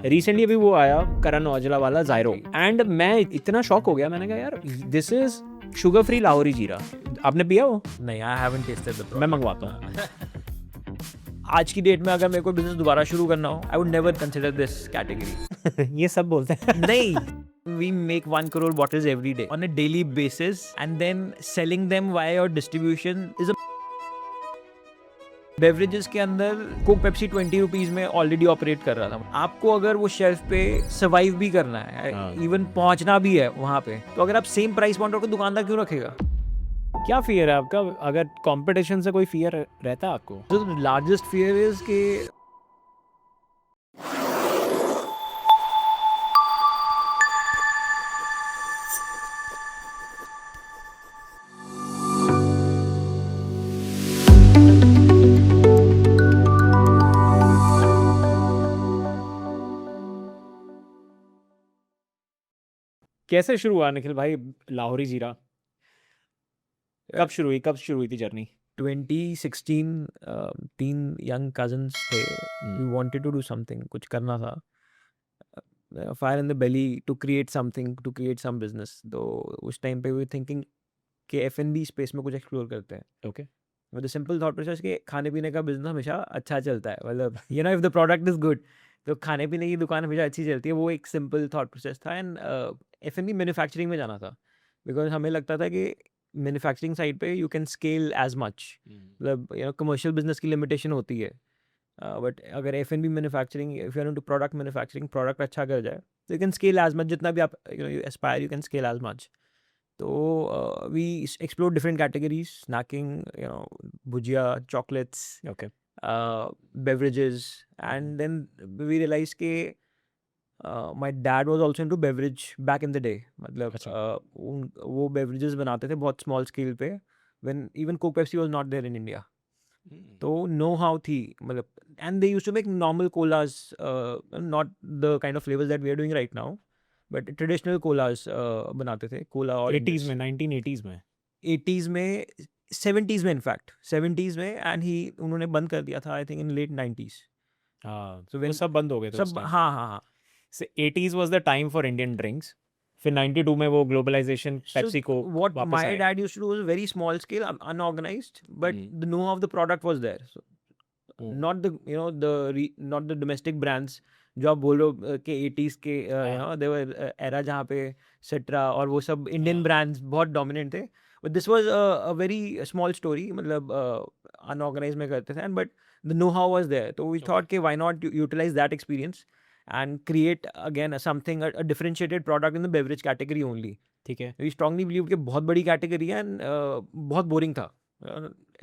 Recently अभी वो आया करण औजला वाला ज़ायरो, एंड मैं इतना शॉक हो गया, मैंने कहा यार this is sugar free Lahori जीरा। आपने पिया वो? नहीं, आई हैवंट टेस्टेड द मैं मंगवाता हूँ। आज की डेट में अगर मेरे को बिजनेस दोबारा शुरू करना हो, आई would never consider this category. ये सब बोलते हैं। नहीं, we make 1 crore bottles every day on a daily basis, and then selling them via your distribution is a beverages के अंदर कोक पेप्सी 20 रुपीज में ऑलरेडी ऑपरेट कर रहा था। आपको अगर वो शेल्फ पे सर्वाइव भी करना है, इवन पहुंचना भी है वहां पे, तो अगर आप सेम प्राइस पॉइंट रखो, दुकानदार क्यों रखेगा? क्या फियर है आपका? अगर कंपटीशन से कोई फियर रहता है आपको? जो लार्जेस्ट फियर इज कि कैसे शुरू हुआ निखिल भाई लाहौरी जीरा? कब शुरू हुई थी जर्नी? 2016 तीन यंग कजन्स थे, we wanted to do something, कुछ करना था, fire in the belly to create something, to create some business. तो उस टाइम पे वी थिंकिंग कि F&B स्पेस में कुछ एक्सप्लोर करते हैं। Okay. With the simple thought process कि खाने पीने का बिजनेस हमेशा अच्छा चलता है, मतलब you know if the product is good तो खाने पीने की दुकान हमेशा अच्छी चलती है। वो एक सिंपल थॉट प्रोसेस था। एंड F&B मैन्युफैक्चरिंग में जाना था, बिकॉज हमें लगता था कि मैन्युफैक्चरिंग साइड पे you can scale as much, मतलब यू नो कमर्शियल बिजनेस की लिमिटेशन होती है, बट अगर F&B manufacturing, if you are into product manufacturing, product अच्छा कर जाए तो you can scale as much, जितना भी आप you aspire you can scale as much. तो we explore different categories, snacking, you know, bhujia, chocolates, okay. beverages, and then we realized कि my dad was also into beverage back in the day, मतलब अच्छा। वो beverages बनाते थे बहुत small scale पे, when even Coke Pepsi was not there in India. तो know how थी, मतलब, and they used to make normal colas, not the kind of flavors that we are doing right now, but traditional colas बनाते थे, cola और 80s में, 1980s में? 80s में, 70s में, इनफैक्ट 70s में, एंड ही उन्होंने बंद कर दिया था I think in late 90s। हाँ, So वो when सब बंद हो गए थे उस सब, टाइम। हाँ हाँ हाँ। से 80s was the time for Indian drinks. फिर 92 में वो ग्लोबलाइजेशन So पेप्सी को what वापस my आए। dad used to do was very small scale, unorganized, but hmm. the know of the product was there. So hmm. not the, you know, not the domestic brands जो आप बोल रहे हो कि 80s के, you know, they were era जहाँ पे सेट्रा और वो सब इंडियन ब्रांड्स बहुत डोमिनेंट थे, but this was a very small story, मतलब unorganized में करते थे, and but the know how was there, तो we thought कि why not utilize that experience and create again something, a differentiated product in the beverage category only. ठीक है। We strongly believe कि बहुत बड़ी कैटेगरी है, एंड बहुत boring था,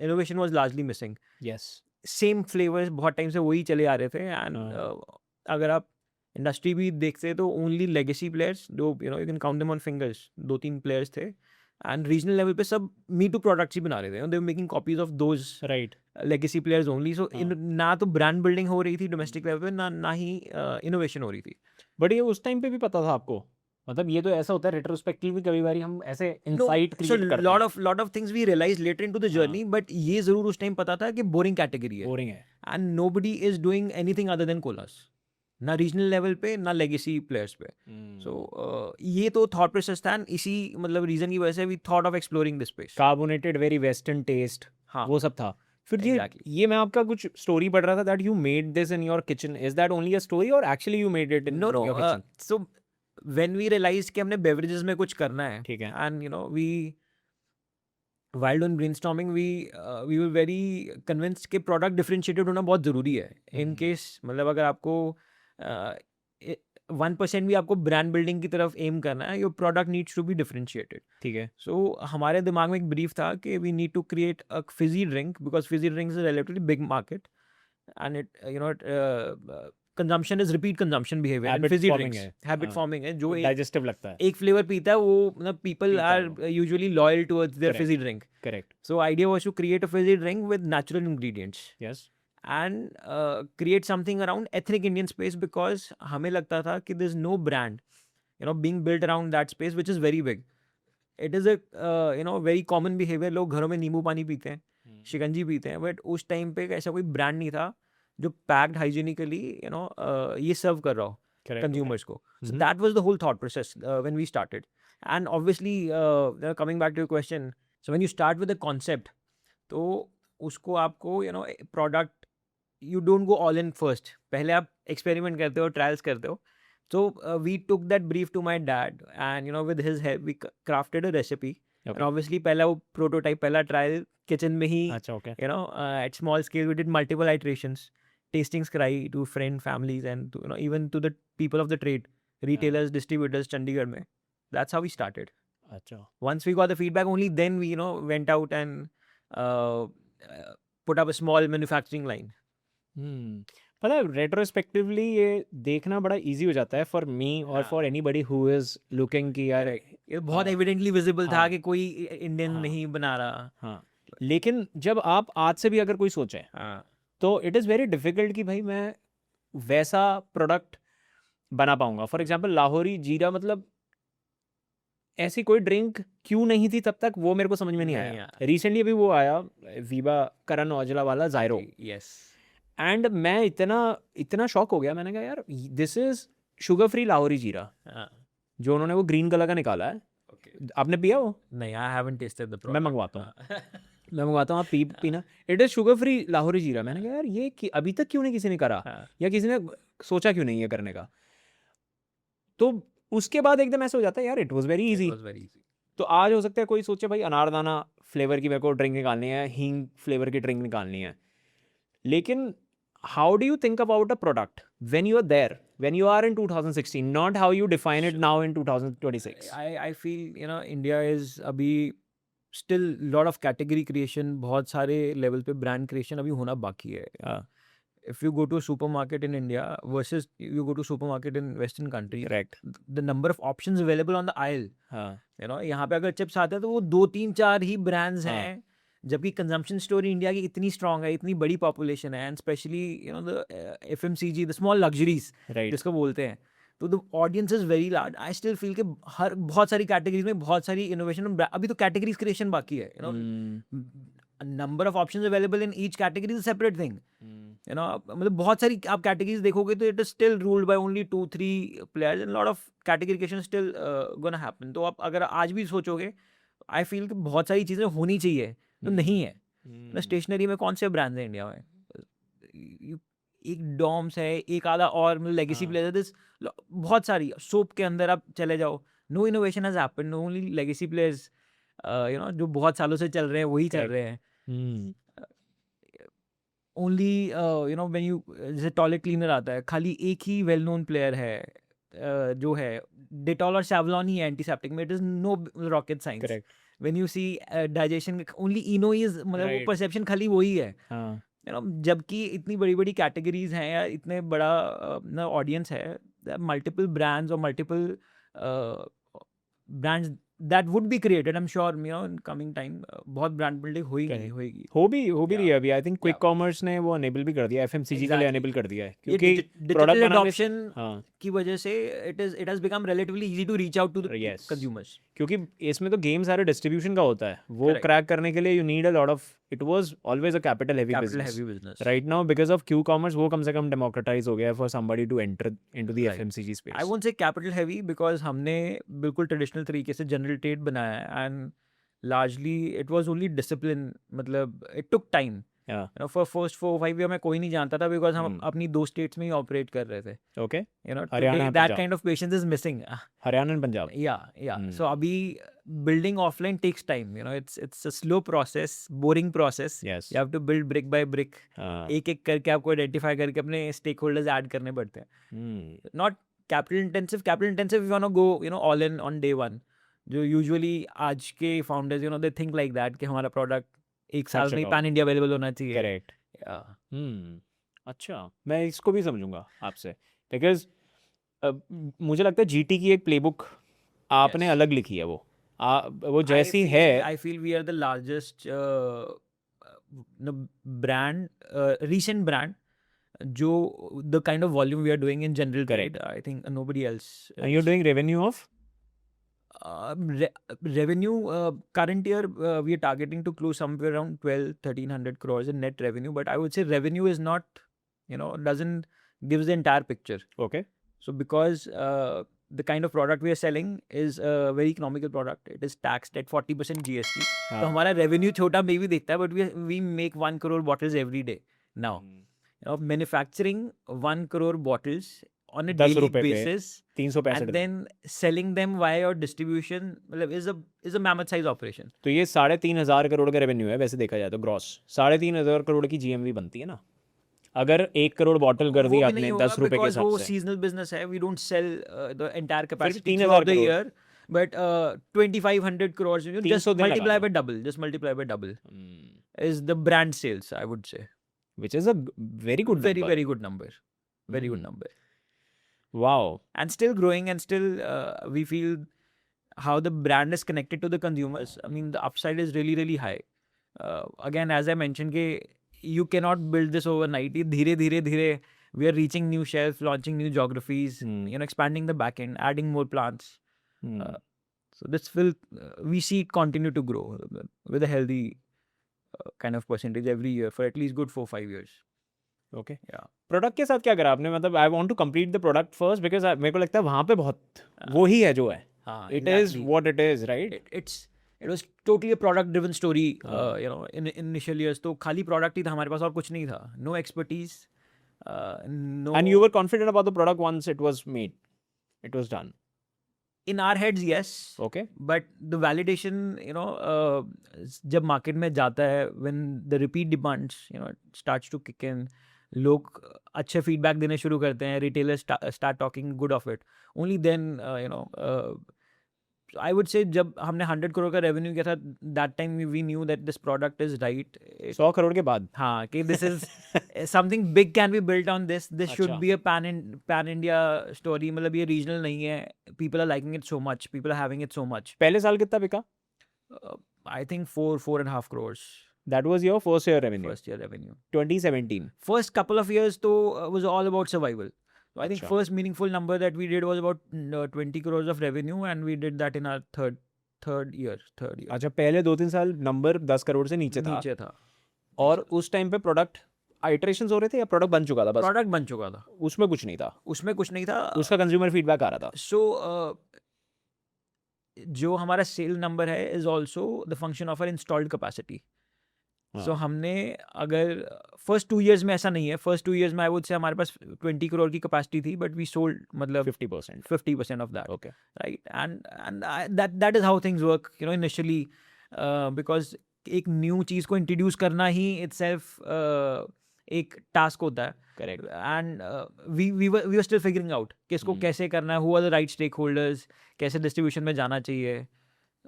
innovation was largely missing, yes. Same flavours बहुत टाइम से वही चले आ रहे थे, एंड अगर आप इंडस्ट्री भी देखते तो ओनली लेगेसी प्लेयर्स, जो you know you can count them on fingers, 2-3 players थे, एंड रीजनल लेवल पे सब मी टू प्रोडक्ट्स ही बना रहे थे, they were making copies of those right. Legacy players only. So ना तो ब्रांड बिल्डिंग हो रही थी डोमेस्टिक लेवल पे, ना ही इनोवेशन हो रही थी। बट ये उस टाइम पे भी पता था आपको? मतलब ये तो ऐसा होता है रेट्रोस्पेक्टिव भी, कभी बारी हम ऐसे इंसाइट So क्रिएट करते हैं। lot of things we realized later into the journey, but ये जरूर उस टाइम पता था कि बोरिंग कैटेगरी है, बोरिंग है। and nobody is doing anything other than colas, ना रीजनल लेवल पे ना लेगेसी प्लेयर्स पे। सो ये तो थॉट प्रोसेस था, and इसी मतलब रीजन की वजह से we thought of exploring this space. Carbonated very western taste, हाँ, वो सब था। फिर exactly. ये मैं आपका कुछ स्टोरी पढ़ रहा था that you made this in your kitchen. Is that only a story और actually you made it in No, your kitchen? so when we realized कि हमने बेवरेजेस में कुछ करना है, ठीक है। and you know we, while doing brainstorming, we were very convinced कि प्रोडक्ट डिफरेंशिएटेड होना बहुत ज़रूरी है, इन केस, मतलब अगर आपको 1% भी आपको ब्रांड बिल्डिंग की तरफ एम करना है, your product needs to be differentiated. ठीक है। सो हमारे दिमाग में एक ब्रीफ था कि we need to create a fizzy drink, because fizzy drink is a relatively big market, and it you know consumption is repeat consumption behaviour in Habit fizzy forming drinks, है। Habit हाँ। Forming है, जो digestive लगता है। एक flavour पीता है वो, मतलब पीपल पीता आर है वो। Usually loyal towards their Correct. Fiji drink. Correct. So idea was to create a fizzy drink with natural ingredients yes. and create something around ethnic Indian space, because हमें लगता था कि there's no brand, you know, being built around that space, which is very big. It is a you know very common behavior. लोग घरों में नींबू पानी पीते हैं, शिकंजी पीते हैं, बट उस टाइम पे ऐसा कोई ब्रांड नहीं था जो पैक्ड हाइजीनिकली, यू नो, ये सर्व कर रहा हो। Correct. consumers को. So Mhm. that was the whole thought process when we started. And obviously, coming back to your question, so when you start with a concept, तो उसको आपको product, you don't go all in first. पहले आप experiment करते हो, trials करते हो. So we took that brief to my dad, and with his help we crafted a recipe. Okay. And obviously पहला वो prototype, पहला trial kitchen में ही, अच्छा, okay. at small scale we did multiple iterations, tastings कराई to friend families and to, even to the people of the trade, retailers, distributors Chandigarh में. That's how we started. अच्छा. Once we got the feedback, only then we went out and put up a small manufacturing line. पता है retrospectively ये देखना बड़ा easy हो जाता है फॉर मी और हाँ। For anybody who is looking कि यार ये बहुत हाँ। एविडेंटली विजिबल था हाँ। कि कोई इंडियन हाँ। नहीं बना रहा. हाँ, लेकिन जब आप आज से भी अगर कोई सोचे हाँ. तो इट इज़ वेरी डिफिकल्ट कि भाई मैं वैसा प्रोडक्ट बना पाऊंगा. फॉर एग्जांपल लाहौरी जीरा, मतलब ऐसी कोई ड्रिंक क्यों नहीं थी तब तक, वो मेरे को समझ में नहीं नहीं आया. आया. रिसेंटली अभी वो आया वीबा करण औजला वाला ज़ायरो, यस. एंड मैं इतना शॉक हो गया. मैंने कहा यार this is sugar free Lahori जीरा, जो उन्होंने वो ग्रीन कलर का निकाला है. आपने पिया वो? नहीं, आई हैवंट टेस्टेड द मैं मंगवाता हूँ. मैं मंगवाता हूँ, आप पीना. It is sugar free Lahori जीरा. मैंने कहा यार ये अभी तक क्यों नहीं किसी ने करा, या किसी ने सोचा क्यों नहीं है करने का. तो उसके बाद एकदम ऐसे हो जाता है यार इट वॉज वेरी ईजी. तो आज हो सकता है कोई सोचे भाई अनारदाना फ्लेवर की मेरे को ड्रिंक निकालनी है, हींग फ्लेवर की ड्रिंक निकालनी है. लेकिन how do you think about a product when you are there, when you are in 2016, not how you define it now in 2026? I feel India is अभी still lot of category creation, बहुत सारे level पे brand creation अभी होना बाकी है. If you go to a supermarket in India versus you go to supermarket in Western countries, Correct. the number of options available on the aisle, हाँ, यहाँ पे अगर चिप्स आते हैं तो वो 2-3-4 ही brands हाँ. हैं, जबकि कंजम्पशन स्टोरी इंडिया की इतनी स्ट्रांग है, इतनी बड़ी पॉपुलेशन है, and specially the FMCG, the small luxuries right. जिसको बोलते हैं, तो the audience is very large. I still feel कि हर बहुत सारी कैटेगरीज में बहुत सारी इनोवेशन, अभी तो कैटेगरीज क्रिएशन बाकी है. Number of options available in each category is separate thing. मतलब बहुत सारी आप कैटेगरीज देखोगे तो it is still ruled by only 2-3 players, and lot of categorization still gonna happen. तो आप अगर आज भी सोचोगे, आई फील कि बहुत सारी चीज़ें होनी चाहिए तो नहीं है. स्टेशनरी में कौन से ब्रांड्स हैं इंडिया में? एक डॉम्स है, एक आधा और लेगेसी प्लेयर्स, बहुत सारी. सोप के अंदर आप चले जाओ, no innovation has happened, only legacy players जो बहुत सालों से चल रहे हैं वही चल रहे हैं. ओनली व्हेन यू, जैसे टॉयलेट क्लीनर आता है, खाली एक ही वेल नोन प्लेयर है जो है डेटॉल और सैवलॉन ही एंटीसेप्टिक में. It is no rocket science. Correct. When you see digestion, only Eno is, मतलब वो perception खाली वही है. जबकि इतनी बड़ी बड़ी कैटेगरीज हैं या इतने बड़ा ऑडियंस है, मल्टीपल ब्रांड्स और multiple brands that would be created. I'm sure in coming time बहुत ब्रांड बिल्डिंग होगी. हो भी रही है अभी. आई थिंक क्विक कॉमर्स ने वो एनेबल भी कर दिया, FMCG के लिए एनेबल कर दिया है, क्योंकि डिजिटल एडॉप्शन की वजह से it has become relatively easy to reach out to the consumers. क्योंकि इसमें तो गेम सारे डिस्ट्रीब्यूशन का होता है, वो क्रैक करने के लिए you need a lot of, it was always a capital heavy business. Right now because of Q commerce वो कम से कम डेमोक्रेटाइज हो गया है for somebody to enter into the FMCG space. I won't say capital heavy because हमने बिल्कुल traditional तरीके से जनरल ट्रेड बनाया है, and largely it was only discipline. मतलब it took time. For first 4-5 year में कोई नहीं जानता था, because हम अपनी 2 states में ही ऑपरेट कर रहे थे. Okay. Today that kind of patience is missing. Haryana and Punjab. Yeah. So अभी building offline takes time. It's a slow process, boring process. Yes. You have to build brick by brick. एक करके आपको identify करके अपने stakeholders add करने पड़ते हैं. Not capital intensive if you want to go all in on day one. जो usually आज के founders they think like that कि हमारा प्रोडक्ट एक साल में पैन इंडिया अवेलेबल होना चाहिए. करेक्ट. अच्छा, मैं इसको भी समझूंगा आपसे, बिकॉज मुझे लगता है GT की एक प्लेबुक आपने अलग लिखी है. वो जैसी है. I feel we are the largest brand, recent brand, जो the kind of volume we are doing in general. Correct. I think nobody else. You are doing revenue of revenue current year we are targeting to close somewhere around 1,200-1,300 crores in net revenue, but I would say revenue is not doesn't gives the entire picture. Okay. So because the kind of product we are selling is a very economical product, it is taxed at 40% GST. तो हाँ हमारा revenue छोटा may भी दिखता है, but we make 1 crore bottles every day now. You know, manufacturing 1 crore bottles on a 10 daily रुपए पे basis 365 and दिन then selling them via your distribution मतलब is a mammoth size operation. तो ये 3,500 करोड़ का रेवेन्यू है वैसे देखा जाए तो ग्रॉस 3,500 करोड़ की जीएमवी बनती है ना अगर 1 करोड़ बॉटल कर दी वो भी आपने नहीं होगा 10 रुपए के because हिसाब वो से seasonal business है. We don't sell the entire capacity 3,000 throughout the crore year, but 2,500 crores. You know, just 300 दिन लगा multiply low by double. Just multiply by double is the brand sales, I would say. Which is a very good Very very good number. Very good number. Wow And still growing, and still we feel how the brand is connected to the consumers. I mean, the upside is really really high. Again, as I mentioned, you cannot build this overnight. धीरे धीरे धीरे we are reaching new shelves, launching new geographies, you know, expanding the backend, adding more plants. So this will we see it continue to grow with a healthy kind of percentage every year for at least good 4-5 years. Okay Yeah. Product के साथ क्या करा आपने मतलब I want to complete the product first because मेरे को लगता है वहां पे बहुत वो ही है जो है हाँ, it is exactly. What it is right It was totally a product driven story. You know, in initial years, तो खाली product ही था हमारे पास और कुछ नहीं था. No expertise. No. And you were confident about the product once it was made it was done In our heads, yes. Okay But the validation, you know, जब market में जाता है, when the repeat demands, you know, starts to kick in, लोग अच्छे feedback देने शुरू करते हैं, retailers start talking good of it. Only then, you know, I would say जब हमने 100 crore का revenue किया था, that time we knew that this product is right. 100 crore के बाद हाँ कि this is something big can be built on this. This should अच्छा. be a pan India story. मतलब ये regional नहीं है. People are liking it so much. People are having it so much. पहले साल कितना बिका I think 4.5 crores that was your first year revenue first year revenue. 2017 First couple of years though was all about survival. So I think Achha. first meaningful number that we did was about 20 crores of revenue, and we did that in our third year. अच्छा पहले 2-3 साल number 10 crore से नीचे था नीचे था. और उस टाइम पे प्रोडक्ट आइटरेशंस हो रहे थे या प्रोडक्ट बन चुका था बस प्रोडक्ट बन चुका था. उसमें कुछ नहीं था उसमें कुछ नहीं था. उसका कंज्यूमर फीडबैक आ रहा था सो जो हमारा सेल नंबर है is also the function of our installed capacity. So हमने अगर फर्स्ट 2 years में ऐसा नहीं है. फर्स्ट 2 years में आई वुड से हमारे पास 20 crore की कैपेसिटी थी, बट वी सोल्ड मतलब 50% of that. Okay Right, and that is how things work, you know, initially, because एक न्यू चीज़ को इंट्रोड्यूस करना ही itself एक टास्क होता है. Correct and we were still figuring out कि इसको कैसे करना है, who are the right stakeholders, कैसे डिस्ट्रीब्यूशन में जाना चाहिए.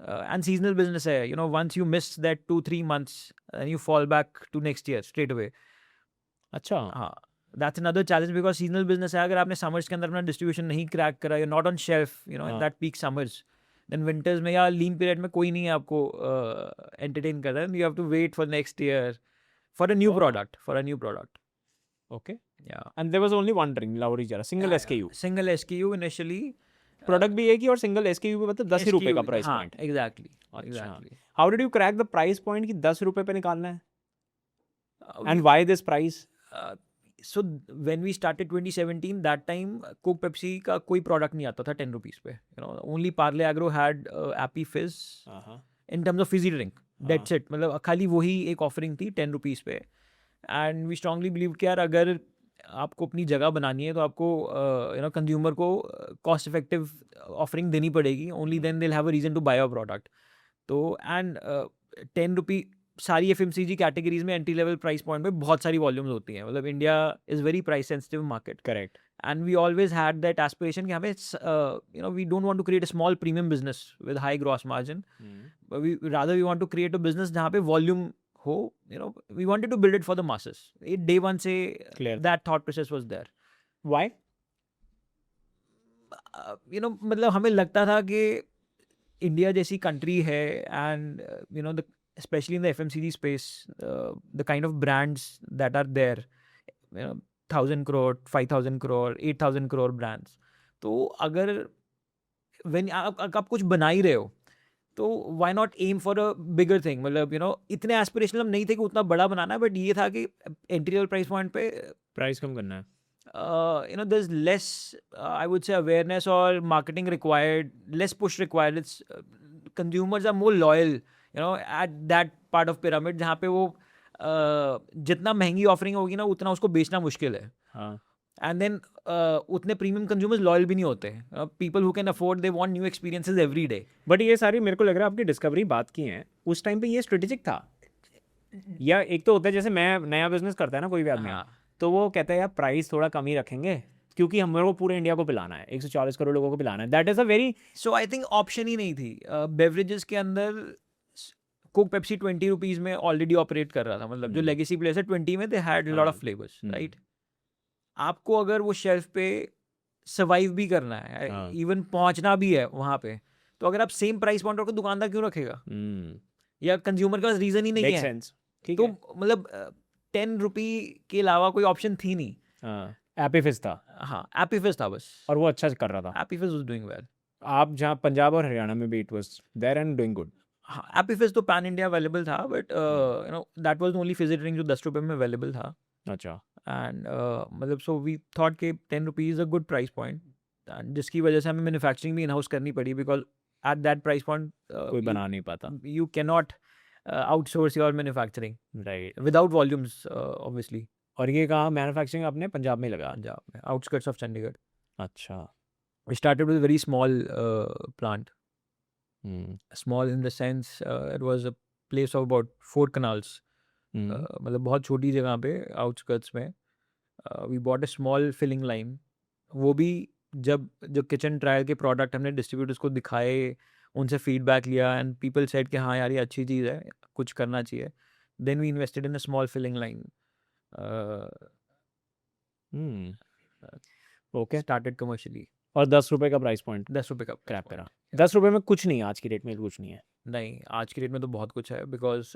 And seasonal business है, you know, once you miss that 2-3 months and you fall back to next year straight away. अच्छा हाँ, that's another challenge because seasonal business है. अगर आपने summers के अंदर अपना distribution नहीं crack करा, you're not on shelf, you know, in that peak summers, then winters में या lean period में कोई नहीं है आपको entertain कर रहा है. You have to wait for next year for a new product, okay Yeah. And there was only one drink Lahori jeera single SKU Single SKU initially. Product भी एक ही और सिंगल एसकेयू पे मतलब 10 ही रुपए का SKU, प्राइस हाँ, पॉइंट exactly. अच्छा how did you crack the price point कि 10 रुपए पे निकालना है and why this price So when we started 2017, that time Coke Pepsi का कोई product नहीं आता था 10 rupees पे. You know, only Parle Agro had Appy Fizz in terms of fizzy drink. That's it. मतलब खाली वही एक offering थी 10 rupees पे. And we strongly believed कि यार अगर आपको अपनी जगह बनानी है तो आपको you know, consumer को cost effective offering देनी पड़ेगी. Only then they'll have a reason to buy our product. तो and 10 rupee सारी FMCG कैटेगरीज में एंट्री लेवल प्राइस पॉइंट पे बहुत सारी वॉल्यूम्स होती हैं. मतलब India is very price sensitive market. Correct and we always had that aspiration कि हमें you know we don't want to create a small premium business with high gross margin. We rather we want to create a business जहाँ पे volume हो. You know we wanted to build it for the masses. Day one से that thought process was there. Why you know मतलब हमें लगता था कि India जैसी कंट्री है and you know the especially in the FMCG space, the kind of brands that are there, you know, 1,000 crore, 5,000 crore, 8,000 crore brands. तो अगर when आप कुछ बना ही रहे हो तो why not aim for a bigger thing. मतलब you know इतने aspirational हम नहीं थे कि उतना बड़ा बनाना है, but ये था कि entry level price point पे प्राइस कम करना है there's less, I would say, awareness or marketing required, less push required. It's consumers are more loyal, at that part of pyramid जहाँ पे वो जितना महंगी ऑफरिंग होगी ना उतना उसको बेचना मुश्किल है. हाँ. एंड देन उतने प्रीमियम कंज्यूमर्स लॉयल भी नहीं होते. People who can afford, they want new experiences every day. But ये सारी मेरे को लग रहा है आपकी डिस्कवरी बात की है उस टाइम पे ये स्ट्रेटेजिक था, या एक तो होता है जैसे मैं नया बिजनेस करता है ना कोई भी आदमी, तो वो कहता है यार प्राइस थोड़ा कम ही रखेंगे क्योंकि हमें को पूरे इंडिया को पिलाना है, 140 करोड़ लोगों को पिलाना है. That is a very, so I think option ही नहीं थी. बेवरेजेस के अंदर कोक पेप्सी 20 रुपीज में ऑलरेडी ऑपरेट कर रहा था. मतलब जो लेगेसी प्लेस है 20 में they had lot of flavours, right. आपको अगर वो शेल्फ पे सर्वाइव भी करना है, इवन पहुंचना भी है वहां पे, तो अगर आप सेम प्राइस पॉइंट रखो दुकानदार क्यों रखेगा? या कंज्यूमर के पास रीजन ही नहीं है. तो मतलब 10 रुपी के अलावा कोई ऑप्शन थी नहीं. एपी फिज था. हाँ, एपी फिज था बस, और वो अच्छा कर रहा था. एपी फिज वाज डूइंग वेल. आप जहाँ पंजाब और हरियाणा में भी it was there and doing good. हाँ, एपी फिज तो पैन इंडिया अवेलेबल था, but that was only fizzy drink जो 10 रुपए में अवेलेबल था. अच्छा. एंड मतलब सो वी थॉट के 10 rupees a good price point, जिसकी वजह से हमें मैन्युफैक्चरिंग भी इन हाउस करनी पड़ी, because at that price point कोई बना नहीं पाता. You can not outsource your manufacturing, right, without volumes obviously. और ये कहाँ मैन्युफैक्चरिंग आपने पंजाब में लगा? पंजाब में, आउटस्कर्ट्स ऑफ चंडीगढ़. अच्छा. We started with a very small plant. Small in the sense it was a place of about 4 canals. मतलब बहुत छोटी जगह पे आउटस्कर्ट्स में. We bought a small filling line. वो भी जब जो किचन ट्रायल के प्रोडक्ट हमने डिस्ट्रीब्यूटर्स को दिखाए, उनसे फीडबैक लिया एंड पीपल सेड कि हाँ यार ये अच्छी चीज़ है, कुछ करना चाहिए. Then we invested in a small filling line. Okay. Started commercially. और 10 रुपए का प्राइस पॉइंट, 10 रुपए का क्रैप करा. 10 रुपए में कुछ नहीं, आज की डेट में कुछ नहीं है. नहीं, आज की डेट में तो बहुत कुछ है, बिकॉज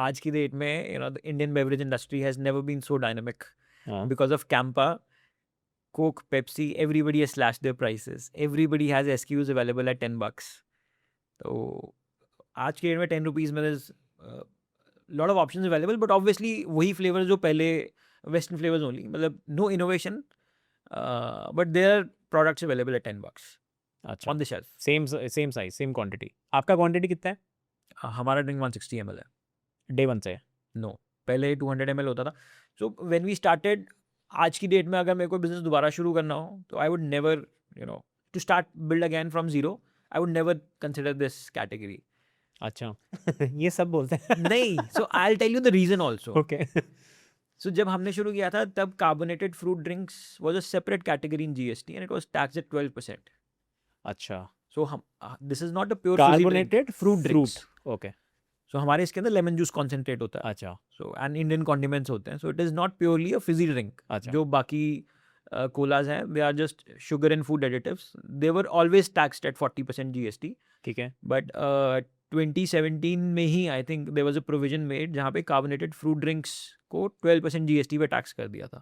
आज की डेट में the Indian beverage industry has never been so dynamic because of Campa, Coke, Pepsi. Everybody has slashed their prices, everybody has SKUs available at $10. तो आज की डेट में 10 रुपीज़ में lot of options available, but obviously वही flavours जो पहले, western flavours only. मतलब no innovation, but their products available at $10 अच्छा, on the shelf. Same size, same quantity. आपका क्वांटिटी कितना है? हमारा ड्रिंक 160 ml है. डे 1 से? नो, पहले 200 ml होता था. सो व्हेन वी स्टार्टेड, आज की डेट में अगर मेरे को बिजनेस दोबारा शुरू करना हो तो I would never to start build again from zero, I would never consider this category. अच्छा. ये सब बोलते हैं. नहीं, so I will tell you the reason also. Okay. So जब हमने शुरू किया था तब carbonated fruit drinks was a separate category in GST and it was taxed at 12%. अच्छा. सो हम, this is not a pure carbonated fruit drinks. Okay. So हमारे इसके अंदर लेमन जूस कॉन्सेंट्रेट होता है. अच्छा. सो एंड इंडियन कॉन्डिमेंट्स होते हैं. So it is not purely a fizzy drink. अच्छा. जो बाकी कोलाज हैं, they are just sugar and food additives. They were always taxed at 40% GST. ठीक है. बट 2017 में ही I think there was a provision made जहाँ पे कार्बोनेटेड फ्रूट ड्रिंक्स को 12% GST पे टैक्स कर दिया था.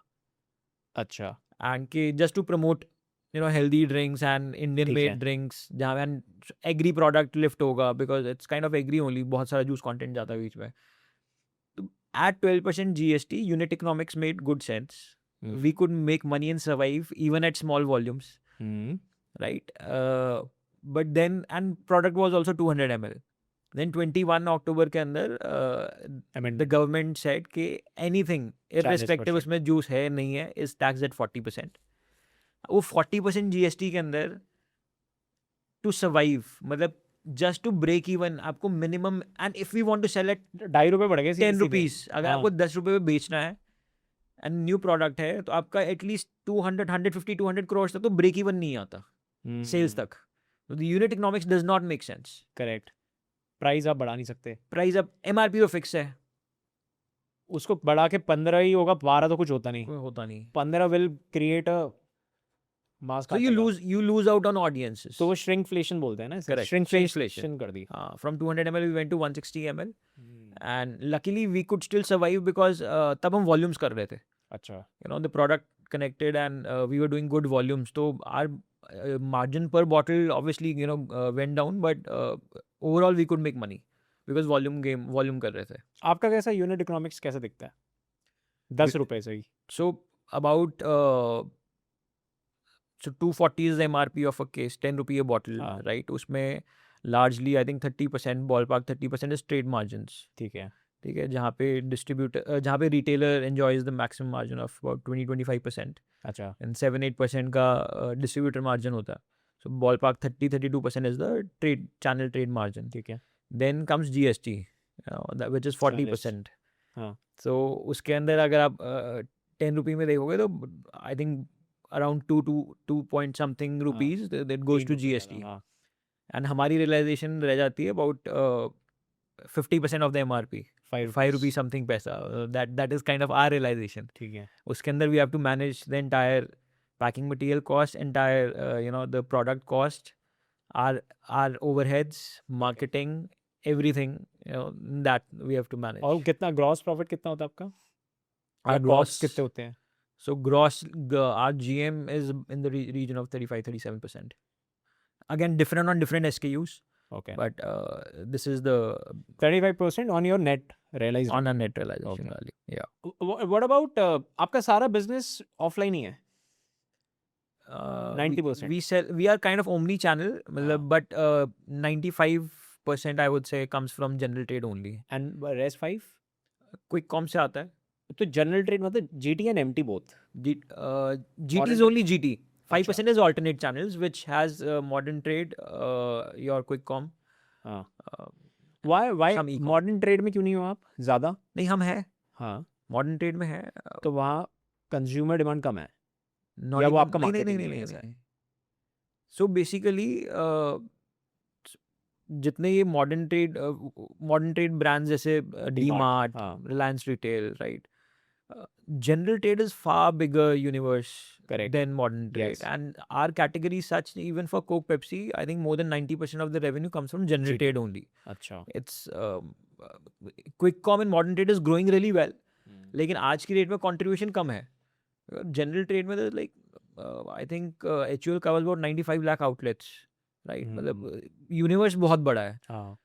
अच्छा. एंड कि just to promote healthy drinks and Indian made drinks, जहाँ एग्री प्रोडक्ट लिफ्ट होगा, because it's kind of agri only, बहुत सारा जूस कंटेंट जाता है बीच में. तो at 12% GST, unit economics made good sense. We could make money and survive even at small volumes, right. But then and product was also 200 ml. Then 21 October के अंदर the government said कि anything irrespective उसमें juice है नहीं है is taxed at 40%. वो 40% GST के अंदर to survive, मतलब just to break even, आपको minimum, and if we want to sell at 2.5 रुपए बढ़ गए 10 रुपीज़, अगर आपको 10 रुपए में बेचना है and न्यू प्रोडक्ट है, तो आपका एटलीस्ट 150-200 करोड़ तक तो ब्रेक इवन नहीं आता सेल्स तक. तो the unit economics does not make sense. Correct. Price आप बढ़ा नहीं सकते. प्राइस अब MRP तो फिक्स है, उसको बढ़ा के 15 ही होगा, 12 तो कुछ होता नहीं. 15 will create a mass. So you lose out on audiences. तो वो श्रिंकफ्लेशन बोलते हैं ना. Correct. श्रिंकफ्लेशन कर दी. From 200 ml we went to 160 ml. And luckily we could still survive because तब हम volumes कर रहे थे. अच्छा. The product connected and we were doing good volumes. तो our margin per bottle obviously went down, but overall we could make money because volume कर रहे थे. आपका कैसा यूनिट इकोनॉमिक्स कैसे दिखता है 10 रुपए से ही? So about so 240 is the MRP of a case, 10 rupee a bottle, हाँ right? उसमें largely I think 30%, ballpark 30% is trade margins. ठीक है ठीक है, जहाँ पे डिस्ट्रीब्यूटर, जहाँ पे retailer enjoys the maximum margin of about 20-25%, अच्छा and 7-8% का डिस्ट्रीब्यूटर मार्जिन होता है. So ballpark 30-32% is the channel trade margin. ठीक है Then comes GST, which is 40%. हाँ So उसके अंदर अगर आप 10 रुपये में देखोगे तो I think around 2 point something rupees that goes to GST. हाँ And हमारी realization रह जाती है about 50% of the MRP, 5 rupees something पैसा. That is kind of our realization. ठीक है उसके अंदर we have to manage the entire packing material cost, entire the product cost, our overheads, marketing, everything, that we have to manage. और कितना gross profit कितना होता है आपका Our कॉस्ट gross, कितने होते हैं so gross, our GM is in the region of 35-37%. Again, different on different SKUs, okay but this is the 35% on your net realise on a net realization Okay. value. Yeah. What about आपका सारा business offline ही है 90%. We are kind of omni channel, but 95% I would say comes from general trade only. And rest 5 Quick com से आता है. तो general trade मतलब GT and MT both GT is only GT. 5% is alternate channels, which has modern trade, your quick com. हाँ Uh, why some e-com. Modern trade में क्यों नहीं हो आप ज़्यादा नहीं, हम है हाँ मॉडर्न ट्रेड में है. तो वहाँ कंज्यूमर डिमांड कम है Not या वो even- आपका नहीं marketing नहीं नहीं है नहीं ऐसा? नहीं. So basically, जितने ये मॉडर्न ट्रेड ब्रांड्स जैसे डीमार्ट, हाँ Reliance retail, right, general trade is far bigger universe Correct. than modern trade. Yes. And our category is such, even for Coke, Pepsi, I think more than 90% of the revenue comes from general GT. trade only. अच्छा It's quick com and modern trade is growing really well, लेकिन आज की date में contribution कम है. General trade में तो like I think HUL covers about 95 lakh outlets, right? मतलब universe बहुत बड़ा है. हाँ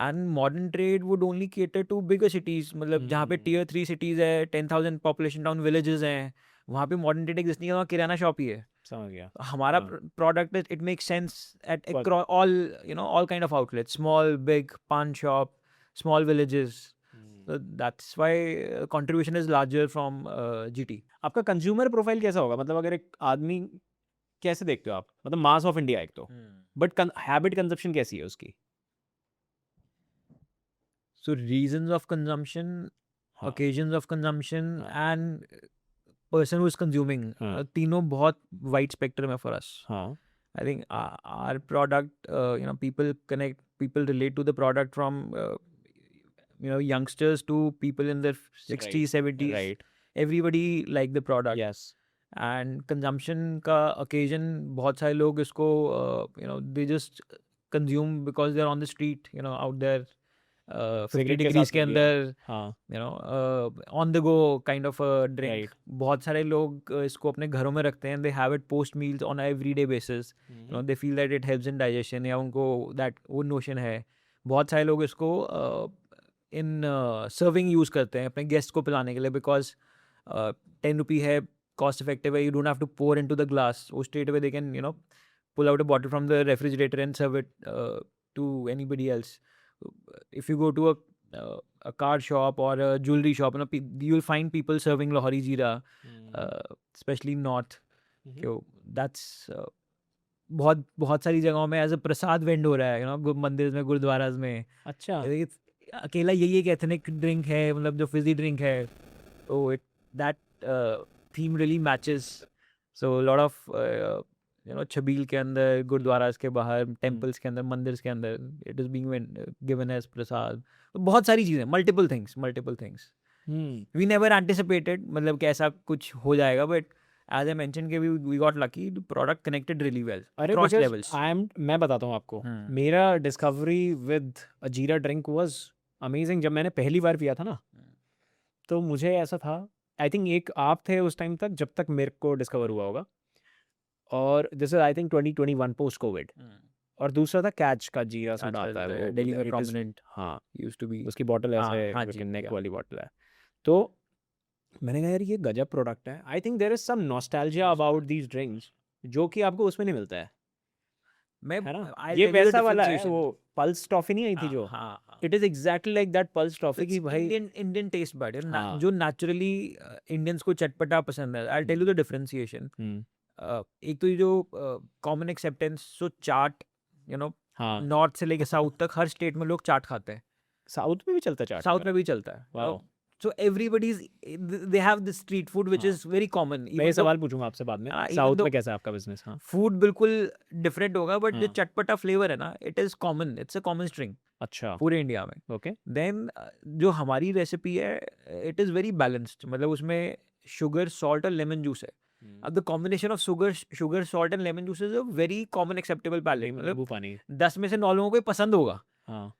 And modern trade would only cater to bigger cities, मतलब जहाँ पे tier 3 cities है, 10,000 population town villages हैं, वहाँ पे modern trade exist नहीं है, वहाँ किराना शॉप ही है. समझ गया हमारा हाँ. product it makes sense at But- across all kind of outlets, small, big, pan shop, small villages. So that's why contribution is larger from GT. आपका कंज्यूमर प्रोफाइल कैसा होगा मतलब अगर एक आदमी कैसे देखते हो आप मतलब मास ऑफ इंडिया एक तो बट हैबिट कंजप्शन कैसी है उसकी So reasons of consumption, हाँ. occasions of consumption, हाँ. and person who is consuming, हाँ. तीनों बहुत wide spectrum है for us. हाँ I think our product, people relate to the product from youngsters to people in their 60s, 70s. Right Everybody like the product. Yes And consumption का occasion, बहुत सारे लोग इसको they just consume because they're on the street, out there, 50 Cigarette के degrees साथ के भी अंदर, हाँ on the go kind of a drink. Right. बहुत सारे लोग इसको अपने घरों में रखते हैं. They have it post meals on a everyday basis. They feel that it helps in digestion, या उनको that वो notion है. बहुत सारे लोग इसको in serving use करते हैं अपने guests को पिलाने के लिए, because 10 रुपये है, cost effective है, you don't have to pour into the glass. वो straight away they can pull out a bottle from the refrigerator and serve it to anybody else. If you go to a car shop or a jewelry shop, you'll find people serving Lahori Jeera, especially north. So that's बहुत सारी जगहों में as a प्रसाद वेंड हो रहा है, मंदिर में, गुरुद्वाराज में. अच्छा अकेला यही एक एथनिक ड्रिंक है, मतलब जो फिजी ड्रिंक है, तो that theme really matches. So lot of छबील के अंदर, गुरुद्वाराज के बाहर, टेम्पल्स के अंदर, मंदिर के अंदर, it is being given as prasad. बहुत सारी चीज़ें, multiple things. We never anticipated मतलब कि ऐसा कुछ हो जाएगा, बट as I mentioned कि we got lucky, the product connected really well अरे across levels. मैं बताता हूँ आपको मेरा discovery with a jeera drink was amazing. जब मैंने पहली बार पिया था ना, तो मुझे ऐसा था, आई थिंक एक आप थे उस टाइम तक जब तक मेरे को डिस्कवर हुआ होगा, और this is I think 2021 post Covid, और दूसरा था कैच का जीरा सोडा आता है, Delhi में prominent हाँ used to be. उसकी बॉटल हाँ, ऐसे हाँ जी, नेक yeah. वाली बॉटल है. तो मैंने कहा यार ये गजब प्रोडक्ट है. I think there is some nostalgia about these drinks जो कि आपको उसमें नहीं मिलता मैं है ना. I'll ये tell you the वैसा वाला है, differentiation. वो पल्स टॉफी नहीं आई थी हाँ जो. हाँ हाँ. It is exactly like that pulse toffee की It's भाई. Indian taste bud. हाँ. जो naturally Indians को चटपटा पसंद है. I'll tell you the differentiation. एक तो ये जो common acceptance, so chaat, you know, हाँ, नॉर्थ से लेके साउथ तक हर स्टेट में लोग चाट खाते हैं. साउथ में भी चलता है चाट साउथ वगैरह? में भी चलता है. Wow. So everybody they have this street food which हाँ. Is very common. मैं ये सवाल पूछूंगा आपसे बाद में, even साउथ though में कैसा है आपका बिजनेस? हाँ. फूड बिल्कुल डिफरेंट होगा, बट जो हाँ. चटपटा फ्लेवर है ना, it is common. It's a common string अच्छा. पूरे इंडिया में. ओके. देन जो हमारी रेसिपी है, इट इज़ वेरी बैलेंस्ड. मतलब उसमें शुगर, सॉल्ट और लेमन जूस है. अब the combination of sugar salt and lemon juice is a very common acceptable palate. मतलब नींबू पानी. 10 में से 9 लोगों को ये पसंद होगा. हाँ.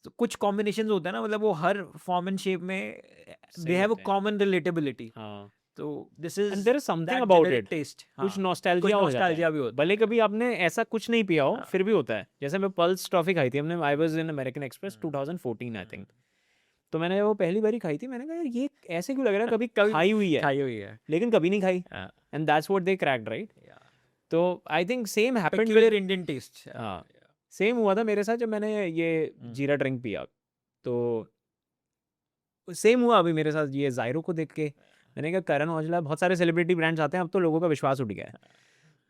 तो कुछ कॉम्बिनेशंस होते हैं ना, मतलब वो हर फॉर्म एंड शेप में सही दे हैव अ होते हैं. Common relatability. हाँ. तो this is and there is something that about generic it. Taste. कुछ कुछ नॉस्टैल्जिया हो जाता है. नॉस्टैल्जिया भी होता भले कभी आपने ऐसा कुछ नहीं पिया हो, हाँ. फिर भी होता है. जैसे मैं पल्स टॉफी खाई थी हमने, I was in American express 2014 I think. तो मैंने वो पहली बारी खाई थी. मैंने कहा यार ये ऐसे क्यों लग रहा है, कभी कभी खाई हुई है खाई हुई है. लेकिन कभी नहीं खाई. हाँ. And that's what they cracked, right? तो I think same happened Peculiar Indian taste. हाँ. सेम हुआ था मेरे साथ जब मैंने ये जीरा ड्रिंक पिया. तो सेम हुआ अभी मेरे साथ ये ज़ायरो को देख के. मैंने कहा करण औजला, बहुत सारे सेलिब्रिटी ब्रांड्स आते हैं, अब तो लोगों का विश्वास उठ गया है.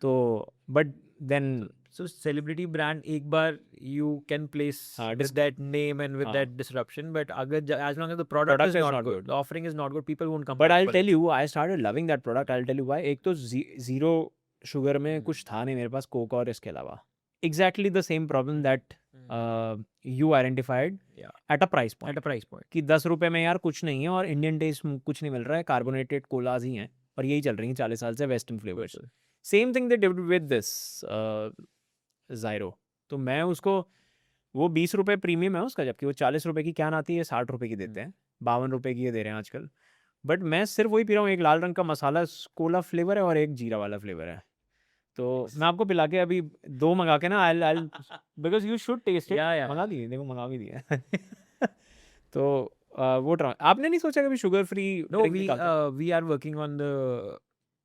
तो but then So celebrity brand एक बार you can place हाँ, with that name and with हाँ. that disruption, but अगर as long as the product is not good, the offering is not good, people won't come but back I for tell you I started loving that product. I tell you why. एक तो zero sugar में कुछ था नहीं मेरे पास Coke और इसके अलावा. Exactly the same problem that you identified Yeah. At a price point. at a price point. कि 10 रुपये में यार कुछ नहीं है और इंडियन टेस्ट कुछ नहीं मिल रहा है, कार्बोनेटेड कोलाज ही हैं और यही चल रही हैं 40 साल से western flavours. Same thing they did with this ज़ायरो. तो मैं उसको, वो 20 रुपये प्रीमियम है उसका, जबकि वो 40 रुपये की कैन आती है, 60 रुपये की देते हैं, 52 रुपये की ये दे रहे हैं आजकल. बट मैं सिर्फ वही पी रहा हूँ. एक लाल रंग का मसाला कोला फ्लेवर है और एक जीरा वाला फ्लेवर है. तो मैं आपको पिला के अभी 2 मंगा के ना, I because you should taste it. Yeah. मंगा दिए, देखो मंगा भी दिए. तो वो ट्राई. आपने नहीं सोचा कभी sugar free? No, we are working on the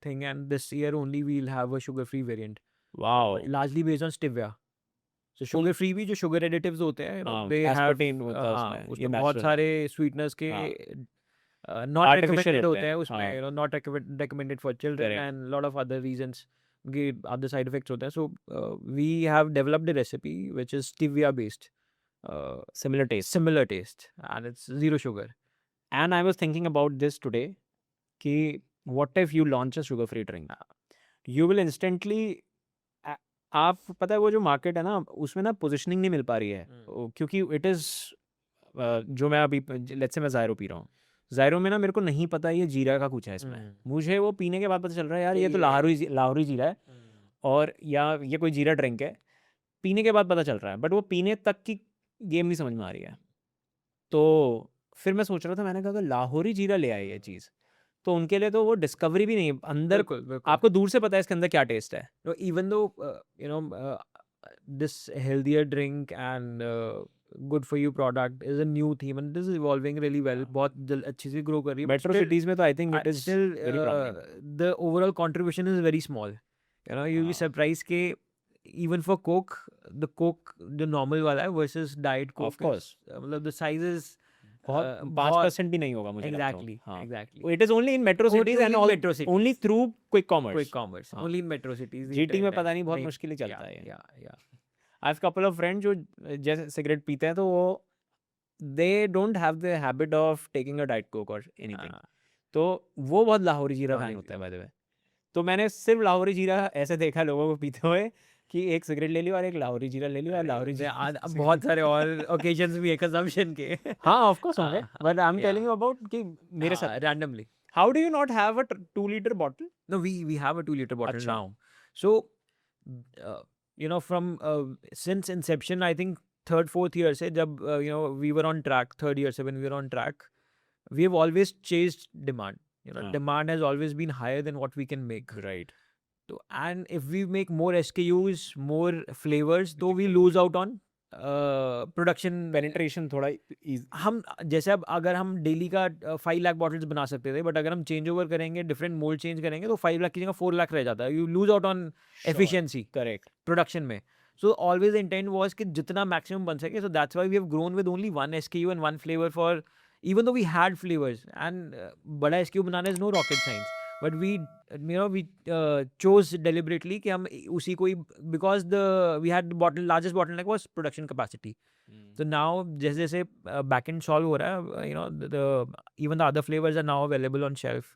thing, and this year only we'll have a sugar free variant, wow. largely based on stevia. So sugar free भी जो sugar additives होते हैं, हाँ, they have aspartame होता है हाँ, उसमें, ये उसमें बहुत natural. सारे sweeteners के हाँ. not Artificial recommended होते होते हैं, हैं उसमें, हाँ. you know, not recommended for children, Correct. and lot of other reasons के other side effects होते हैं. So we have developed a recipe which is stevia based, Similar taste. and it's zero sugar. And I was thinking about this today कि what if you launch a sugar free drink? You will instantly आप पता है वो जो market है ना, उसमें ना पोजिशनिंग नहीं मिल पा रही है. क्योंकि इट इज़ जो मैं अभी लेट्स से मैं ज़ायरो पी रहा हूँ. ज़ायरो में ना मेरे को नहीं पता ये जीरा का कुछ है इसमें. मुझे वो पीने के बाद पता चल रहा है यार ये तो लाहौरी जीरा है, और या ये कोई जीरा ड्रिंक है. पीने के बाद पता चल रहा है, बट वो पीने तक की गेम नहीं समझ में आ रही है. तो फिर मैं सोच रहा था, मैंने कहा अगर लाहौरी जीरा ले आए ये चीज़, तो उनके लिए तो वो डिस्कवरी भी नहीं है. अंदर आपको दूर से पता है इसके अंदर क्या टेस्ट है. Even though you know this healthier drink and good for you product is a new theme, and this is evolving really well. बहुत अच्छी सी grow कर रही है. मेट्रो सिटीज़ में तो I think it is still very prominent. the overall contribution is very small. You know, you'll be surprised के even for Coke, the Coke जो normal वाला है versus diet Coke, Of course. मतलब the sizes बहुत 5% भी नहीं होगा मुझे लगता है. exactly हाँ. exactly. It is only in metro cities and all, metro cities. only through quick commerce. Quick commerce हाँ. only in metro cities. GT में पता नहीं, बहुत मुश्किल ही चलता है. Yeah. I have couple of friends जो जैसे सिगरेट पीते हैं, तो वो they don't have the habit of taking a diet coke or anything. तो वो बहुत लाहौरी जीरा फैन होता है by the way. तो मैंने सिर्फ लाहौरी जीरा ऐसे देखा लोगों को पीते हुए कि एक सिगरेट ले लियो और एक लाहौरी जीरा ले लियो और लाहौरी जीरा. बहुत सारे और occasions भी है consumption के. हाँ ऑफ कोर्स होंगे, but I am telling you about कि मेरे साथ randomly. How do you not have a 2-liter bottle? No, we have a 2-liter bottle अच्छा. now. So you know, from since inception, I think 3rd 4th year से जब you know we were on track, 3rd year से when we were on track, we have always chased demand. You know, demand has always been higher than what we can make. Right. So, and if we make more SKUs, more flavors, though we lose out on production penetration थोड़ा हम जैसे अब अगर हम daily का 5 lakh bottles बना सकते थे, बट अगर हम चेंज ओवर करेंगे, डिफरेंट मोल्ड चेंज करेंगे, तो 5 लाख की जगह 4 लाख रह जाता है. You lose out on efficiency correct. Production में. So always the intent was कि जितना मैक्सिमम बन सके. So that's why we have grown with only one SKU and one flavour for, even though we had flavours and बड़ा SKU बनाना is no rocket science, but we chose deliberately कि हम उसी को ही, because we had largest bottleneck was production capacity. So now जैसे जैसे backend solve हो रहा है, even the other flavors are now available on shelf.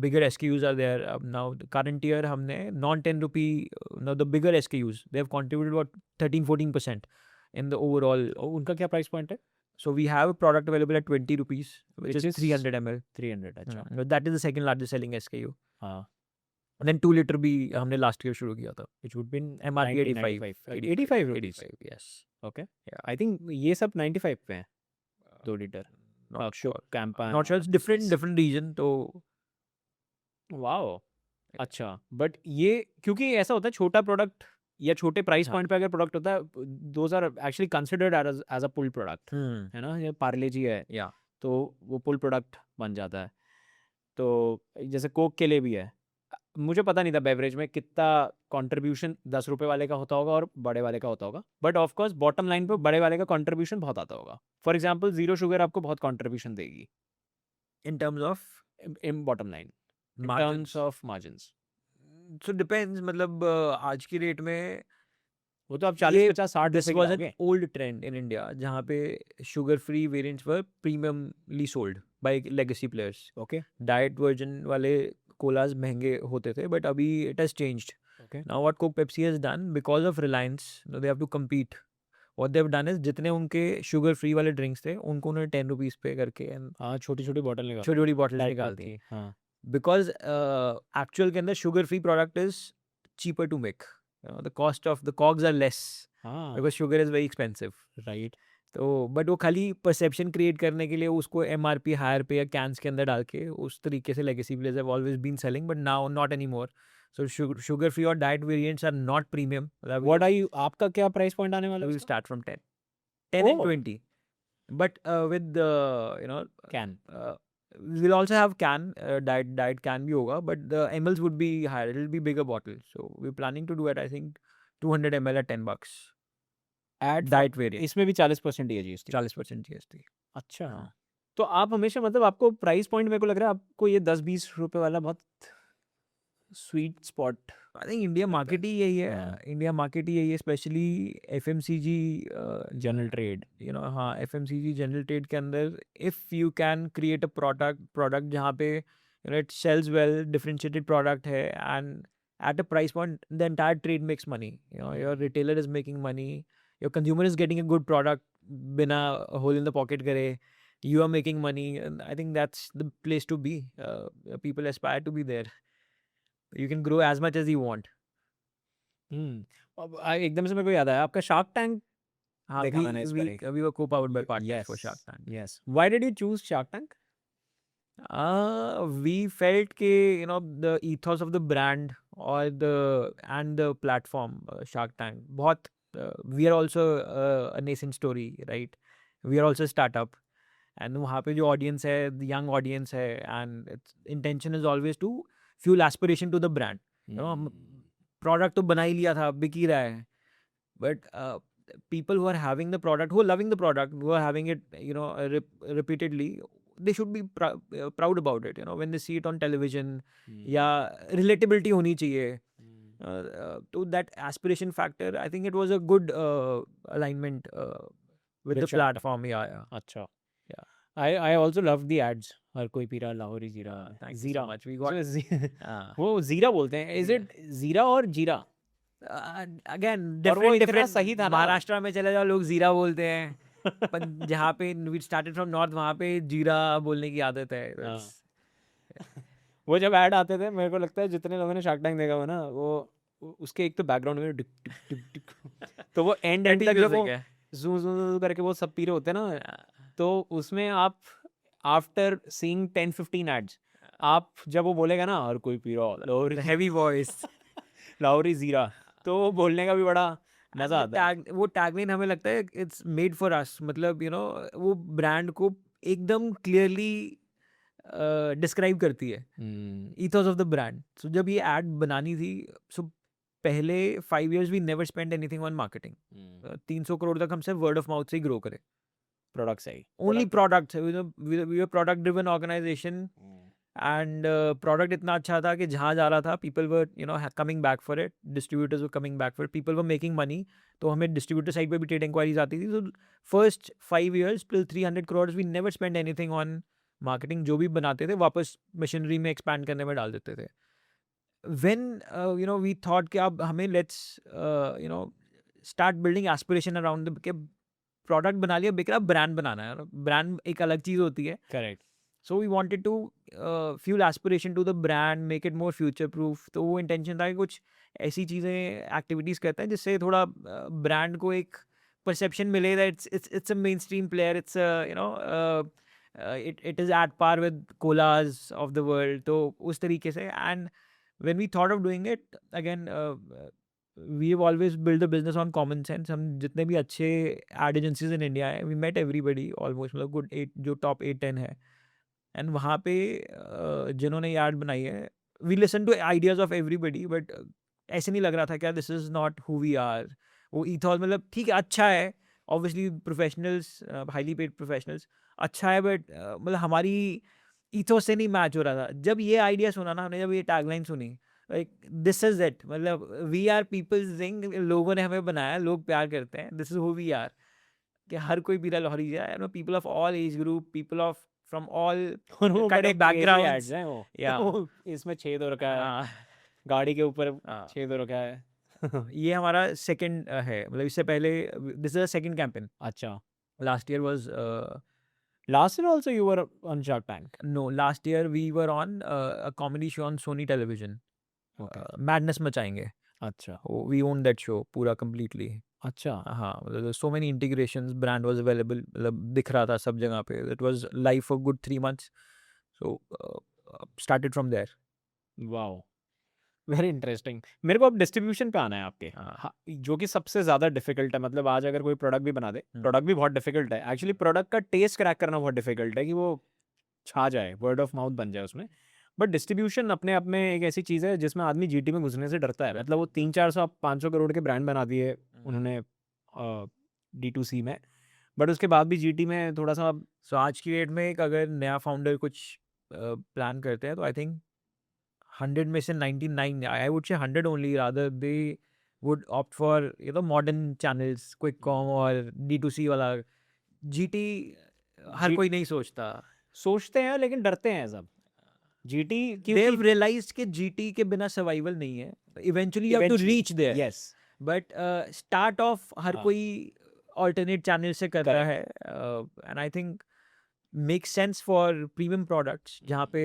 Bigger SKUs are there. Now the current year हमने non 10 rupee, now the bigger SKUs, they have contributed about 13-14% in the overall. उनका क्या price point है? So we have a product available at 20 rupees, which is 300 ml. 300. अच्छा. That is the second largest selling SKU. हाँ. And then 2 liter भी हमने last year शुरू किया था, which would be MRP 85. 85 rupees. 85, yes. Okay. Yeah. I think ये सब 95 पे हैं 2 litre. Not sure. Campa. Not sure. It's different region. तो वाओ. अच्छा. बट ये क्योंकि ऐसा होता है, छोटा प्रोडक्ट या छोटे प्राइस पॉइंट पे अगर प्रोडक्ट होता है, those are actually considered as a pull product, है ना. ये पार्ले जी है, yeah. तो वो पुल प्रोडक्ट बन जाता है. तो जैसे कोक के लिए भी है. मुझे पता नहीं था बेवरेज में कितना कंट्रीब्यूशन 10 रुपए वाले का होता होगा और बड़े वाले का होता होगा, but of course bottom line पे बड़े वाले का कंट्रीब्यूशन बहुत आता होगा. फॉर एग्जांपल 0 शुगर आपको बहुत कंट्रीब्यूशन देगी In terms of in bottom line, margins. Terms of margins. So depends. मतलब आज की रेट में वो तो आप 40 50 60 this रुपए was an की old trend in India, जहाँ पे sugar free variants were premiumly sold by legacy players. Okay. Diet version वाले colas महंगे होते थे, but अभी it has changed. Okay. Now what Coke Pepsi has done, because of Reliance, they have to compete. What they've done is जितने उनके sugar free वाले drinks थे, उनको उन्होंने 10 rupees पे करके and हाँ, छोटी छोटी बॉटल निकाल, छोटी छोटी bottles Diet निकाल Coke दी. की. हाँ. Because actual के अंदर sugar free product is cheaper to make. The cost of the cogs are less हाँ. because sugar is very expensive. Right. तो बट वो खाली परसेप्शन क्रिएट करने के लिए उसको MRP हायर पे या कैंस के अंदर डाल के उस तरीके से legacy players have always been selling, but now not anymore. So sugar free और diet variants are not premium. What are you, आपका क्या प्राइस पॉइंट आने वाला है? Will start from 10 and Oh. 20, but with can. we'll also have can, diet can भी होगा, but the mls would be higher. It will be bigger bottle. So we're planning to do it, I think 200 ml at $10. Ad Diet variant. इसमें भी 40% ही है GST. 40% GST. अच्छा. हाँ. तो आप हमेशा, मतलब आपको प्राइस पॉइंट, मेरे को लग रहा है आपको ये 10-20 रुपए वाला बहुत sweet spot. I think India market ही यही है. हाँ. India market ही यही है, especially FMCG. General trade. हाँ, FMCG general trade के अंदर if you can create a product जहाँ पे it sells well, differentiated product है, and at a price point the entire trade makes money. Your retailer is making money, your consumer is getting a good product बिना hole in the pocket करे, you are making money, and I think that's the place to be. People aspire to be there. You can grow as much as you want. अब एकदम से मेरे को याद आया आपका शार्क टैंक. हाँ, देखा मैंने इस पर एक. we were co-powered by partners Yes. for Shark Tank. Yes. Why did you choose Shark Tank? We felt कि the ethos of the brand or the platform, Shark Tank, बहुत we are also a nascent story, right? We are also a startup, and वहाँ पे जो audience है, the young audience है, and its intention is always to fuel aspiration to the brand. Product तो बना ही लिया था, बिक ही रहा है, but people who are having the product, who are loving the product, who are having it repeatedly, they should be proud about it, when they see it on television. या relatability होनी चाहिए. To that aspiration factor, I think it was a good alignment with the Shark Tank. platform. Yeah. अच्छा. Yeah. I also love the ads. हर कोई P रहा लाहौरी जीरा. Thank you जीरा so much. We got वो जीरा बोलते हैं. Is it जीरा और जीरा? again और वो different इतना सही था ना. महाराष्ट्र में चले जाओ, लोग जीरा बोलते हैं. पर जहाँ पे we started from north, वहाँ पे जीरा बोलने की आदत है. वो जब ऐड आते थे, मेरे को लगता है जितने लोगों ने शार्क टैंक देखा हुआ ना, वो उसके एक तो बैकग्राउंड में डिक टिक टिक टिक, तो वो एंड तक जब वो जू जू करके वो सब पी रहे होते हैं ना, तो उसमें आप आफ्टर सीइंग 10-15 एड्स, आप जब वो बोलेगा ना हर कोई पी रहा, हैवी वॉइस लाहौरी जीरा, तो वो बोलने का भी बड़ा मजा आता है। वो टैगलाइन हमें लगता है इट्स मेड फॉर अस, मतलब वो ब्रांड को एकदम क्लियरली डिस्क्राइब करती है, ethos of the brand. So जब ये एड बनानी थी, सो पहले 5 years we never spend anything on marketing. 300 crore तक हम सिर्फ वर्ड ऑफ माउथ से ही ग्रो करें. प्रोडक्ट सही। Only product, we are product driven organisation, and product इतना अच्छा था कि जहाँ जा रहा था people were coming back for it, distributors were coming back for it, people were making money. तो हमें डिस्ट्रीब्यूटर साइड पे भी ट्रेड इंक्वायरीज आती थी. तो first 5 years till 300 crores we never spend anything on marketing. जो भी बनाते थे वापस मशीनरी में एक्सपैंड करने में डाल देते थे. when we thought कि अब हमें let's start building aspiration around the, कि प्रोडक्ट बना लिया, बिक रहा, ब्रांड बनाना है. ब्रांड एक अलग चीज़ होती है. Correct. So we wanted to fuel aspiration to the brand, make it more future proof. तो वो इंटेंशन था कि कुछ ऐसी चीज़ें, एक्टिविटीज़ करते हैं जिससे थोड़ा ब्रांड को एक परसेप्शन मिले that it's a mainstream player, it's it is at par with colas of the world. तो उस तरीके से. And when we thought of doing it, again we have always built the business on common sense. हम जितने भी अच्छे ad agencies in India है, we met everybody almost, मतलब good 8 जो top 8-10 है, एंड वहाँ पे जिन्होंने ये ad बनाई है, we listen to ideas of everybody, but ऐसे नहीं लग रहा था क्या this is not who we are. वो ईथॉस मतलब ठीक है, अच्छा है, obviously professionals, highly paid professionals, अच्छा है, बट मतलब हमारी ईथोस से नहीं मैच हो रहा था. जब ये आइडिया सुना ना हमने, जब ये टैगलाइन सुनी, लाइक दिस इज इट, मतलब वी आर पीपल्स थिंग, लोगों ने हमें बनाया, लोग प्यार करते हैं, this is who we are. कि हर कोई पीरा लाहौरी है, people of all age group, people of from all kind of backgrounds. हैं वो. या इसमें छेद हो रखा है, गाड़ी के ऊपर छेद हो रखा है. ये हमारा सेकंड है, मतलब इससे पहले this is a second campaign. अच्छा. Last year was Last year also you were on Shark Tank. no, last year we were on a comedy show on Sony Television. Okay. Madness मचाएंगे. अच्छा. We own that show पूरा completely. अच्छा. हाँ, मतलब so many integrations, brand was available, मतलब दिख रहा था सब जगह पे. It was live for good 3 months. So started from there. Wow, very interesting. मेरे को अब डिस्ट्रीब्यूशन पे आना है आपके. हाँ, जो कि सबसे ज़्यादा डिफिकल्ट है. मतलब आज अगर कोई प्रोडक्ट भी बना दे, प्रोडक्ट भी बहुत डिफिकल्ट है एक्चुअली. प्रोडक्ट का टेस्ट क्रैक करना बहुत डिफिकल्ट है कि वो छा जाए, वर्ड ऑफ माउथ बन जाए उसमें. बट डिस्ट्रीब्यूशन अपने आप में एक ऐसी चीज़ है जिसमें आदमी जीटी में घुसने से डरता है. मतलब वो 300-400-500 करोड़ के ब्रांड बना दिए उन्होंने D2C में, बट उसके बाद भी जीटी में थोड़ा सा. सो आज की डेट में एक अगर नया फाउंडर कुछ प्लान करते हैं, तो आई थिंक 100 में से 99, आई वुड से 100 only, rather they would opt for modern channels, quick com और D2C वाला. जीटी हर कोई नहीं सोचते हैं लेकिन डरते हैं सब. जीटी they've realized कि जीटी के बिना सर्वाइवल नहीं है. Eventually you have to reach there. Yes, but start off हर कोई ऑल्टरनेट चैनल से कर रहा है. And I think makes sense for premium products, जहाँ पे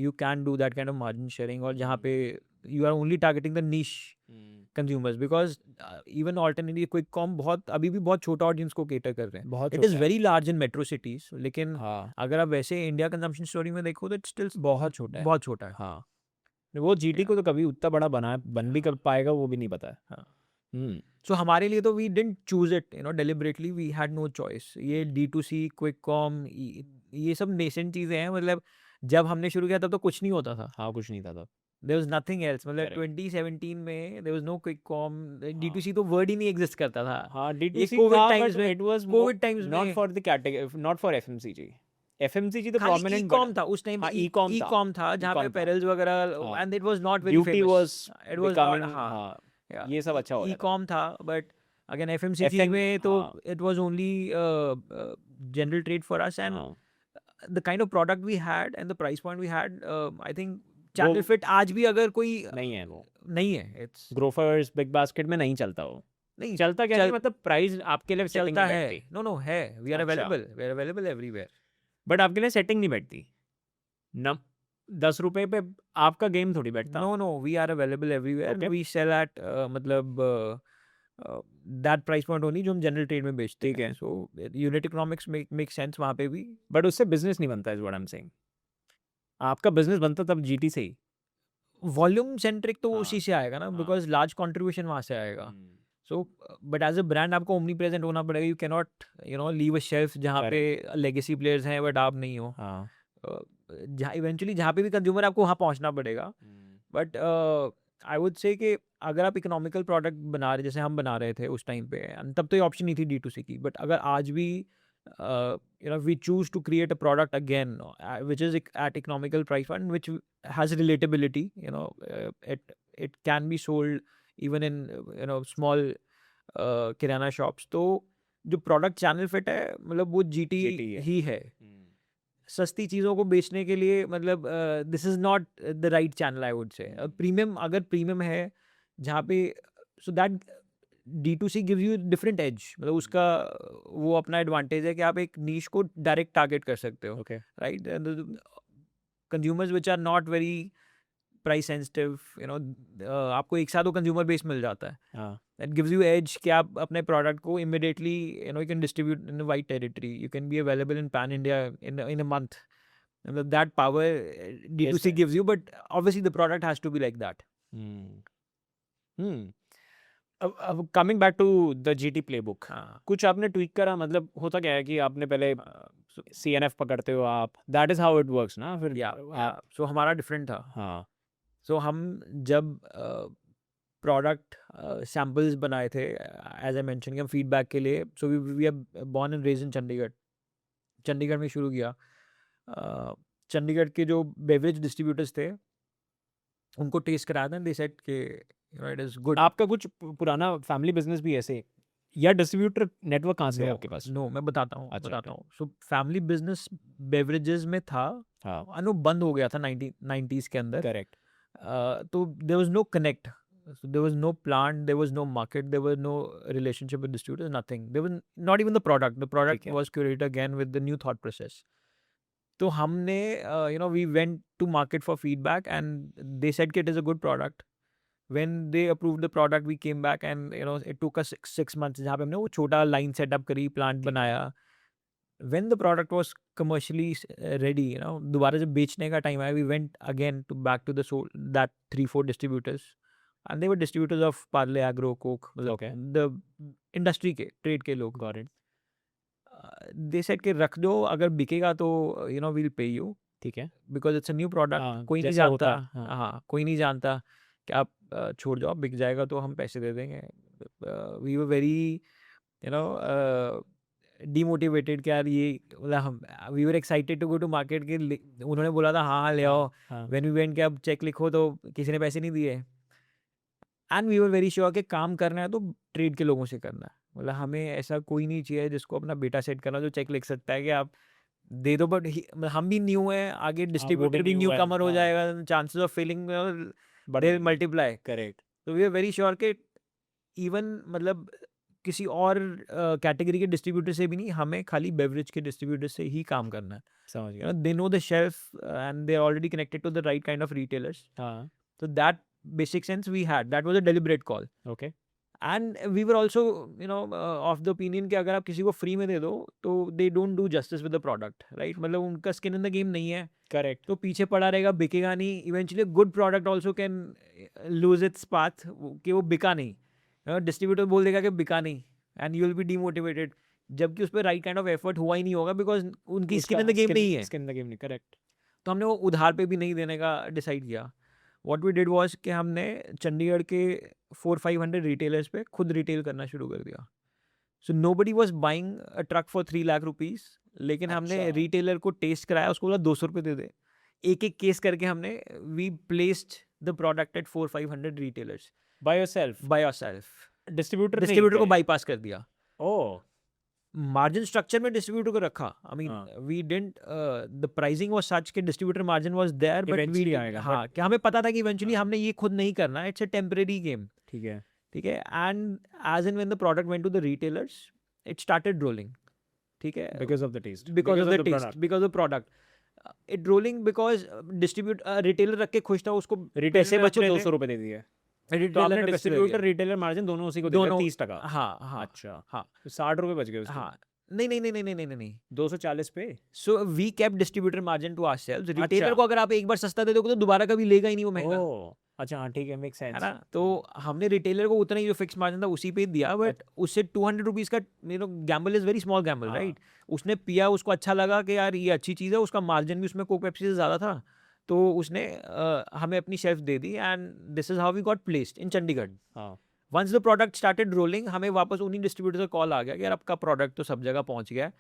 you can do that kind of margin sharing, और जहाँ पे you are only targeting the niche consumers. Because even alternately quick com बहुत अभी भी बहुत छोटा ऑडियंस को केटर कर रहे हैं. बहुत. It is very large in metro cities, लेकिन हाँ, अगर आप वैसे इंडिया कंजम्पशन स्टोरी में देखो तो इट स्टिल बहुत छोटा है. बहुत छोटा है. हाँ, वो जीटी को तो कभी उतना बड़ा बन भी कर पाएगा वो भी नहीं पता है. हाँ. सो हमारे लिए तो we didn't choose it deliberately, we had no choice. ये D2C, क्विक कॉम, ये सब नेसेंट चीज़ें हैं. मतलब जब हमने शुरू किया तब तो कुछ नहीं होता था. हाँ, कुछ नहीं था तब. There was nothing else. मतलब Correct. 2017 में there was no quick com, D2C तो वर्ड ही नहीं एग्जिस्ट करता था. हाँ, ये D2C कोविड था, टाइम्स but में, it was Covid times not में for the category, not for FMCG. FMCG तो खाली prominent, ई-कॉम था उस टाइम. हाँ, e-com था. जहाँ पे E-com था. पेरेल्स वगैरह, हाँ. And it was not very Beauty famous. was it was becoming, हाँ, हाँ, yeah. ये सब अच्छा हो रहा था. ई-कॉम था, बट अगेन FMCG में तो हाँ. It was only general trade for us. And हाँ, the kind of product we had and the price point we had, I think channel fit आज भी अगर कोई नहीं है वो. नहीं है. It's ग्रोफर्स, बिग बास्केट में नहीं चलता वो. नहीं चलता क्या नहीं, मतलब प्राइस आपके लिए सेटिंग चलता नहीं है. बैठती. No, है. We are अच्छा. available. We are available everywhere. But आपके लिए सेटिंग नहीं बैठती न. 10 रुपए पे आपका गेम थोड़ी बैठता. No, we are available everywhere. Okay. We sell at मतलब that price point only जो हम जनरल ट्रेड में बेचते ठीक हैं. है. So unit economics make sense वहाँ पे भी. बट उससे बिजनेस नहीं बनता, is what I am saying. आपका बिजनेस बनता तब जीटी से ही. वॉल्यूम सेंट्रिक तो हाँ. उसी से आएगा ना, हाँ. बिकॉज लार्ज कंट्रीब्यूशन वहाँ से आएगा. So but as a brand आपको ओमनी प्रेजेंट होना पड़ेगा. You can not leave a shelf जहाँ पे लेगेसी प्लेयर्स हैं बट आप नहीं हो. हाँ. जहाँ इवेंचुअली जहाँ पे भी कंज्यूमर आपको वहाँ पहुँचना पड़ेगा. बट आई वुड से कि अगर आप इकोनॉमिकल प्रोडक्ट बना रहे जैसे हम बना रहे थे उस टाइम पे, and तब तो ये ऑप्शन नहीं थी D2C की. बट अगर आज भी we choose to create a product again which is at economical price point which has relatability, it can be sold even in small kirana shops. तो जो प्रोडक्ट चैनल फिट है मतलब वो GT GT है. ही है. सस्ती चीज़ों को बेचने के लिए मतलब this is not the right channel I would say. Premium अगर प्रीमियम है जहाँ पे so that D2C gives you different edge. मतलब उसका वो अपना एडवांटेज है कि आप एक नीश को डायरेक्ट टारगेट कर सकते हो. Okay. Right. Consumers which are not very price sensitive, आपको एक साथ वो कंज्यूमर बेस मिल जाता है. हाँ. That gives you edge कि आप अपने प्रोडक्ट को immediately you can distribute in a wide territory. You can be available in pan India in a month. मतलब that power D2C Yes, gives you, but obviously the product has to be like that. अब coming back to the GT playbook, हाँ. कुछ आपने tweak करा? मतलब होता क्या है कि आपने पहले CNF पकड़ते हो आप, that is how it works ना फिर. Yeah. So हमारा different था. हाँ. So हम जब प्रोडक्ट सैम्पल्स बनाए थे एज आई मेंशन कि हम फीडबैक के लिए. So we are born and raise in Chandigarh. Chandigarh में शुरू किया. चंडीगढ़ के जो बेवरेज डिस्ट्रीब्यूटर्स थे उनको टेस्ट कराया था. दे सेड कि इट इज गुड. आपका कुछ पुराना फैमिली बिजनेस भी ऐसे या डिस्ट्रीब्यूटर नेटवर्क कहाँ से है आपके पास? नो मैं बताता हूँ. अच्छा. बताता हूँ. सो फैमिली बिजनेस बेवरेजेस में था. हाँ. अनु बंद हो गया था 90s के अंदर. करेक्ट. तो there was no connect. So there was no plant, there was no market, there was no relationship with distributors, nothing. There was not even the product. The product ठीक है. was curated again with the new thought process. तो हमने we went to market for feedback and they said that it is a good product. When they approved the product, we came back and it took us six months जहाँ पे हमने वो छोटा line setup करी, plant बनाया. When the product was commercially ready, दोबारा जब बेचने का time आया, we went again to back to the that 3-4 distributors. And they were distributors of Parle, Agro, Coke, Okay. the industry के trade के लोग. Got it. They said कि रख दो, अगर बिकेगा तो we'll pay you. ठीक है. Because it's a new product. हाँ, कोई नहीं जैसा होता जानता. है. हाँ. हाँ, कोई नहीं जानता कि आप छोड़ जाओ, बिक जाएगा तो हम पैसे दे देंगे. We were very demotivated कि यार ये मतलब हम we were excited to go to market कि उन्होंने बोला था हाँ ले आओ. When we went कि अब चेक लिखो तो किसी ने पैसे नहीं दिए. And we were very sure कि काम करना है तो ट्रेड के लोगों से करना है. मतलब हमें ऐसा कोई नहीं चाहिए जिसको अपना बेटा सेट करना जो चेक लिख सकता है कि आप दे दो. बट हम भी न्यू हैं, आगे डिस्ट्रीब्यूटर भी न्यू कमर हो जाएगा, चांसेस ऑफ फेलिंग बड़े मल्टीप्लाई. करेक्ट. तो वी आर वेरी श्योर कि इवन मतलब किसी और कैटेगरी के डिस्ट्रीब्यूटर से भी नहीं, हमें खाली बेवरेज के डिस्ट्रीब्यूटर से ही काम करना है. समझ गया. They know the shelf and they are already connected to the right kind of retailers. हाँ. So that basic sense we had. That was a deliberate call. Okay. And we were also of the opinion कि अगर आप किसी को free में दे दो तो they don't do justice with the product, right? मतलब उनका skin in the game नहीं है. Correct. तो पीछे पड़ा रहेगा, बिकेगा नहीं. Eventually good product also can lose its path कि वो बिका नहीं. डिस्ट्रीब्यूटर बोल देगा कि बिका नहीं and you will be demotivated. जबकि उस पर right kind of effort हुआ ही नहीं होगा because उनकी skin in the game नहीं है. Skin in the game नहीं. Correct. तो हमने वो उधार पे भी नहीं देने का डिसाइड किया. What we did was कि हमने चंडीगढ़ के 400-500 रिटेलर्स पे खुद रिटेल करना शुरू कर दिया. So nobody was buying a truck for 3 lakh rupees. लेकिन हमने रिटेलर को टेस्ट कराया, उसको बोला 200 रुपये दे दे. एक एक केस करके हमने we placed the product at 400-500 retailers. By yourself. By ourselves. Distributor को बाईपास कर दिया. Oh. मार्जिन स्ट्रक्चर में डिस्ट्रीब्यूटर को रखा. I mean we didn't the pricing was such कि distributor margin was there but we आएगा. हाँ, कि हमें पता था कि इवेंचुअली हमने ये खुद नहीं करना. It's a temporary game. ठीक है. ठीक है. And as and when the product went to the retailers it started rolling. ठीक है. Because of the taste. Because of the taste. Because of the product. It rolling because retailer रख के खुश था, उसको पैसे बच रहे थे. 200 रुपये दे दिए. तो आपने डिस्ट्रीब्यूटर रिटेलर मार्जिन दोनों उसी को दे दिया 30%. हाँ हाँ. अच्छा. हाँ. 60 रुपये बच गए उसके. हाँ. नहीं नहीं नहीं नहीं नहीं नहीं नहीं 240 पे। So we kept distributor margin to ourselves. Retailer अच्छा। को अगर आप एक बार सस्ता दे दोगे तो दोबारा कभी लेगा ही नहीं वो महंगा, ओह अच्छा, हाँ ठीक है, मेक है सेंस। ना। तो हमने रिटेलर को उतना ही जो फिक्स मार्जिन था उसी पे ही दिया, बट उससे 200 रुपीज़ का Gamble is very small Gamble, हाँ। राइट। उसने पिया, उसको अच्छा लगा कि यार ये अच्छी चीज़ है, उसका मार्जिन भी उसमें कोक पेप्सी से ज़्यादा था, तो उसने हमें अपनी शेल्फ दे दी, and this is how we got placed in Chandigarh. हाँ। Once the product started rolling, हमें वापस उन्हीं डिस्ट्रीब्यूटर से कॉल आ गया कि यार आपका प्रोडक्ट तो सब जगह पहुंच गया है,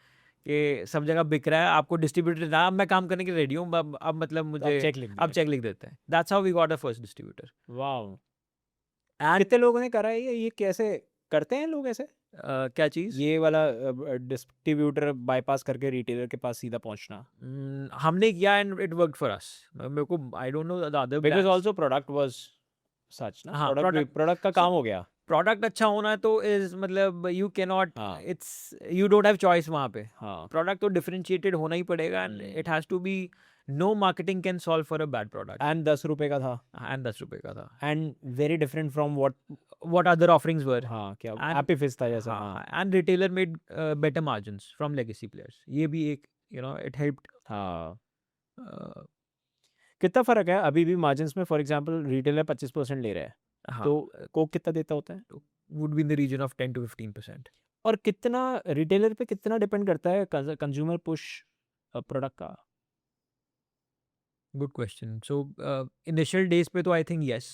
कि सब जगह बिक रहा है, आपको डिस्ट्रीब्यूटर ना, अब मैं काम करने के लिए रेडी हूँ, अब मतलब मुझे चेक लिख अब चेक लिख देते हैं। That's how we got a first distributor. वाह। एंड कितने लोगों ने करा है ये कैसे करते हैं लोग ऐसे? क्या चीज़? ये वाला डिस्ट्रीब्यूटर बाईपास करके रिटेलर के पास सीधा पहुंचना। हमने किया and it worked for us. मेरे को I don't know the other because also product was such ना, हाँ, प्रोडक्ट का काम हो गया। प्रोडक्ट अच्छा होना है तो इज मतलब यू कैन नॉट, हाँ। It's you don't have choice वहाँ पे। हाँ। प्रोडक्ट तो डिफरेंशिएटेड होना ही पड़ेगा, and it has to be, no marketing can solve for a bad product. And 10 रुपए का था। एंड 10 रुपए का था। And very different from what. What other offerings were. हाँ क्या And- हैप्पी फिस्ट था जैसा। हाँ। हाँ, and retailer made better margins from legacy players. ये भी एक इट हेल्प्ड। हाँ। कितना फर्क है अभी भी मार्जिन्स में? फॉर एग्जांपल रिटेलर 25% ले रहा है, हाँ, तो कोक कितना देता होता है? Would be in the region of 10 to 15%। और कितना रिटेलर पे कितना डिपेंड करता है कंज्यूमर पुश प्रोडक्ट का? Good question. So initial days पे तो आई थिंक यस,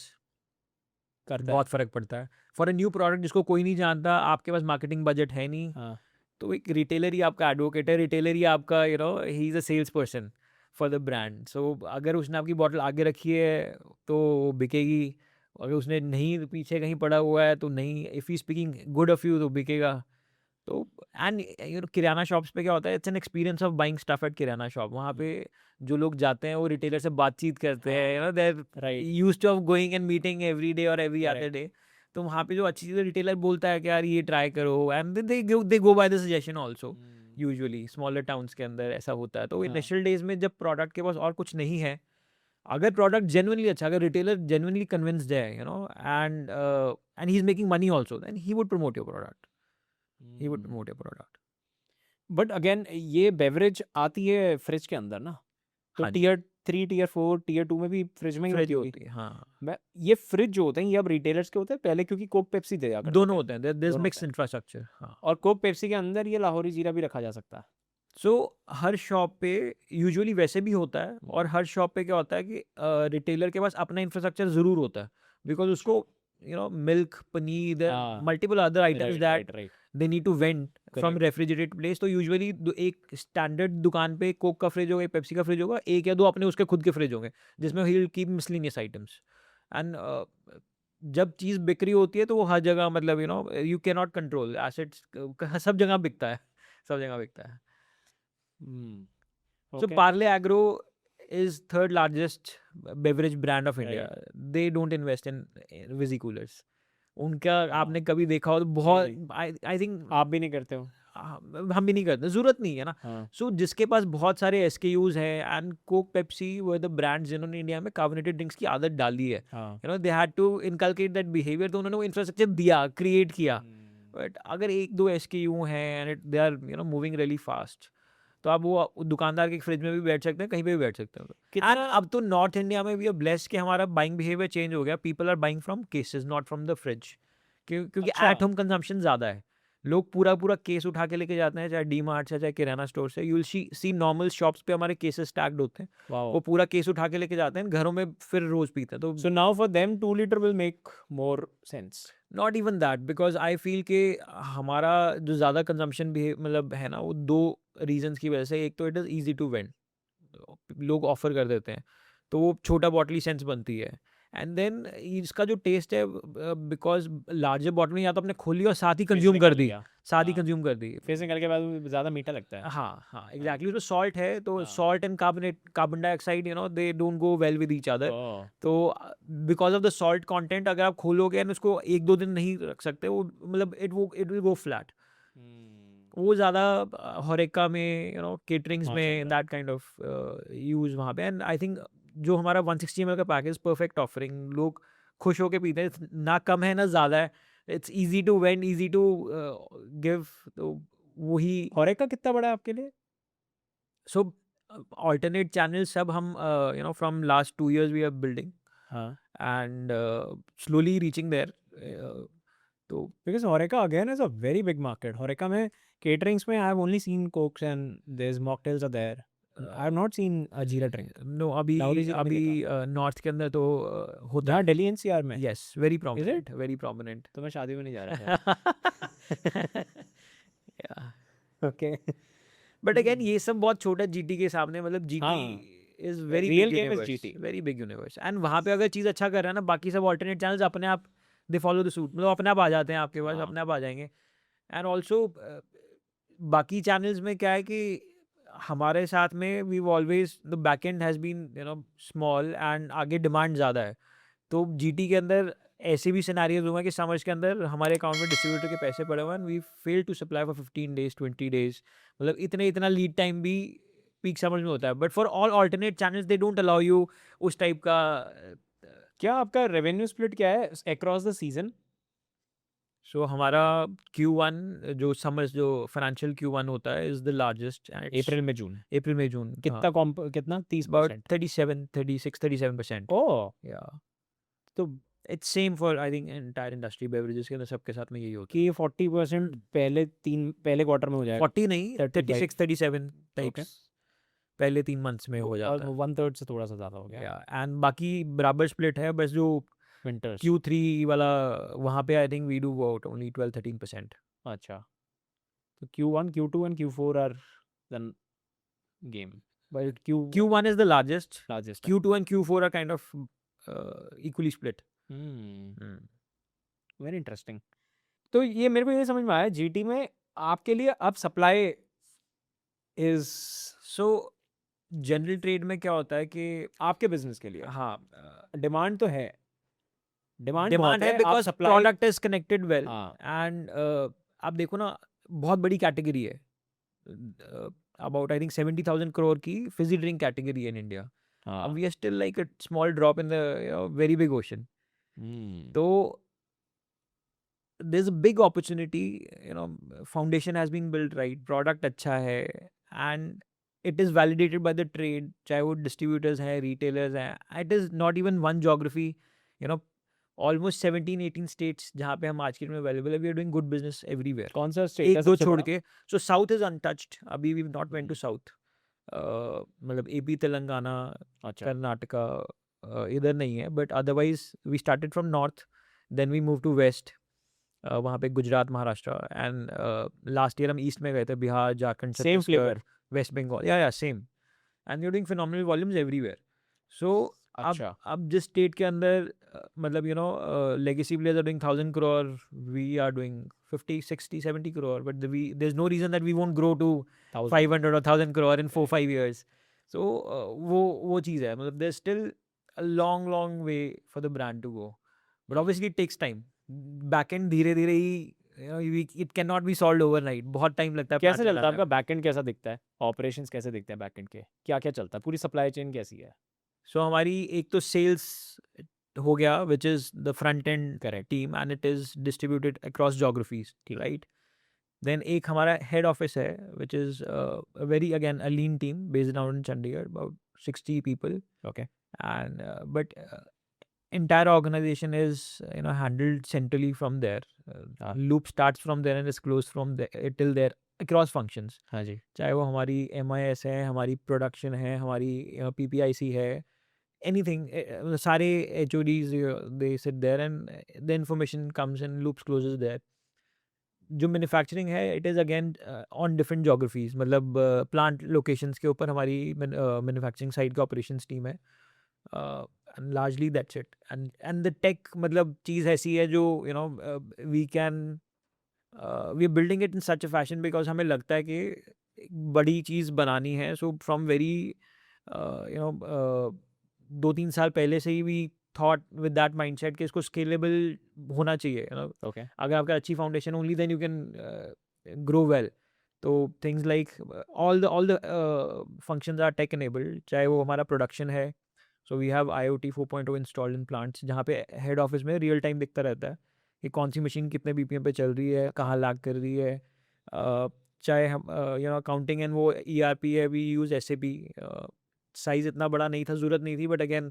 करता बहुत फर्क पड़ता है। फॉर अ न्यू प्रोडक्ट जिसको कोई नहीं जानता, आपके पास मार्केटिंग बजट है नहीं, है। हाँ। तो एक रिटेलर ही आपका एडवोकेट है, रिटेलर ही आपका ही is a sales person for the brand. So अगर उसने आपकी बॉटल आगे रखी है तो वो बिकेगी, अगर उसने नहीं पीछे कहीं पड़ा हुआ है तो नहीं, if he speaking good of you तो बिकेगा। तो एंड किराना शॉप्स पे क्या होता है, it's an experience of buying stuff at kirana shop. वहाँ पे जो लोग जाते हैं वो रिटेलर से बातचीत करते हैं, there right. Used to of going and meeting every day और एवरी अदर Correct. डे। तो वहाँ पे जो अच्छी चीज़ें रिटेलर बोलता है कि यार ये ट्राई करो, and they go by the suggestion also. Usually smaller towns के अंदर ऐसा होता है। तो हाँ। इनिशियल डेज में जब प्रोडक्ट के पास और कुछ नहीं है, अगर प्रोडक्ट जेन्युइनली अच्छा, अगर रिटेलर जेन्युइनली कन्विंस्ड है and he is making money also, then he would promote your product, he would promote your product. But again ये बेवरेज आती है फ्रिज के अंदर ना, तो हाँ जी। टीयर 3 टीयर 4 टीयर 2 में भी फ्रिज में ही फ्रिज होती होती है, हाँ। मैं ये फ्रिज जो होते हैं ये अब रिटेलर्स के होते हैं पहले, क्योंकि कोक पेप्सी दिया करते दोनों थे। होते हैं, देयर इज दोनों मिक्स होते हैं। इंफ्रास्ट्रक्चर, हाँ। और कोक पेप्सी के अंदर ये लाहौरी जीरा भी रखा जा सकता है। सो हर शॉप पे यूजुअली वैसे भी होता है, और हर शॉप पे क्या होता है कि रिटेलर के पास अपना इंफ्रास्ट्रक्चर ज़रूर होता है, बिकॉज उसको मिल्क, पनीर, हाँ। Multiple other items that right right. They need to vent from Correct. Refrigerated place. तो यूजुअली एक स्टैंडर्ड दुकान पे कोक का फ्रिज होगा, एक पेप्सी का फ्रिज होगा, एक या दो अपने उसके खुद के फ्रिज होंगे जिसमें he will keep miscellaneous items. And जब चीज़ बिक्री होती है तो वो हर जगह, मतलब you can not control assets, सब जगह बिकता है, सब जगह बिकता है। So okay. Parle Agro is third largest beverage brand of India. They don't invest in Visi coolers. उनका आपने कभी देखा हो तो बहुत, आई थिंक आप भी नहीं करते हो? हम भी नहीं करते, जरूरत नहीं है ना। हाँ। सो जिसके पास बहुत सारे SKUs हैं, and Coke, Pepsi were the brands जिन्होंने इंडिया में कार्बोनेटेड ड्रिंक्स की आदत डाली है, हाँ। They had to inculcate that behaviour, तो उन्होंने वो इंफ्रास्ट्रक्चर दिया, क्रिएट किया। बट अगर एक दो SKU हैं and they are moving really fast, तो आप वो दुकानदार के फ्रिज में भी बैठ सकते हैं, कहीं पे भी बैठ सकते हैं। एंड अब तो नॉर्थ इंडिया में भी अब ब्लेस्ड कि हमारा बाइंग बिहेवियर चेंज हो गया, people are buying from cases not from the fridge, क्योंकि अच्छा। एट होम कंजम्पशन ज़्यादा है। लोग पूरा पूरा केस उठा के लेके जाते हैं, चाहे डी मार्ट से, चाहे किराना स्टोर से। You will see normal shops पे हमारे केसेस स्टैक्ड होते हैं, वाओ। वो पूरा केस उठा के लेके जाते हैं घरों में, फिर रोज पीते हैं। तो so now for them 2 litre will make more sense. Not even that, because I feel कि हमारा जो ज़्यादा कंजम्पशन भी मतलब है ना, वो दो रीजंस की वजह से। एक तो इट इज़ ईजी टू वेंड, लोग ऑफर कर देते हैं, तो वो छोटा बॉटल ही सेंस बनती है। एंड देन इसका जो टेस्ट है, बिकॉज लार्जर बॉटल में या तो आपने खोली और साथ ही कंज्यूम कर दी, साथ ही हाँ। कंज्यूम कर दी। फेस निकल के बाद वो ज़्यादा मीठा लगता है। हाँ हाँ, एग्जैक्टली। उसमें सॉल्ट है, तो हाँ। Salt and carbon dioxide they don't go well with each other. Oh. तो because of the salt content, अगर आप खोलोगे एंड उसको एक दो दिन नहीं रख सकते, वो मतलब इट विल गो फ्लैट। वो ज़्यादा होरेका में, केटरिंग्स हाँ, में, चल दैट काइंड ऑफ यूज़ वहाँ पे। एंड आई थिंक जो हमारा 160 ml का पैकेज, परफेक्ट ऑफरिंग, लोग खुश होके पीते हैं, ना कम है ना ज़्यादा है, it's easy to vend, easy to give. तो वही होरेका कितना बड़ा है आपके लिए? सो alternate channels सब हम from last 2 years we are building हाँ, and slowly reaching there. तो because होरेका again is a very big market. होरेका में caterings में I have only seen cokes and there's mocktails are there. I have not seen a जीरा drink. No अभी लाहौरी जीरा नहीं अभी north के अंदर तो होता जहाँ है. दिल्ली एनसीआर में, yes very prominent, it? Very prominent. तो मैं शादी में नहीं जा रहा था. Okay. बट अगेन ये सब बहुत छोटा जीटी के सामने, मतलब जीटी हाँ, is very real big game is universe, GT. Very big universe. And वहाँ पे अगर चीज़ अच्छा कर रहा है ना, बाकी सब ऑल्टरनेट चैनल्स अपने आप दे फॉलो द सूट, मतलब अपने आप आ जाते हैं आपके पास, हाँ. अपने आप आ जाएंगे. एंड ऑल्सो बाकी चैनल्स में क्या है कि हमारे साथ में we always the back end has been small and आगे डिमांड ज़्यादा है. तो जीटी के अंदर ऐसे भी सिनेरियोज हुए हैं कि समर्स के अंदर हमारे अकाउंट में डिस्ट्रीब्यूटर के पैसे पड़े हुए हैं, we fail to supply for 15 days 20 days, मतलब इतना लीड टाइम भी पीक समर्स में होता है. But for all alternate channels they don't allow you उस टाइप का. क्या आपका रेवेन्यू स्प्लिट क्या है अक्रॉस द सीजन? सो हमारा Q1 जो समर्स जो फाइनेंशियल Q1 होता है इज द लार्जेस्ट. अप्रैल में जून अप्रैल में जून कितना अबाउट 30%? 37 36 37%. ओह, या तो it's same for I think entire industry beverages के अंदर सबके साथ में यही होता कि ये 40% पहले क्वार्टर में हो है. जाएगा 40 नहीं 35. 36 37 Okay. टाइप्स पहले 3 मंथ्स में हो और जाता है. 1/3 से थोड़ा सा ज़्यादा हो गया या एंड बाकी बराबर स्प्लिट है. बस जो विंटर्स. Q3 वाला वहाँ पे I think we do about only 12-13%. अच्छा, तो Q1 Q2 and Q4 are the game, but Q1 is the largest. Largest. Q2 and Q4 are kind of equally split. Very interesting. तो ये मेरे को ये समझ में आया जीटी में आपके लिए अब supply is So general trade में क्या होता है कि आपके बिजनेस के लिए हाँ डिमांड तो है, डिमांड डिमांड है आप because supply. Product is connected well. हाँ, एंड आप देखो ना, बहुत बड़ी कैटेगरी है. अबाउट आई थिंक 70,000 crore की फिजी ड्रिंक कैटेगरी है इन इंडिया. हाँ. We are still like a small drop in the very big ocean. तो there's a big opportunity, foundation has been built right, product अच्छा है, and it is validated by the trade, चाहे वो distributors हैं, retailers हैं. It is not even one geography, almost 17-18 states जहाँ पे हम आज के डेट में available है. We are doing good business everywhere. कौन सा स्टेट एक है दो सबसे छोड़ बड़ा? के. So south is untouched. अभी we've not went to south. मतलब AP तेलंगाना अच्छा, कर्नाटका इधर नहीं है. But otherwise we started from north, then we moved to west. वहाँ पे Gujarat Maharashtra and last year हम ईस्ट में गए थे, Bihar Jharkhand same flavour. West Bengal. या same. And you doing phenomenal volumes everywhere. So अच्छा, अब जिस स्टेट के अंदर मतलब legacy players are doing 1,000 crore, we are doing 50 60 70 crore, but there is no reason that we won't grow to 500 or 1,000 crore in 4-5 years. So वो चीज़ है, मतलब there still a long way for the brand to go, but obviously it takes time. Backend धीरे धीरे ही it can not be solved overnight. बहुत time लगता है. कैसे चलता है आपका बैकएंड? कैसा दिखता है ऑपरेशंस? कैसे दिखते हैं बैकएंड के? क्या क्या चलता है? पूरी सप्लाई चेन कैसी है? सो हमारी एक तो सेल्स हो गया which is the front end correct. Team and it is distributed across geographies, right. Then एक हमारा हेड ऑफिस है which is very again a lean team based out in Chandigarh, about 60 people. Okay. And but entire organization is handled centrally from there. Loop starts from there and is closed from there till there across functions. हाँ जी. चाहे वो हमारी MIS है, हमारी production है, हमारी PPIC है, anything. सारे HODs they sit there and the information comes and loops closes there. जो मैन्युफैक्चरिंग है it is again on different geographies, मतलब प्लांट लोकेशंस के ऊपर हमारी मैन्युफैक्चरिंग साइड का ऑपरेशंस टीम है. Largely that's it. And the tech मतलब चीज़ ऐसी है जो we are building it in such a fashion because हमें लगता है कि एक बड़ी चीज़ बनानी है. सो फ्रॉम वेरी 2-3 साल पहले से ही we thought with that mindset कि इसको स्केलेबल होना चाहिए. Okay. अगर आपका अच्छी foundation only then you can grow well. तो things like all the functions are tech enabled, चाहे वो हमारा प्रोडक्शन है. So we have IoT 4.0 installed in plants, जहाँ पे हेड ऑफिस में रियल टाइम दिखता रहता है कि कौन सी मशीन कितने BPM पे चल रही है, कहाँ लैग कर रही है. चाहे हम अकाउंटिंग एंड वो ERP है, वी यूज SAP. साइज इतना बड़ा नहीं था, ज़रूरत नहीं थी, but again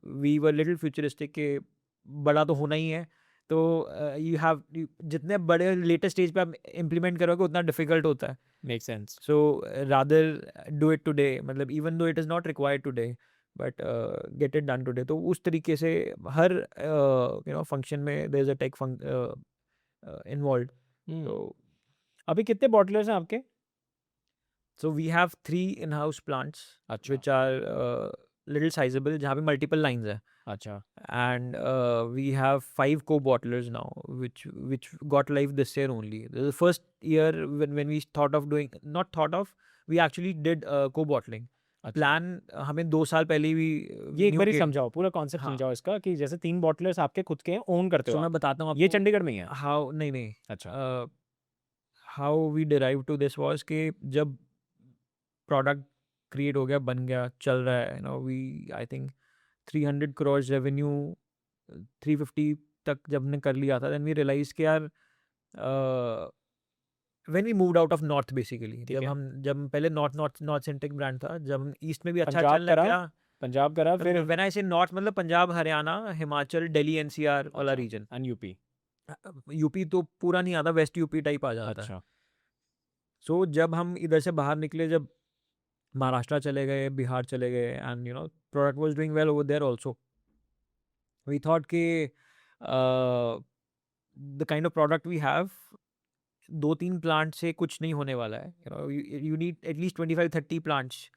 we were little futuristic के बड़ा तो होना ही है. तो यू हैव जितने बड़े लेटेस्ट स्टेज पे आप इम्प्लीमेंट करोगे उतना डिफिकल्ट होता है. Make sense. So rather do it today, मतलब even though it is not required today, but get it done today. तो उस तरीके से हर फंक्शन में there is a tech involved. So अभी कितने बॉटलर्स हैं आपके? we have 3 in-house plants अच्छा. which are little sizable, जहाँ पे multiple lines है. अच्छा. And we have 5 co-bottlers now, which got live this year only. The first year when we thought of doing, not thought of, we actually did co-bottling. अच्छा. Plan हमें 2 साल पहले भी ये एक बार ही समझाओ, पूरा कॉन्सेप्ट हाँ. समझाओ इसका, कि जैसे 3 बॉटलर्स आपके खुद के हैं, ओन करते हो मैं आप. बताता हूँ ये आपको चंडीगढ़ में ही है? हाउ नहीं अच्छा. How we derive to this was कि जब प्रोडक्ट क्रिएट हो गया, बन गया, चल रहा है, we I think 300 crores revenue 350 तक जब हमने कर लिया था, देन वी रियलाइज कि यार when we moved out of north basically, जब पहले नॉर्थ सेंट्रिक ब्रांड था, जब हम ईस्ट में भी अच्छा पंजाब चलने करा? लगा. पंजाब करा, फिर व्हेन आई से नॉर्थ मतलब पंजाब, हरियाणा, हिमाचल, दिल्ली NCR वाला रीजन. And UP. यूपी तो पूरा नहीं आता, वेस्ट यूपी टाइप आ जाता है. अच्छा. सो जब हम इधर से बाहर निकले, जब महाराष्ट्र चले गए, बिहार चले गए, and product was doing well over there also, we thought कि the kind of product we have, 2-3 plant से कुछ नहीं होने वाला है. You need at least 25-30 plants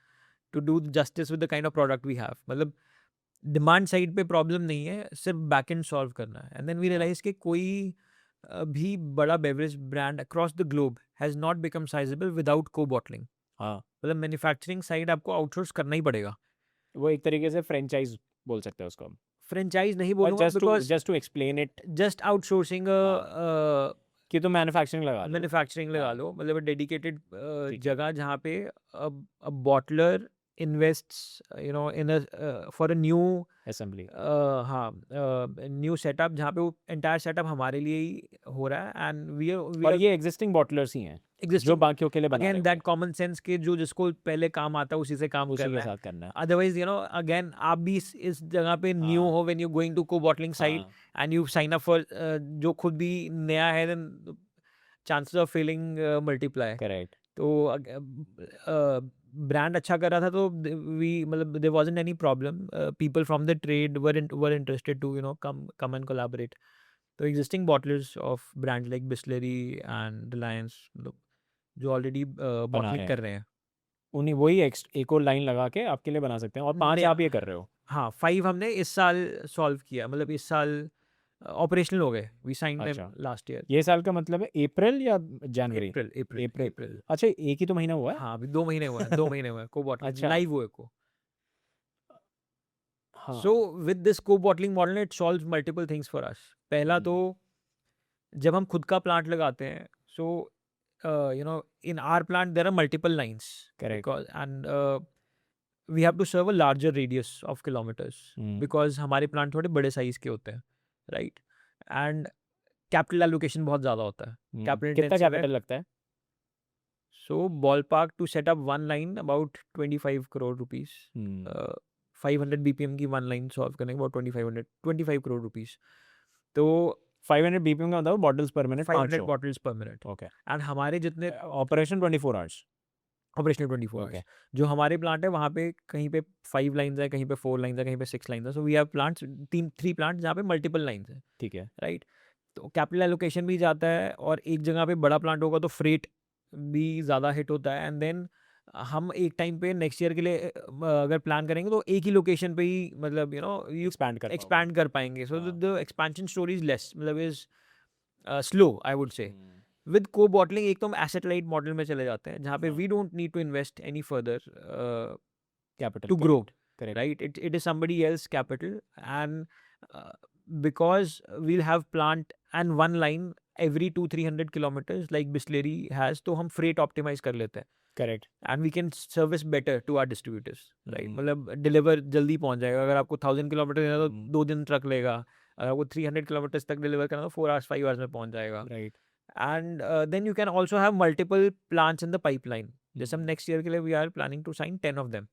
to do justice with the kind of product we have. मतलब demand side पे problem नहीं है, सिर्फ बैक एंड सॉल्व करना है. एंड देन वी रियलाइज कि कोई भी बड़ा beverage brand across the globe has not become sizeable without को बॉटलिंग. हाँ. मतलब मैन्युफैक्चरिंग साइड आपको आउटसोर्स करना ही पड़ेगा. वो एक तरीके से फ्रेंचाइज बोल सकते हैं उसको हम. फ्रेंचाइज नहीं बोलूंगा, just to explain it, just outsourcing कि तो मैन्युफैक्चरिंग लगा लो. मैन्युफैक्चरिंग लगा लो, मतलब डेडिकेटेड ठीक है. जगह जहाँ पे a bottler invests in a for a new assembly. New setup, जहाँ पे वो एंटायर सेटअप हमारे लिए ही हो रहा है. एंड और ये एग्जिस्टिंग बॉटलर्स ही हैं जो बाकियों के लिए बना रहे अगेन दैट कॉमन सेंस के जो जिसको पहले काम आता है उसी से काम उसी के करना है. साथ करना है. अदरवाइज अगेन आप भी इस जगह पे न्यू हो, when you going to co bottling side and you sign up for, जो खुद भी नया है, then chances of failing multiply. Correct. तो ब्रांड अच्छा कर रहा था, तो वी मतलब there wasn't any problem. People from the trade were interested to come and collaborate. तो existing bottlers of brand like Bisleri and Reliance, जो ऑलरेडी बॉटलिंग कर रहे हैं, उन्हीं वही एक और लाइन लगा के आपके लिए बना सकते हैं. और 5 आप ये कर रहे हो? हाँ, 5 हमने इस साल सॉल्व किया, मतलब इस साल ऑपरेशनल हो गए. We signed them last year. ये साल का मतलब है अप्रैल या जनवरी? अप्रैल. अच्छा, एक ही तो महीना हुआ है. हाँ, अभी 2 महीने हुए हैं. 2 महीने हुए हैं को बॉटलिंग लाइव हुए को. So with this co-bottling model, it solves multiple things for us. पहला तो जब हम खुद का प्लांट लगाते हैं, so in our plant there are multiple lines. Correct. And we have to serve a larger radius of kilometers because हमारे plant थोड़े बड़े साइज के होते हैं, right? And capital allocation बहुत ज़्यादा होता है. कितना कैपिटल लगता है? So ballpark to set up one line about 25 crore rupees. 500 BPM की one line solve करने के about 25 crore rupees. तो 500 BPM का मतलब bottles per minute, 500 bottles per minute. Okay. And हमारे जितने ऑपरेशन 24 hours. Operational 24 hours. जो हमारे प्लांट है वहाँ पे कहीं पे 5 लाइन्स है, कहीं पे 4 लाइन्स है, कहीं पे 6 लाइन्स है. So we have plants 3 plants जहाँ पे मल्टीपल लाइन्स है. ठीक है, राइट. तो कैपिटल एलोकेशन भी जाता है, और एक जगह पे बड़ा प्लांट होगा तो फ्रेट भी ज़्यादा हिट होता है. एंड देन हम एक टाइम पे नेक्स्ट ईयर के लिए अगर प्लान करेंगे तो एक ही लोकेशन पे ही मतलब यू एक्सपैंड कर पाएंगे. So the expansion story is less, मतलब is slow I would say. With co bottling एक तो हम एसेट लाइट मॉडल में चले जाते हैं, जहाँ पे we don't need to invest any further capital to grow, right? It is somebody else capital. And because we'll have plant and one line every 200-300 kilometers like Bisleri has, तो हम freight optimize कर लेते हैं. Correct. And we can service better to our distributors, right? मतलब deliver जल्दी पहुंच जाएगा. अगर आपको 1000 किलोमीटर देना तो 2 दिन ट्रक लेगा. अगर आपको 300 किलोमीटर तक डिलीवर करना तो 4 hours 5 hours में पहुंच जाएगा. Right. And then you can also have multiple plants in the pipeline. जैसे हम next year के लिए we are planning to sign 10 of them.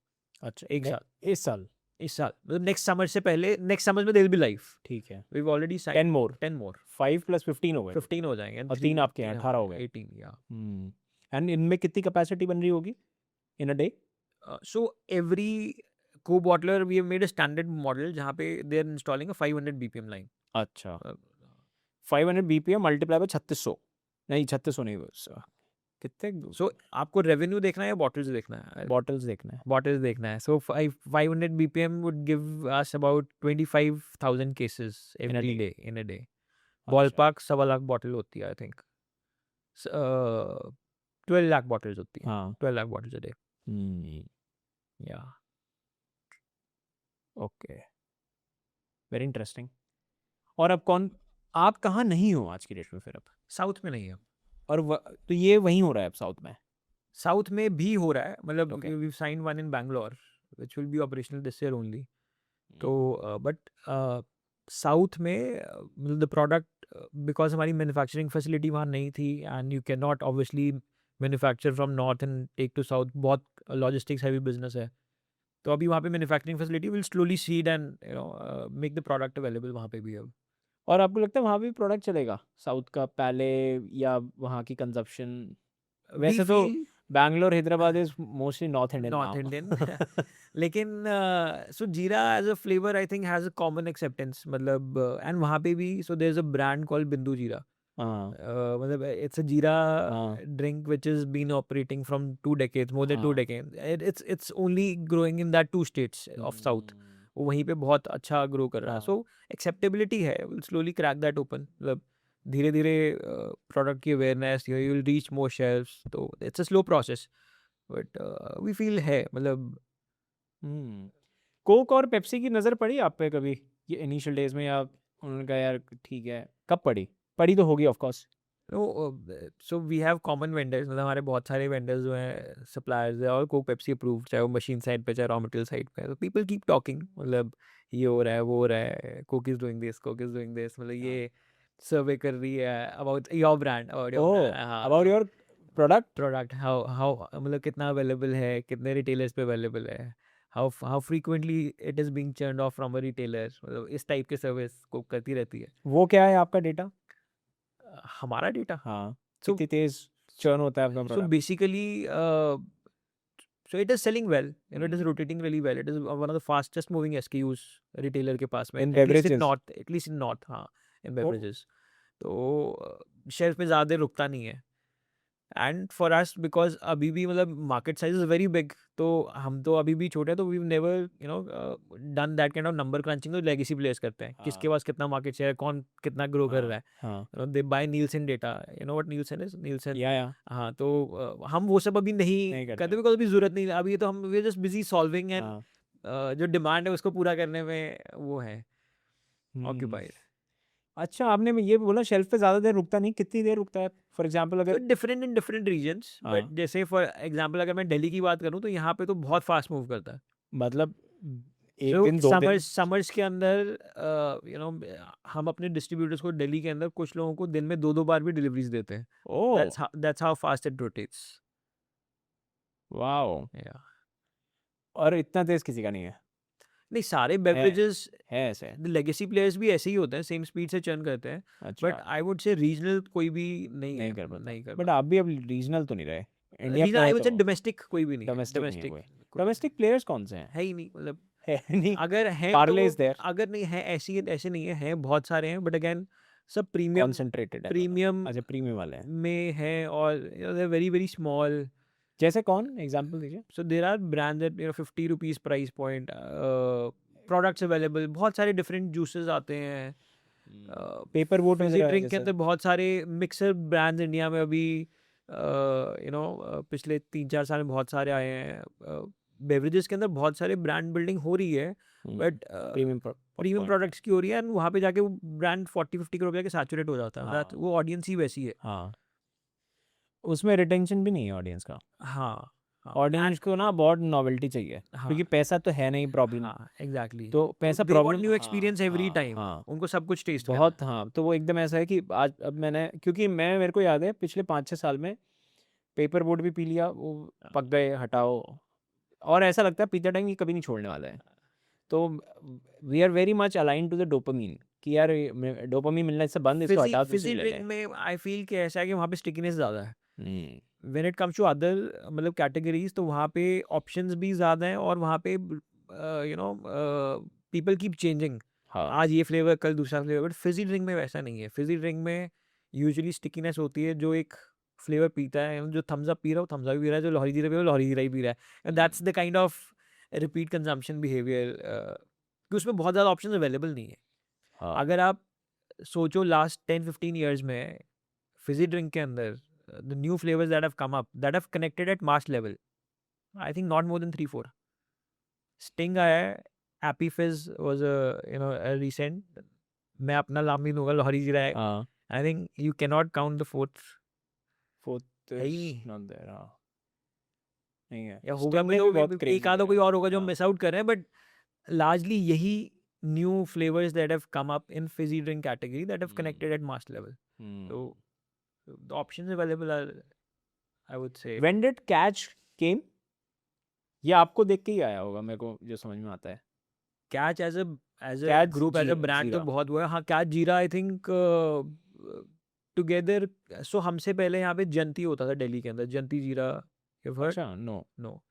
अच्छा, एक साल इस साल इस साल मतलब next summer से पहले next summer में they will be live. ठीक है, We've already signed 10 more, 10 more. 5 + 15 हो गए 15 हो जाएंगे and और three- 3 आपके हैं, 18 हो गए। 18 yeah. एंड इनमें कितनी कैपेसिटी बन रही होगी in a day? So every co-bottler we have made a standard model जहाँ पे they are installing a 500 BPM line. अच्छा, 500 BPM मल्टीप्लाई बाय 3600, नहीं 3600 नहीं, कितने So आपको revenue देखना है या bottles देखना है? बॉटल्स देखना है? Bottles देखना है. So 500 BPM would give us about 25,000 cases In a every day. day in a day. अच्छा, Ballpark 1.25 लाख bottle होती है I think. 12 lakh bottles होती है. हाँ, 12 lakh bottles a day. Yeah. Okay, very interesting. और अब कौन, आप कहाँ नहीं हो आज की डेट में फिर अब? साउथ में नहीं है. और तो ये वहीं हो रहा है अब साउथ में? साउथ में भी हो रहा है, मतलब Okay. we've signed one in Bangalore which will be operational this year only. तो but साउथ में the product because हमारी मैन्युफैक्चरिंग फैसिलिटी वहाँ नहीं थी and you cannot obviously manufacture from north and take to south, बहुत logistics heavy business है. तो अभी वहाँ पे manufacturing facility will slowly seed and make the product available वहाँ पे भी अब. और आपको लगता है वहाँ भी प्रोडक्ट चलेगा साउथ का पहले, या वहाँ की कंजप्शन? वैसे तो Bangalore Hyderabad is mostly north Indian north Indian लेकिन so jeera as a flavour I think has a common acceptance, मतलब एंड वहाँ पे भी so there is a brand called Bindu Jeera. मतलब it's a jeera drink which has been operating from 2 decades, more than 2 decades. It's only growing in that 2 states of south. वो वहीं पे बहुत अच्छा ग्रो कर रहा है. सो एक्सेप्टेबिलिटी है, will slowly crack that open. मतलब धीरे धीरे प्रोडक्ट की awareness, you will reach more shelves. तो it's a slow process but we feel है. मतलब कोक और पेप्सी की नज़र पड़ी आप पे कभी ये इनिशियल डेज में, या उन्होंने कहा यार ठीक है? कब पड़ी? पड़ी तो होगी of course. So we have common vendors, मतलब हमारे बहुत सारे वेंडर्स जो हैं, सप्लायर्स हैं, और कोक पेप्सी अप्रूव्ड, चाहे वो मशीन साइड पे चाहे रॉ मटेरियल साइड पे. तो पीपल कीप टॉकिंग, मतलब ये हो रहा है वो हो रहा है, Coke is doing this, Coke is doing this, मतलब ये सर्वे कर रही है about your brand, about your product how मतलब कितना अवेलेबल है, कितने रिटेलर्स पे अवेलेबल है, how frequently it is being turned of from a retailer. मतलब इस टाइप के सर्विस कोक करती रहती है. वो क्या है आपका डेटा? हमारा डेटा, हाँ, So- कितनी तेज चर्न होता है आपका so product? basically so it is selling well, it is rotating really well. It is one of the fastest moving SKUs retailer के पास में, In at least in beverages? north, हाँ, in beverages. तो shelf पे ज़्यादा रुकता नहीं है. And for us because अभी भी मतलब market size is very big, तो हम तो अभी भी छोटे हैं, तो we never done that kind of number crunching. तो लेगेसी प्लेयर्स करते हैं, किसके पास कितना मार्केट शेयर है, कौन कितना ग्रो कर रहा है. They by Nielsen data, you know what Nielsen is. Nielsen, हाँ. तो हम वो सब अभी नहीं करते बिकॉज अभी जरूरत नहीं. अभी तो हम we just busy solving, and जो डिमांड है उसको पूरा करने में वो है ऑक्यूपाइड. अच्छा, आपने ये बोला शेल्फ पे ज़्यादा देर रुकता नहीं, कितनी देर रुकता है? फॉर एग्जांपल अगर different in different regions, but जैसे फॉर एग्जांपल अगर मैं दिल्ली की बात करूं तो यहाँ पे तो बहुत फास्ट मूव करता है. मतलब एक दिन दो दिन समर्स के अंदर हम अपने डिस्ट्रीब्यूटर्स को दिल्ली के अंदर कुछ लोगों को दिन में 2-2 बार भी डिलीवरीज देते हैं. That's how fast it rotates. Wow. और इतना तेज किसी का नहीं है? नहीं, सारे बेवरेजेस है ऐसे, लेगेसी प्लेयर्स भी ऐसे ही होते हैं, सेम स्पीड से चर्न करते हैं. बट आई वुड से रीजनल कोई भी नहीं कर. बट आप भी अब रीजनल तो नहीं रहे इंडिया. आई वुड से डोमेस्टिक कोई भी नहीं. डोमेस्टिक प्लेयर्स कौन से हैं? है ही नहीं, मतलब है नहीं. अगर है Parle is there. अगर नहीं है ऐसे नहीं है बहुत सारे हैं, बट अगेन सब प्रीमियम कॉन्सेंट्रेटेड है. प्रीमियम अच्छा, प्रीमियम वाले हैं में है, और दे वेरी वेरी स्मॉल. जैसे कौन, एग्जांपल दीजिए. So there are brands at 50 rupees price point, products available, बहुत सारे डिफरेंट जूसेस आते हैं. पेपर बोट फिजी ड्रिंक के अंदर बहुत सारे मिक्सर ब्रांड्स इंडिया में अभी पिछले 3-4 साल में बहुत सारे आए हैं. बेवरेजेस के अंदर बहुत सारे ब्रांड बिल्डिंग हो रही है, बट प्रीमियम प्रोडक्ट्स की हो रही है, एंड वहाँ पे जाके वो ब्रांड 40-50 के रुपये के सैचुरेट हो जाता है. वो ऑडियंस ही वैसी है. हाँ, उसमें रिटेंशन भी नहीं है ऑडियंस का. हाँ, हाँ, ऑडियंस को ना बहुत नॉवेल्टी चाहिए, हाँ, क्योंकि पैसा तो है नहीं प्रॉब्लम। हाँ, एग्जैक्टली। तो पैसा दे वांट प्रॉब्लम, न्यू हाँ एक्सपीरियंस एवरी हाँ टाइम, हाँ, उनको सब कुछ टेस्ट करना है। बहुत, हाँ। तो वो एकदम ऐसा है कि आज अब मैंने, क्योंकि मेरे को याद है पिछले 5-6 साल में पेपर बोर्ड भी पी लिया, वो पक गए, हटाओ, और ऐसा लगता है पीते टाइम ये कभी नहीं छोड़ने वाला है। तो we are very much align to the dopamine कि यार डोपामीन मिलना इससे बंद, इसको हटा, दूसरी फिजी ले ड्रिंक ले। में आई फील कि ऐसा है कि वहाँ पे स्टिकीनेस ज़्यादा है। Hmm, when it comes to other मतलब कैटेगरीज, तो वहाँ पे ऑप्शंस भी ज़्यादा हैं, और वहाँ पे you know people keep changing, हाँ आज ये फ्लेवर कल दूसरा फ्लेवर। बट फिजी ड्रिंक में वैसा नहीं है। फिजी ड्रिंक में यूजुअली स्टिकीनेस होती है। जो एक फ्लेवर पीता है, जो थम्स अप पी रहा है वो थम्स अप पी रहा है, जो लाहौरी जीरा पी रहा है वो लाहौरी जीरा ही पी रहा है। And that's the kind of repeat consumption behaviour, कि उसमें बहुत ज़्यादा ऑप्शन अवेलेबल नहीं है। हाँ अगर आप सोचो लास्ट 10-15 ईयर्स में फिजी ड्रिंक के अंदर the new flavours that have come up, that have connected at mass level, I think not more then 3-4। Sting आया है, हैप्पी फिज वाज रिसेंट, मैं अपना नाम भी दूंगा, लाहौरी जीरा है। हाँ, I think you can not count the fourth, fourth है ही इज नहीं। नॉट देयर, हाँ नहीं है। या होगा स्टिंग भी ने तो भी बहुत एक क्रेजी आधा कोई है, और होगा जो हाँ। मिस आउट कर रहे हैं, बट लार्जली यही new flavours that have come up in fizzy drink category that have connected at mass level. तो the options available are, I would say, when did Catch came, ये आपको देख के ही आया होगा, मेरे को जो समझ में आता है। Catch as a catch group, as a brand तो जीरा, बहुत हुआ है। हाँ, कैच जीरा आई थिंक टुगेदर। सो हमसे पहले यहाँ पे जंती होता था दिल्ली के अंदर, जंती जीरा, यू हर्ड? अच्छा, no no.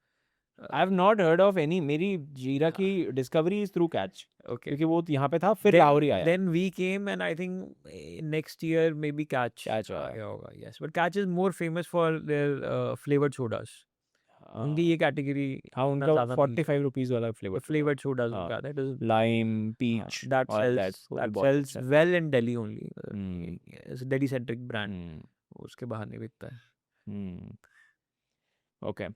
I have not heard of any. मेरी जीरा की discovery is through Catch, okay. क्योंकि वो यहाँ पे था, फिर लाहौरी आया। Then we came, and I think next year may be Catch Catch आ आया, गया होगा। Yes, but Catch is more famous for their flavoured sodas. उनकी ये कैटेगरी हाँ इतना उनका ज़्यादा नहीं 45 रुपीज़ वाला फ्लेवर, फ्लेवर्ड सोडास हाँ, उनका, that is lime, peach, that और sells, that that bottle sells well in Delhi only. Hmm It's a Delhi centric brand. उसके बाहर नहीं बिकता है। ओके।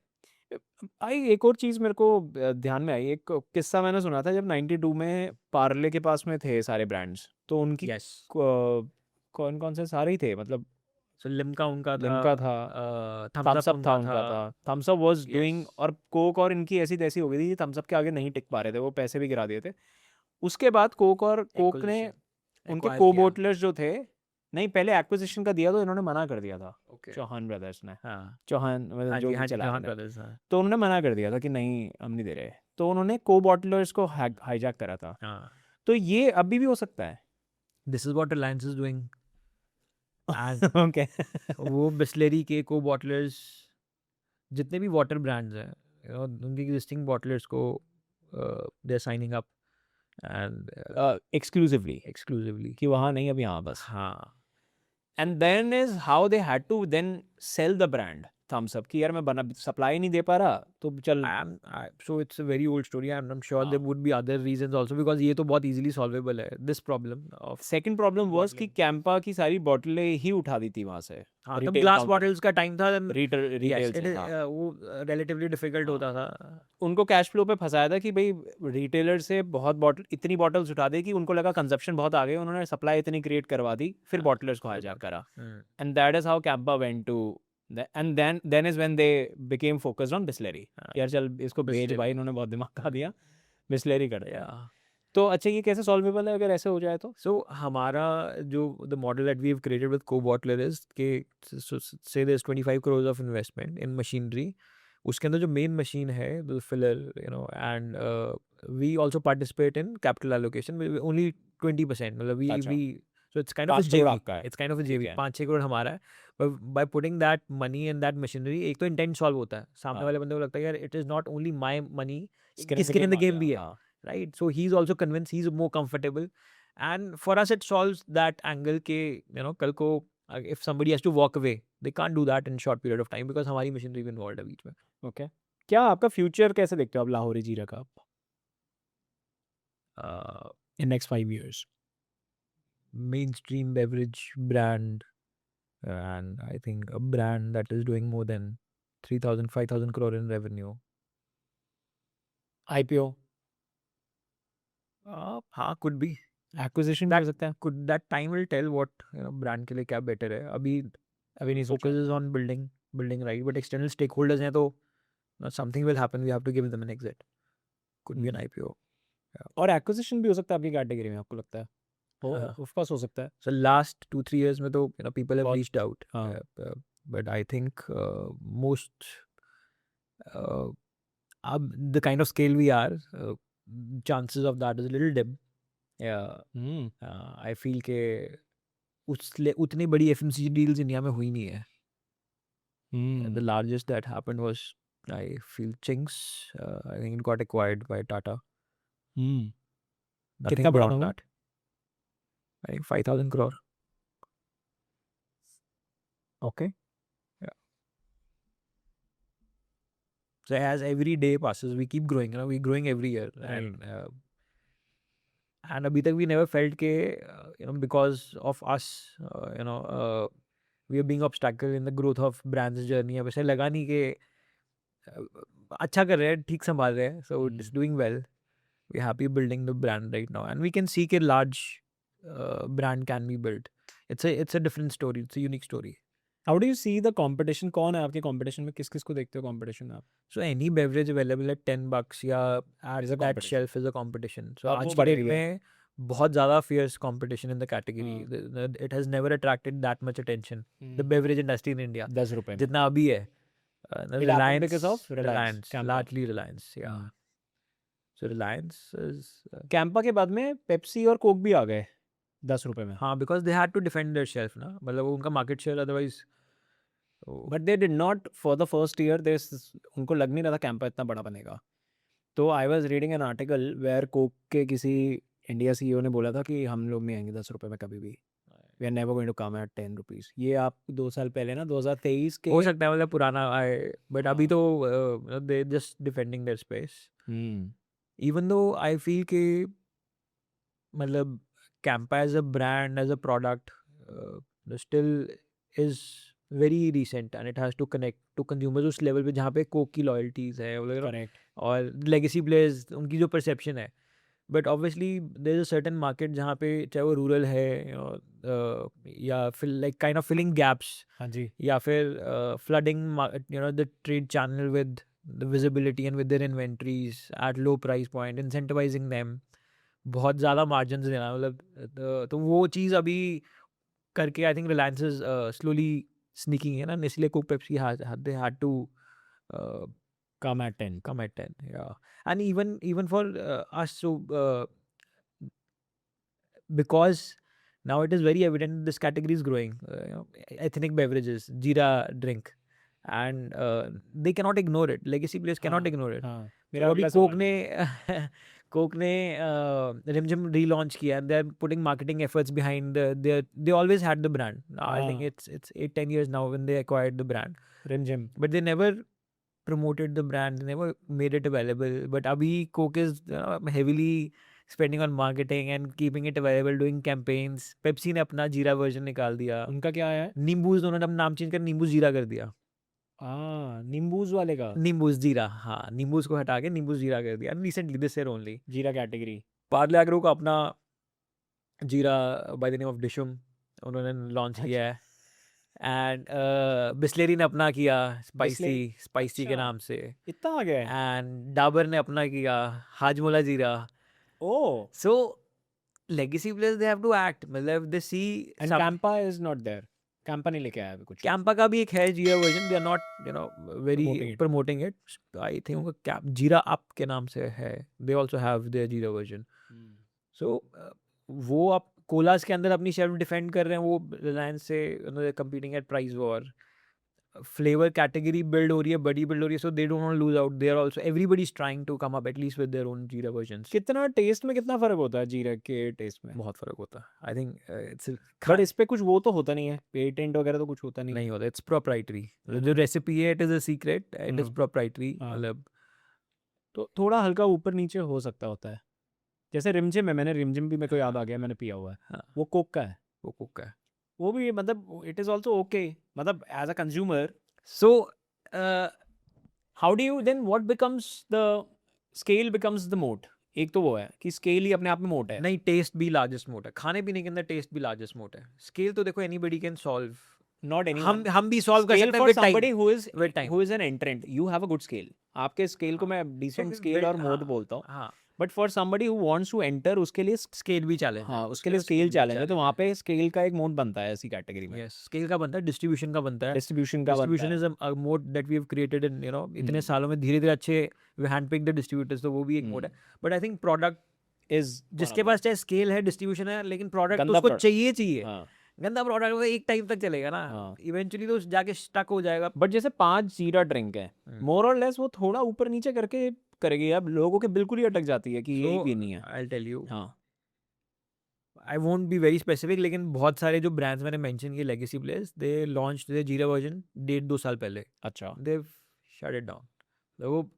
आई एक और चीज़ मेरे को ध्यान में आई, एक किस्सा मैंने सुना था, जब 92 में पार्ले के पास में थे सारे ब्रांड्स, तो उनकी Yes. कौन कौन से सारे ही थे, मतलब So लिम्का उनका था, लिम्का था, थम्स थम्स अप अप था उनका उनका था। था, Thums Up was Yes. Doing, और कोक और इनकी ऐसी तैसी हो गई थी, थम्स अप के आगे नहीं टिक पा रहे थे, वो पैसे भी गिरा दिए थे। उसके बाद कोक ने उनके Acquire को किया। बोटलर्स जो थे, नहीं पहले एक्विजिशन का दिया तो इन्होंने मना कर दिया था, Okay. चौहान ब्रदर्स ने, हाँ, चौहान मतलब हाँ जो जी, भी हाँ जी, चला चौहान रहे थे, ब्रदर्स, हाँ। तो उन्होंने मना कर दिया था कि नहीं हम नहीं दे रहे, तो उन्होंने को बॉटलर्स को हाईजैक करा था। हाँ। तो ये अभी भी हो सकता है। This is what Reliance is doing. And okay वो बिस्लेरी के को बॉटलर्स, जितने भी वाटर ब्रांड्स हैं, उनके एग्जिस्टिंग बॉटलर्स को they are signing up and exclusively, exclusively. कि वहाँ नहीं, अभी यहाँ बस। हाँ। And then is how they had to then sell the brand Thums Up, कि यार मैं बना सप्लाई नहीं दे पा रहा, तो चल। So it's a very old story. I'm sure there हाँ। would be other reasons also, because ये तो बहुत easily solvable है, this problem of second problem was कि bottling. कैंपा की सारी बोतलें ही उठा दी थी वहाँ से, हाँ, तब रिटेल ग्लास काउंटर, बॉटल्स का टाइम था। रिटेल Yes, it से, is, हाँ। वो relatively difficult हाँ। होता था। उनको कैश फ्लो पे फंसाया था कि भाई रिटेलर से बहुत बॉटल, इतनी बॉटल्स उठा दी कि उनको लगा कंजप्शन बहुत आ गई, उन्होंने सप्लाई इतनी क्रिएट करवा दी, फिर बॉटलर्स को हाईजैक करा। And that is how Campa went to, and then is when they became focused on Bisleri. यार चल इसको बेच Bisleri. भाई, इन्होंने बहुत दिमाग खा दिया, बिस्लेरी कर दिया। Yeah. तो अच्छा ये कैसे सॉल्वेबल है अगर ऐसे हो जाए तो? So हमारा जो the model that we've created with co-bottler is कि say there's 25 crores of investment in machinery. उसके अंदर जो मेन मशीन है, the filler, and we also participate in capital allocation with only 20%. मतलब अच्छा, so it's kind of a 5 crore JV. आपका है, It's kind of a ठीक JV. है। 5-6 करोड़ हमारा है। But by putting that money in that machinery, एक तो intent solve होता है, सामने हाँ, वाले बंदे को लगता है यार it is not only my money, Skin in the skin in the game uh game भी गया, है, हाँ। right? So he's also convinced, he's more comfortable, and for us it solves that angle के कल को if somebody has to walk away, they can't do that in short period of time because हमारी machinery भी involved है बीच में। Okay, क्या आपका फ्यूचर कैसे देखते हो आप लाहौरी जीरा का in next 5 years? Mainstream beverage brand, and I think a brand that is doing more than 3,000-5,000 crore in revenue. IPO, हाँ, could be. एक्विजिशन भी हो सकता है, That time will tell what brand के लिए क्या better है। अभी अभी नहीं सोचा। focuses on building right, but external stakeholders हैं तो something will happen, we have to give them an exit, could be an IPO. और एक्विजिशन भी हो सकता है आपकी कैटेगरी में, आपको लगता है? ऑफ कोर्स हो सकता है। So last 2-3 years में तो people have बहुत- reached out, हाँ। but I think most the kind of scale we are, chances of that is a little dim. Hmm I feel के उतनी बड़ी FMCG deals इंडिया में हुई नहीं है. The largest that happened was, I feel, Chinks. I think it got acquired by Tata. Nothing कितना बड़ा beyond होगा? that. I think 5,000 crore. Okay. So as every day passes, we keep growing. We're growing every year, and abhi tak we never felt ke because of us, we are being obstacle in the growth of brands journey. अब ऐसे लगा नहीं कि अच्छा कर रहे हैं, ठीक संभाल रहे हैं, so it's doing well. We're happy building the brand right now, and we can see कि large brand can be built. It's a different story. It's a unique story. How do you see the competition? कौन है आपके competition में? किस किस को देखते हो कंपटीशन में आप? So any beverage available at $10 या at Is a that competition. shelf is a competition. So अब आज वो की बढ़ डेट रही है। में बहुत ज़्यादा fierce competition in the category. हाँ। It has never attracted that much attention. The beverage industry in India. 10 रुपए में। जितना अभी है. happened because of Reliance, Campa. largely Reliance, yeah. हाँ। So Reliance is कैंपा के बाद में पेप्सी और कोक भी आ गए 10 रुपए में। हाँ, because they had to defend their shelf ना, मतलब वो उनका market share otherwise. But they did not for the first year, they उनको लग नहीं रहा था कैंपा इतना बड़ा बनेगा। तो I was reading an article where Coke के किसी इंडिया सीईओ ने बोला था कि हम लोग नहीं आएंगे 10 रुपए में कभी भी, we are never going to come at 10 rupees. ये आप 2 साल पहले ना 2023 के हो सकता है, मतलब पुराना बट अभी तो they just defending their space. Even though I feel कि मतलब Campa as a brand, as a product, still is very recent and it has to connect to consumers उस level पे जहाँ पे कोक की loyalties है करेक्ट। और legacy players उनकी जो perception है, but obviously there is a certain market जहाँ पे चाहे वो rural है या फिर like kind of filling gaps हाँ जी। या फिर flooding the trade channel with the visibility and with their inventories at low price point, incentivizing them, बहुत ज़्यादा margins देना, मतलब तो वो चीज़ अभी करके I think Reliance is slowly sneaking in, and इसलिए Coke Pepsi they had to come at 10। come at 10, yeah. And even for us, so because now it is very evident this category is growing, ethnic beverages, jeera drink, and they cannot ignore it. Legacy players cannot ignore it. हाँ, तो अभी Coke ने रिमझिम relaunch किया, and they're putting marketing efforts behind they always had the brand. I think it's 8-10 years now when they acquired the brand, रिमझिम। but they never promoted the brand, they never made it available. But abhi Coke is heavily spending on marketing and keeping it available, doing campaigns. Pepsi ने अपना जीरा version निकाल दिया, उनका क्या है? नींबूज उन्होंने अपना नाम चेंज कर नींबूज जीरा कर दिया, नींबूज वाले का नींबूज जीरा, हाँ, नींबूज को हटा के नींबूज जीरा कर दिया रिसेंटली, दिस ईयर ओनली. जीरा कैटेगरी। पार्ले एग्रो का अपना जीरा बाय द नेम ऑफ डिशुम उन्होंने लॉन्च किया है, एंड बिस्लेरी ने अपना किया स्पाइसी के नाम से, इतना आ गया है? एंड डाबर ने अपना किया हाजमोला जीरा. ओह, So legacy players, they have to act, मतलब they see and Campa is not there. Campa नहीं लेके आया अभी कुछ। कैंपा का भी एक है जीरा version, they are not very Promoting it. promoting it. I think उनका जीरा अप के नाम से है, they also have their जीरा वर्जन. So वो आप कोलास के अंदर अपनी शेल्फ डिफेंड कर रहे हैं, वो रिलायंस से competing at price war. Flavour category build हो रही है, बड़ी बिल्ड हो रही है, so they don't want to lose out. They are also everybody is trying to come up at least with their own jeera versions. कितना टेस्ट में कितना फर्क होता है जीरा के टेस्ट में? बहुत फर्क होता है. आई थिंक इट्स बट इस पे कुछ वो तो होता नहीं है, पेटेंट वगैरह तो कुछ होता नहीं। नहीं होता, इट्स प्रोप्राइटरी. जो रेसिपी है it is a secret, it is proprietary. मतलब तो थोड़ा हल्का ऊपर नीचे हो सकता होता है, जैसे रिमझिम है, मैंने रिमझिम भी मेरे को याद आ गया, मैंने पिया हुआ है. हाँ. वो कोक का है, वो कोक का है. वो भी मतलब इट इज ऑल्सो ओके, मतलब as a consumer. So how do you then what becomes the scale becomes the moat? एक तो वो है कि स्केल ही अपने आप में मोट है. नहीं, टेस्ट भी लार्जेस्ट मोट है. खाने पीने के अंदर टेस्ट भी लार्जेस्ट मोट है. स्केल तो देखो anybody can solve. Not any हम भी सॉल्व कर सकते हैं for with somebody time. Who is With time. Who is an entrant. You have a good scale. आपके स्केल को मैं डिसेंट स्केल और मोड बोलता हूँ, हाँ but for somebody who wants to enter उसके लिए स्केल भी चैलेंज हाँ उसके लिए स्केल चैलेंज है, तो वहाँ पे स्केल का एक मोड बनता है ऐसी कैटेगरी में, यस स्केल का बनता है, डिस्ट्रीब्यूशन का बनता है। डिस्ट्रीब्यूशन का बनता डिस्ट्रीब्यूशन है। Is a moat that we have created in इतने हम्म। सालों में धीरे धीरे अच्छे we hand pick the distributors, तो वो भी एक मोड है। But I think product is जिसके पास चाहे स्केल है डिस्ट्रीब्यूशन है लेकिन प्रोडक्ट तो गंदा उसको product। चाहिए। हाँ गंदा प्रोडक्ट तो एक टाइम तक चलेगा ना, हाँ। इवेंचुअली तो जाके स्टक हो जाएगा। बट जैसे 5 जीरा ड्रिंक है, मोर और लेस वो थोड़ा ऊपर नीचे करके करेगी, अब लोगों के बिल्कुल ही अटक जाती है कि यही पीनी है। आई टेल यू, हाँ I won't be very specific, लेकिन बहुत सारे जो ब्रांड्स मैंने मेंशन किए legacy players, they launch the जीरा वर्जन 1.5-2 साल पहले, अच्छा, दे शट इट डाउन। तो वो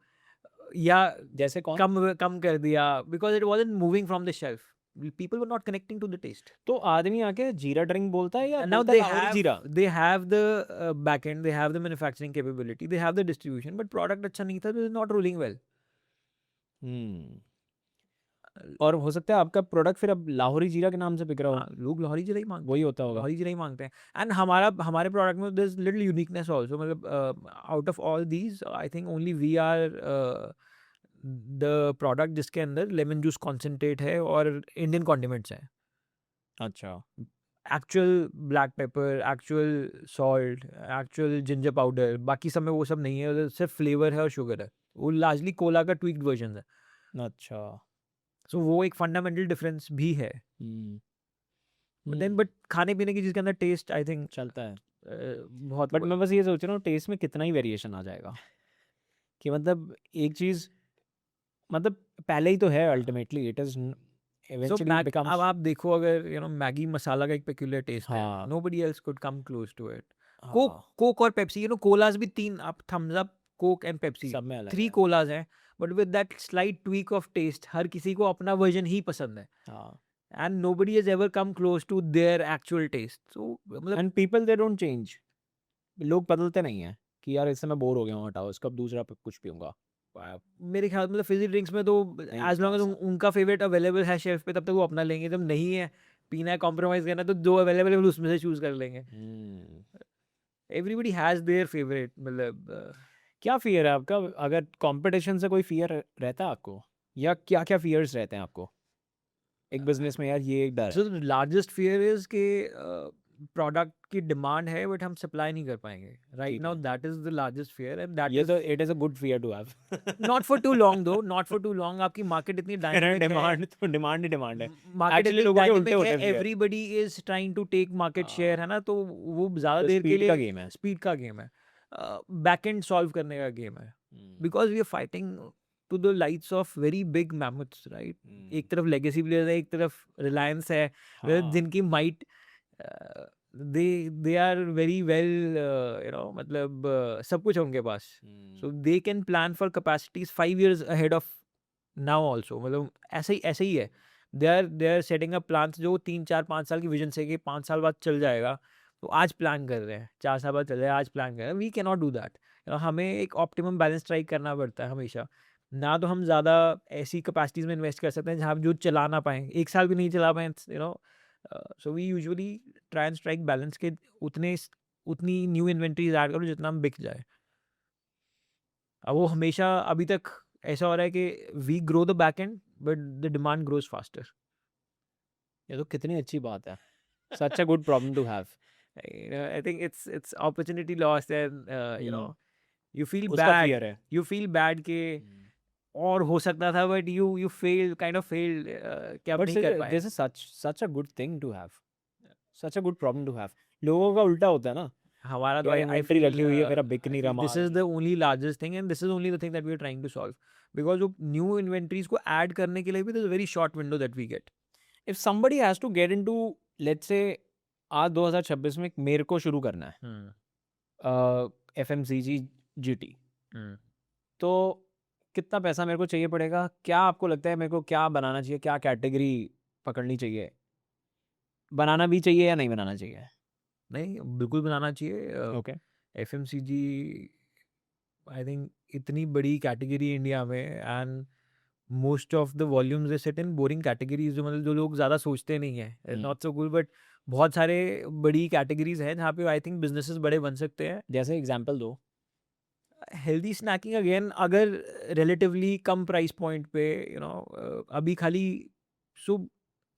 या जैसे कौन? कम कर दिया because it wasn't moving from the shelf, people were not connecting to the taste. तो आदमी आके जीरा ड्रिंक बोलता है या And now बोलता है लाहौरी जीरा? they have the back end, they have the manufacturing capability, they have the distribution, but product अच्छा नहीं था, so it's not rolling well. हम्म। और हो सकता है आपका प्रोडक्ट फिर अब लाहौरी जीरा के नाम से बिक रहा हो, हाँ, लोग लाहौरी जीरा ही मांगते वही होता हैं, होगा। लाहौरी जीरा ही मांगते हैं। एंड हमारे प्रोडक्ट में there's little uniqueness also, मतलब out of all these I think only we are the product जिसके अंदर लेमन जूस कॉन्सेंट्रेट है और इंडियन कॉन्डिमेंट्स हैं, अच्छा, actual black pepper, actual salt, actual ginger powder, बाकी सब में वो सब नहीं है, उधर सिर्फ फ्लेवर है और शुगर है, वो लार्जली कोला का ट्वीक्ड वर्जन है। अच्छा। सो वो एक फंडामेंटल डिफरेंस भी है। बट खाने पीने की चीज़ के अंदर टेस्ट आई थिंक चलता है। बहुत बट मैं बस ये सोच रहा हूँ टेस्ट में कितना ही वेरिएशन आ जाएगा कि मतलब एक चीज़ मतलब पहले ही तो है, ultimately it is eventually becomes. अब आप देखो, अगर मैगी मसाला का एक पेक्यूलियर टेस्ट है, हाँ nobody else could come close to it. हाँ, कोक और पेप्सी, कोलास भी 3, आप Thums Up, Coke and Pepsi, सब में अलग 3 है। कोलास हैं, but with that slight tweak of taste, हर किसी को अपना वर्जन ही पसंद है, हाँ and nobody has ever come close to their actual taste. So मतलब and people they don't change, लोग बदलते नहीं हैं कि यार इससे मैं बोर हो गया हूँ, हटाओ इसका, अब दूसरा कुछ पीऊंगा। मेरे ख्याल मतलब फिजी ड्रिंक्स में तो एज लॉन्ग एज उनका फेवरेट अवेलेबल है शेल्फ पे, तब तक वो अपना लेंगे, जब नहीं है पीना है, कॉम्प्रोमाइज करना है, तो जो अवेलेबल है उसमें से चूज कर लेंगे। एवरीबडी हैज देयर फेवरेट, मतलब क्या फियर है आपका, अगर कंपटीशन से कोई फियर रहता है आपको, या क्या क्या फियर्स रहते हैं आपको एक बिजनेस में? यार ये एक डर है। सो लार्जेस्ट फियर इज के प्रोडक्ट की डिमांड है बट हम सप्लाई नहीं कर पाएंगे राइट ठीक नाउ, है। That is the largest fear, and that ये इज तो it is a good fear to have. Not for too long though, not for too long. आपकी मार्केट इतनी डायनामिक है, डिमांड तो डिमांड ही डिमांड है, मार्केट एक्चुअली इतनी लोगों के उल्टे डायनामिक होते है, हैं fear। Everybody is trying to take market share, है ना, तो वो ज्यादा तो देर के speed का लिए game है। स्पीड का गेम है, बैक एंड सॉल्व करने का गेम है, because we are fighting to the lights of very big mammoths, right. एक तरफ लेगेसी प्लेयर्स है, एक तरफ रिलायंस है, जिनकी might they are very well मतलब सब कुछ है उनके पास, so they can plan for capacities 5 years ahead of now also, मतलब ऐसे ही है, they are setting up plans जो 3-4-5 साल की विजन से कि 5 साल बाद चल जाएगा, तो आज प्लान कर रहे हैं, 4 साल बाद चल जाएगा, आज प्लान कर रहे हैं। We can not do that, हमें एक ऑप्टिमम बैलेंस स्ट्राइक करना पड़ता है हमेशा, ना तो हम ज़्यादा ऐसी कैपेसिटीज़ में इन्वेस्ट कर सकते हैं जहाँ जो चला ना पाएँ, 1 साल भी नहीं चला पाएँ, so we usually try and strike balance के उतनी न्यू इन्वेंट्रीज ऐड करो जितना हम बिक जाए। अब वो हमेशा अभी तक ऐसा हो रहा है कि we grow the back end but the demand grows faster. ये तो कितनी अच्छी बात है, such a good problem to have. I think it's opportunity lost, and you feel उसका बैड, fear है। यू फील बैड के और हो सकता था, but you fail kind of fail कि आप बट नहीं कर पाए। This is such a good thing to have, such a good problem to have. लोगों का उल्टा होता है ना, हमारा तो यार इन्वेंटरी रखी हुई है, मेरा बिक नहीं रहा this is the only largest thing, and this is only the thing that we are trying to solve, because जो न्यू इन्वेंट्रीज को ऐड करने के लिए भी there is a very short window that we get. If somebody has to get into, let's say आज 2026 में मेरे को शुरू करना है FMCG GT, तो कितना पैसा मेरे को चाहिए पड़ेगा? क्या आपको लगता है मेरे को क्या बनाना चाहिए, क्या कैटेगरी पकड़नी चाहिए, बनाना भी चाहिए या नहीं बनाना चाहिए? नहीं, बिल्कुल बनाना चाहिए। ओके, FMCG आई थिंक इतनी बड़ी कैटेगरी इंडिया में, and most of the volumes they sit in boring categories, जो मतलब जो लोग ज़्यादा सोचते नहीं है, नॉट सो गुड, बट बहुत सारे बड़ी कैटेगरीज हैं जहाँ पे आई थिंक बिजनेसेस बड़े बन सकते हैं। जैसे एग्जांपल दो। हेल्दी स्नैकिंग अगेन अगर रिलेटिवली कम प्राइस पॉइंट पे अभी खाली सो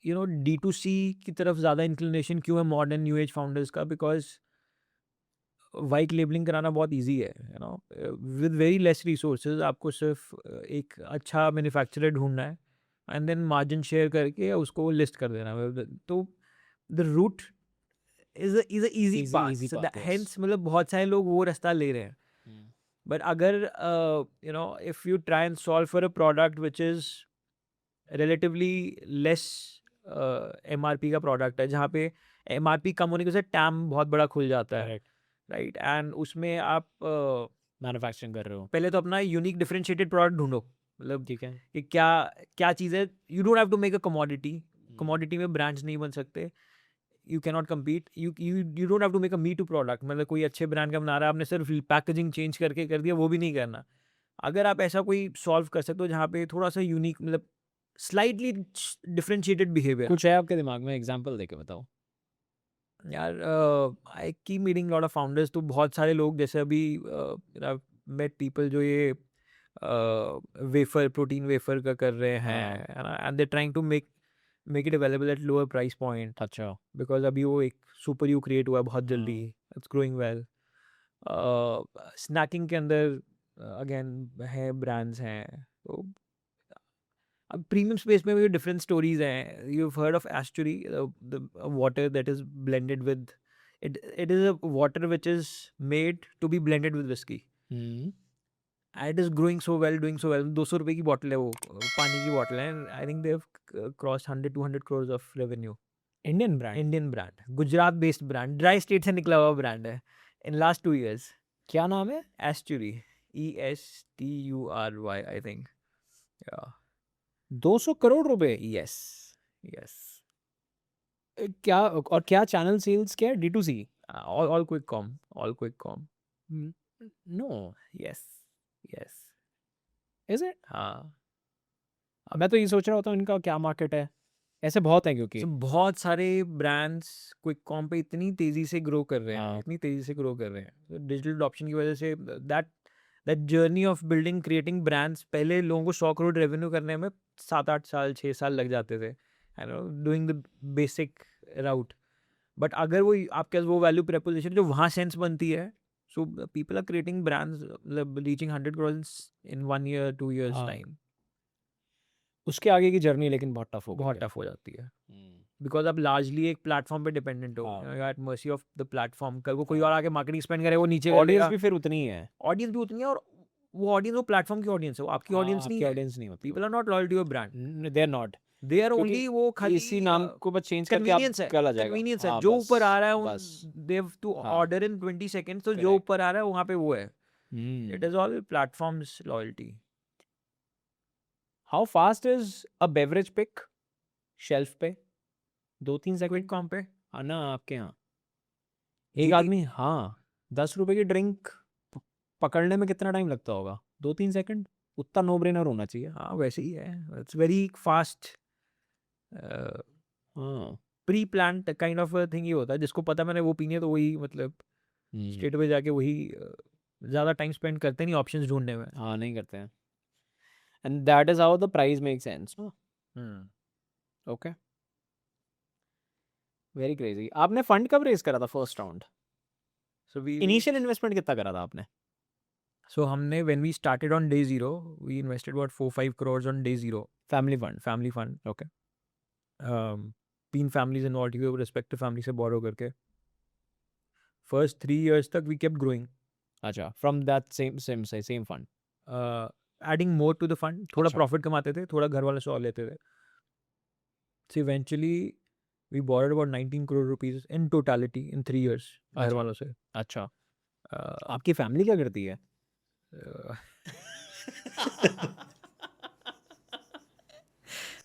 D2C की तरफ ज़्यादा इंक्लिनेशन क्यों है मॉडर्न न्यू एज फाउंडर्स का, बिकॉज वाइट लेबलिंग कराना बहुत इजी है, विद वेरी लेस रिसोर्सेज आपको सिर्फ एक अच्छा मैन्युफैक्चरर ढूंढना है एंड देन मार्जिन शेयर करके उसको लिस्ट कर देना है। तो the route is a easy Easy, path, easy so path, yes. Hence मतलब बहुत सारे लोग वो रास्ता ले रहे हैं। But अगर if you try and solve for a product which is relatively less MRP का product है, जहाँ पे MRP कम होने की वजह से TAM बहुत बड़ा खुल जाता है, करेक्ट, राइट? एंड उसमें आप मैन्युफैक्चरिंग कर रहे हो, पहले तो अपना यूनिक डिफरेंशिएटेड प्रोडक्ट ढूंढो, मतलब ठीक है। कि क्या क्या चीज़ है। You don't have to make a commodity में ब्रांड्स नहीं बन सकते, you can not compete, you don't have to make a me too product, मतलब कोई अच्छे ब्रांड का बना रहा है आपने सिर्फ पैकेजिंग चेंज करके कर दिया, वो भी नहीं करना। अगर आप ऐसा कोई सॉल्व कर सकते हो जहाँ पे थोड़ा सा यूनिक, मतलब स्लाइटली डिफरेंशिएटेड बिहेवियर। कुछ है आपके दिमाग में, एग्जांपल देके बताओ। यार I keep meeting lot of founders, तो बहुत सारे लोग जैसे अभी मेट पीपल जो ये वेफर प्रोटीन वेफर का कर रहे हैं, and they trying to make it available at lower price point, अच्छा, बिकॉज अभी वो एक सुपर यू क्रिएट हुआ है बहुत जल्दी, हाँ। It's growing well. स्नैकिंग के अंदर अगेन है, ब्रांड्स हैं, तो अब प्रीमियम स्पेस में भी डिफरेंट स्टोरीज हैं। You heard of Escuri, the water that is blended with it is a water which is made to be blended with whisky, it is growing so well, doing so well. 200 रुपए की bottle है वो, पानी की bottle है, I think they have cross 100-200 crores of revenue. Indian brand, Indian brand, Gujarat based brand, dry state से निकला हुआ ब्रांड है, इन लास्ट 2 years। क्या नाम है? Estuary, ESTURY, I think. 200 crore रुपए? Yes, yes. क्या, और क्या चैनल सेल्स, क्या है, D2C? All quick com, all quick com. No, yes, yes. Is it? हाँ, मैं तो ये सोच रहा होता हूँ इनका क्या मार्केट है, ऐसे बहुत है क्योंकि so बहुत सारे ब्रांड्स क्विक कॉम पे इतनी तेजी से ग्रो कर रहे हैं, हाँ, इतनी तेजी से ग्रो कर रहे हैं डिजिटल अडॉप्शन की वजह से। That journey of building creating brands, पहले लोगों को 100 crore रेवेन्यू करने में 7-8 साल 6 साल लग जाते थे, doing the basic route. But अगर वो आपके पास वो वैल्यू प्रपोजिशन जो वहाँ सेंस बनती है, so people are creating brands, मतलब reaching 100 crores in 1 year 2 years हाँ, टाइम। उसके आगे की जर्नी लेकिन बहुत टफ हो गई बहुत है। टफ हो जाती है, बिकॉज आप लार्जली एक प्लेटफॉर्म पे डिपेंडेंट हो, हाँ, you at mercy of the platform. कल को कोई हाँ। और आके मार्केटिंग स्पेंड करे, वो नीचे कर ऑडियंस लेगा। भी फिर उतनी ही है। ऑडियंस भी उतनी है, और वो ऑडियंस वो प्लेटफॉर्म की ऑडियंस है, वो आपकी हाँ, ऑडियंस नहीं आपकी है। ऑडियंस नहीं होती पीपल वो, are not loyal to your brand, they are not, they are क्योंकि ओनली, वो खाली इसी नाम को बस चेंज करके आप कन्वीनियंस है, कल आ जाएगा। कन्वीनियंस है। हाँ, जो बस, ऊपर आ रहा है उन, बस, दे हैव टू हाँ, ऑर्डर इन 20 seconds, तो जो करेक्ट। ऊपर आ रहा है वहाँ पे वो है। It is all platforms loyalty. How fast is a beverage pick shelf पे? 2-3 क्विक सेकंड कॉम पे आना आपके यहाँ एक आदमी, हाँ, 10 रुपए की ड्रिंक पकड़ने में कितना टाइम लगता होगा? 2-3 सेकंड, उतना नो ब्रेनर होना चाहिए। हाँ वैसे ही है, इट्स वेरी फास्ट, हाँ, pre plan kind of thing he होता है। जिसको पता मैंने वो पीनी है, तो वही मतलब स्ट्रेट अवे जाके वही, ज़्यादा टाइम स्पेंड करते नहीं ऑप्शंस ढूंढने में। हाँ, नहीं करते हैं, and that is how the price make sense. Okay, very crazy. आपने फंड कब रेज करा था first round? So we initial investment कितना करा था आपने? सो हमने when we started on day zero, we invested about 4-5 crores on day zero, family fund? Family fund. Okay, 3 families involve हुए रिस्पेक्टिव फैमिली से बोरो करके। फर्स्ट 3 years तक वी केप्ट ग्रोइंग, अच्छा, from that same fund? Adding more to the fund, थोड़ा अच्छा, profit कमाते थे, थोड़ा घर वाले से और लेते थे। So eventually we borrowed about 19 crore rupees in totality in 3 years घर अच्छा, वालों से। अच्छा। Uh, आपकी फैमिली क्या करती है?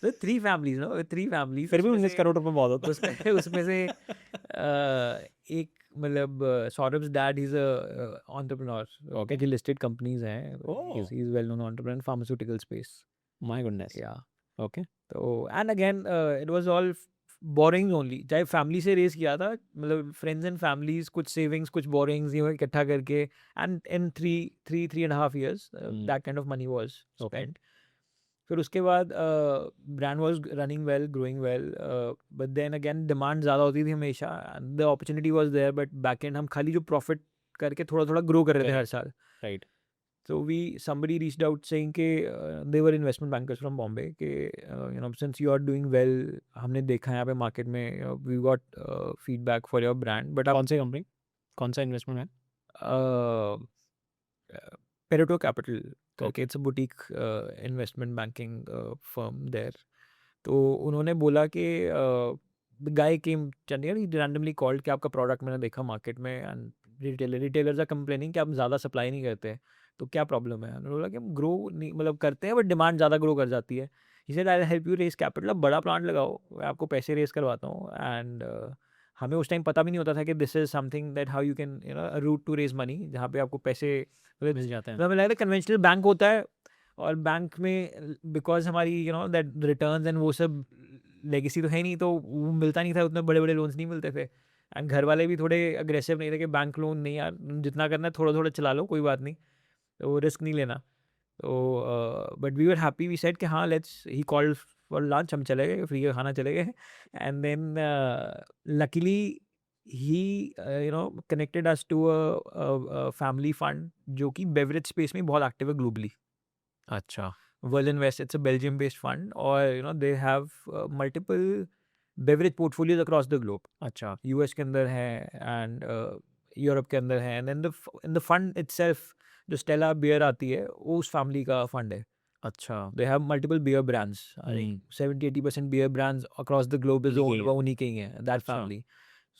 तो 3 families, नो 3 families, फिर भी उसमें 19 से करोड़ रुपए बहुत होता उसमें उसमें से एक मतलब सौरभ's dad, he's a entrepreneur, Okay. की listed companies हैं, Oh. he's well known entrepreneur in pharmaceutical space, my goodness. yeah। Okay, तो and again it was all borrowings only, चाहे फैमिली से रेस किया था, मतलब फ्रेंड्स एंड फैमिलीज, कुछ savings कुछ बोरिंग्स ये इकट्ठा करके, and in 3.5 years that kind of money was spent. फिर उसके बाद brand was running well, growing well, but then again demand ज़्यादा होती थी हमेशा, the opportunity was there, but back end हम खाली जो प्रॉफिट करके थोड़ा थोड़ा ग्रो कर रहे थे हर साल. Right. So somebody reached out saying कि they were investment bankers from Bombay कि since you are doing well, हमने देखा है यहाँ पे मार्केट में, we got feedback for your brand, but कौन सी कंपनी, कौन सा इन्वेस्टमेंट है? Pereto Capital करके, it's a boutique investment banking firm there. तो उन्होंने बोला कि the guy came Chandigarh, he randomly called कि आपका प्रोडक्ट मैंने देखा मार्केट में, एंड रिटेलर्स आर कंप्लेनिंग कि आप ज़्यादा सप्लाई नहीं करते, तो क्या प्रॉब्लम है? उन्होंने बोला कि हम ग्रो नहीं, मतलब करते हैं बट डिमांड ज़्यादा ग्रो कर जाती है. He said I help you raise capital, अब बड़ा प्लांट लगाओ, मैं आपको पैसे रेस करवाता हूँ. एंड हमें उस टाइम पता भी नहीं होता था कि this is something that how you can route to raise money, जहाँ पे आपको पैसे मिल जाते हैं. तो हमें लगा कन्वेंशनल बैंक होता है, और बैंक में बिकॉज हमारी दैट रिटर्न्स एंड वो सब लेगेसी तो है नहीं, तो वो मिलता नहीं था, उतने बड़े बड़े लोन्स नहीं मिलते थे. एंड घर वाले भी थोड़े अग्रेसिव नहीं थे कि बैंक लोन नहीं यार, जितना करना है थोड़ा थोड़ा चला लो, कोई बात नहीं, तो रिस्क नहीं लेना. तो but we were happy, we said कि हाँ let's, he called for lunch, हम चले गए, फ्री का खाना चले गए. And then luckily he connected us to a family fund जो कि बेवरेज स्पेस में बहुत एक्टिव है ग्लोबली. अच्छा. World Invest, it's a Belgium based fund, or they have multiple beverage portfolios across the globe. अच्छा. US के अंदर है, and यूरोप के अंदर है, and then in the fund itself जो स्टेला बियर आती है वो उस फैमिली का फंड है. अच्छा. They have multiple beer brands. I think 70-80% beer brands across the globe is owned by उन्हीं के ही हैं, that अच्छा. family.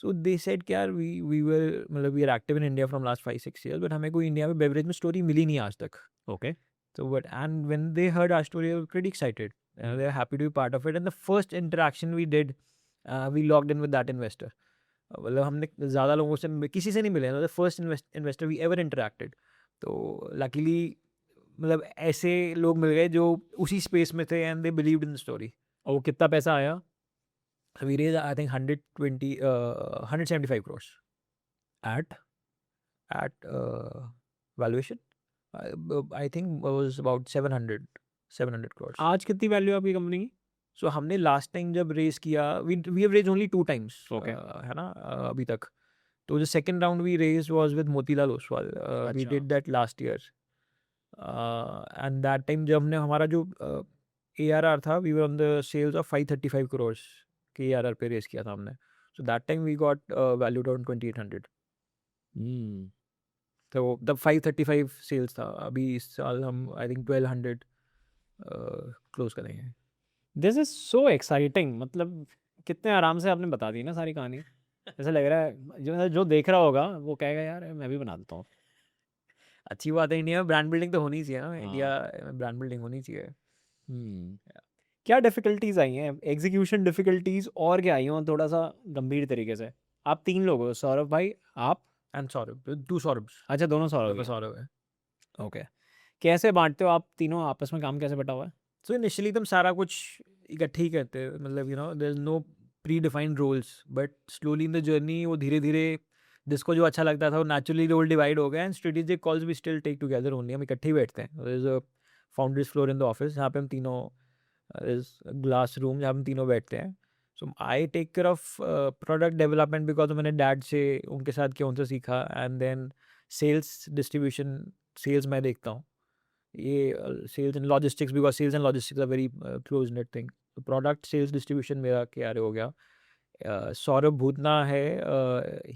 So they said कि यार we were, मतलब we are active in India from last 5-6 years, but हमें कोई India में बेवरेज में स्टोरी मिली नहीं आज तक. Okay. So what? And when they heard our story, they were pretty excited. They were happy to be part of it. And the first interaction we did, we logged in with that investor. मतलब हमने ज़्यादा लोगों से किसी से नहीं मिले. The first investor we ever interacted. तो luckily मतलब ऐसे लोग मिल गए जो उसी स्पेस में थे, and they believed in the story. और वो कितना पैसा आया? So we raised I think 175 crores at at valuation. I think it was about 700 crores. आज कितनी वैल्यू है आपकी कंपनी की? सो हमने लास्ट टाइम जब रेज किया, we have raise only 2 times. Okay. है ना, अभी तक. तो जो second round we raise was with Motilal Oswal. We अच्छा. Did that last year, and that time जब हमने हमारा जो ARR था, we were on the sales of 535 crores के ARR पे रेज किया था हमने. So that time we got valued on 2800. तो तब 535 सेल्स था. अभी इस साल हम आई थिंक 1200 क्लोज करेंगे. This is so exciting. मतलब कितने आराम से आपने बता दी ना सारी कहानी. ऐसा लग रहा है जो देख रहा होगा वो कहेगा यार मैं भी बना देता हूँ. अच्छी बात है, इंडिया में ब्रांड बिल्डिंग तो होनी चाहिए ना. हाँ. इंडिया में ब्रांड बिल्डिंग होनी चाहिए. क्या डिफिकल्टीज आई हैं, एग्जीक्यूशन डिफिकल्टीज और क्या आई हैं थोड़ा सा गंभीर तरीके से? आप 3 लोग हो, सौरभ भाई, आप एंड सौरभ, 2 सौरभ. अच्छा दोनों सौरभ हैं. सौरभ है. ओके. कैसे बांटते हो आप तीनों आपस में काम, कैसे बटा हुआ है? सो इनिशियली तुम सारा कुछ इकट्ठे ही करते हैं, मतलब there is no predefined roles, but slowly in the journey वो धीरे धीरे जिसको जो अच्छा लगता था वो नेचुरली रोल डिवाइड हो गया. And strategic calls we still take together only. हम इकट्ठे ही बैठते हैं. There is a founders floor in the office जहाँ पे हम तीनों, ग्लास रूम जहाँ हम तीनों बैठते हैं. So I take care of product development because मैंने डैड से उनके साथ क्या उनसे सीखा. And then sales distribution, sales मैं देखता हूँ. ये sales and logistics, because sales and logistics are very close net thing. तो प्रोडक्ट सेल्स डिस्ट्रीब्यूशन मेरा KRA हो गया. सौरभ भूतना है,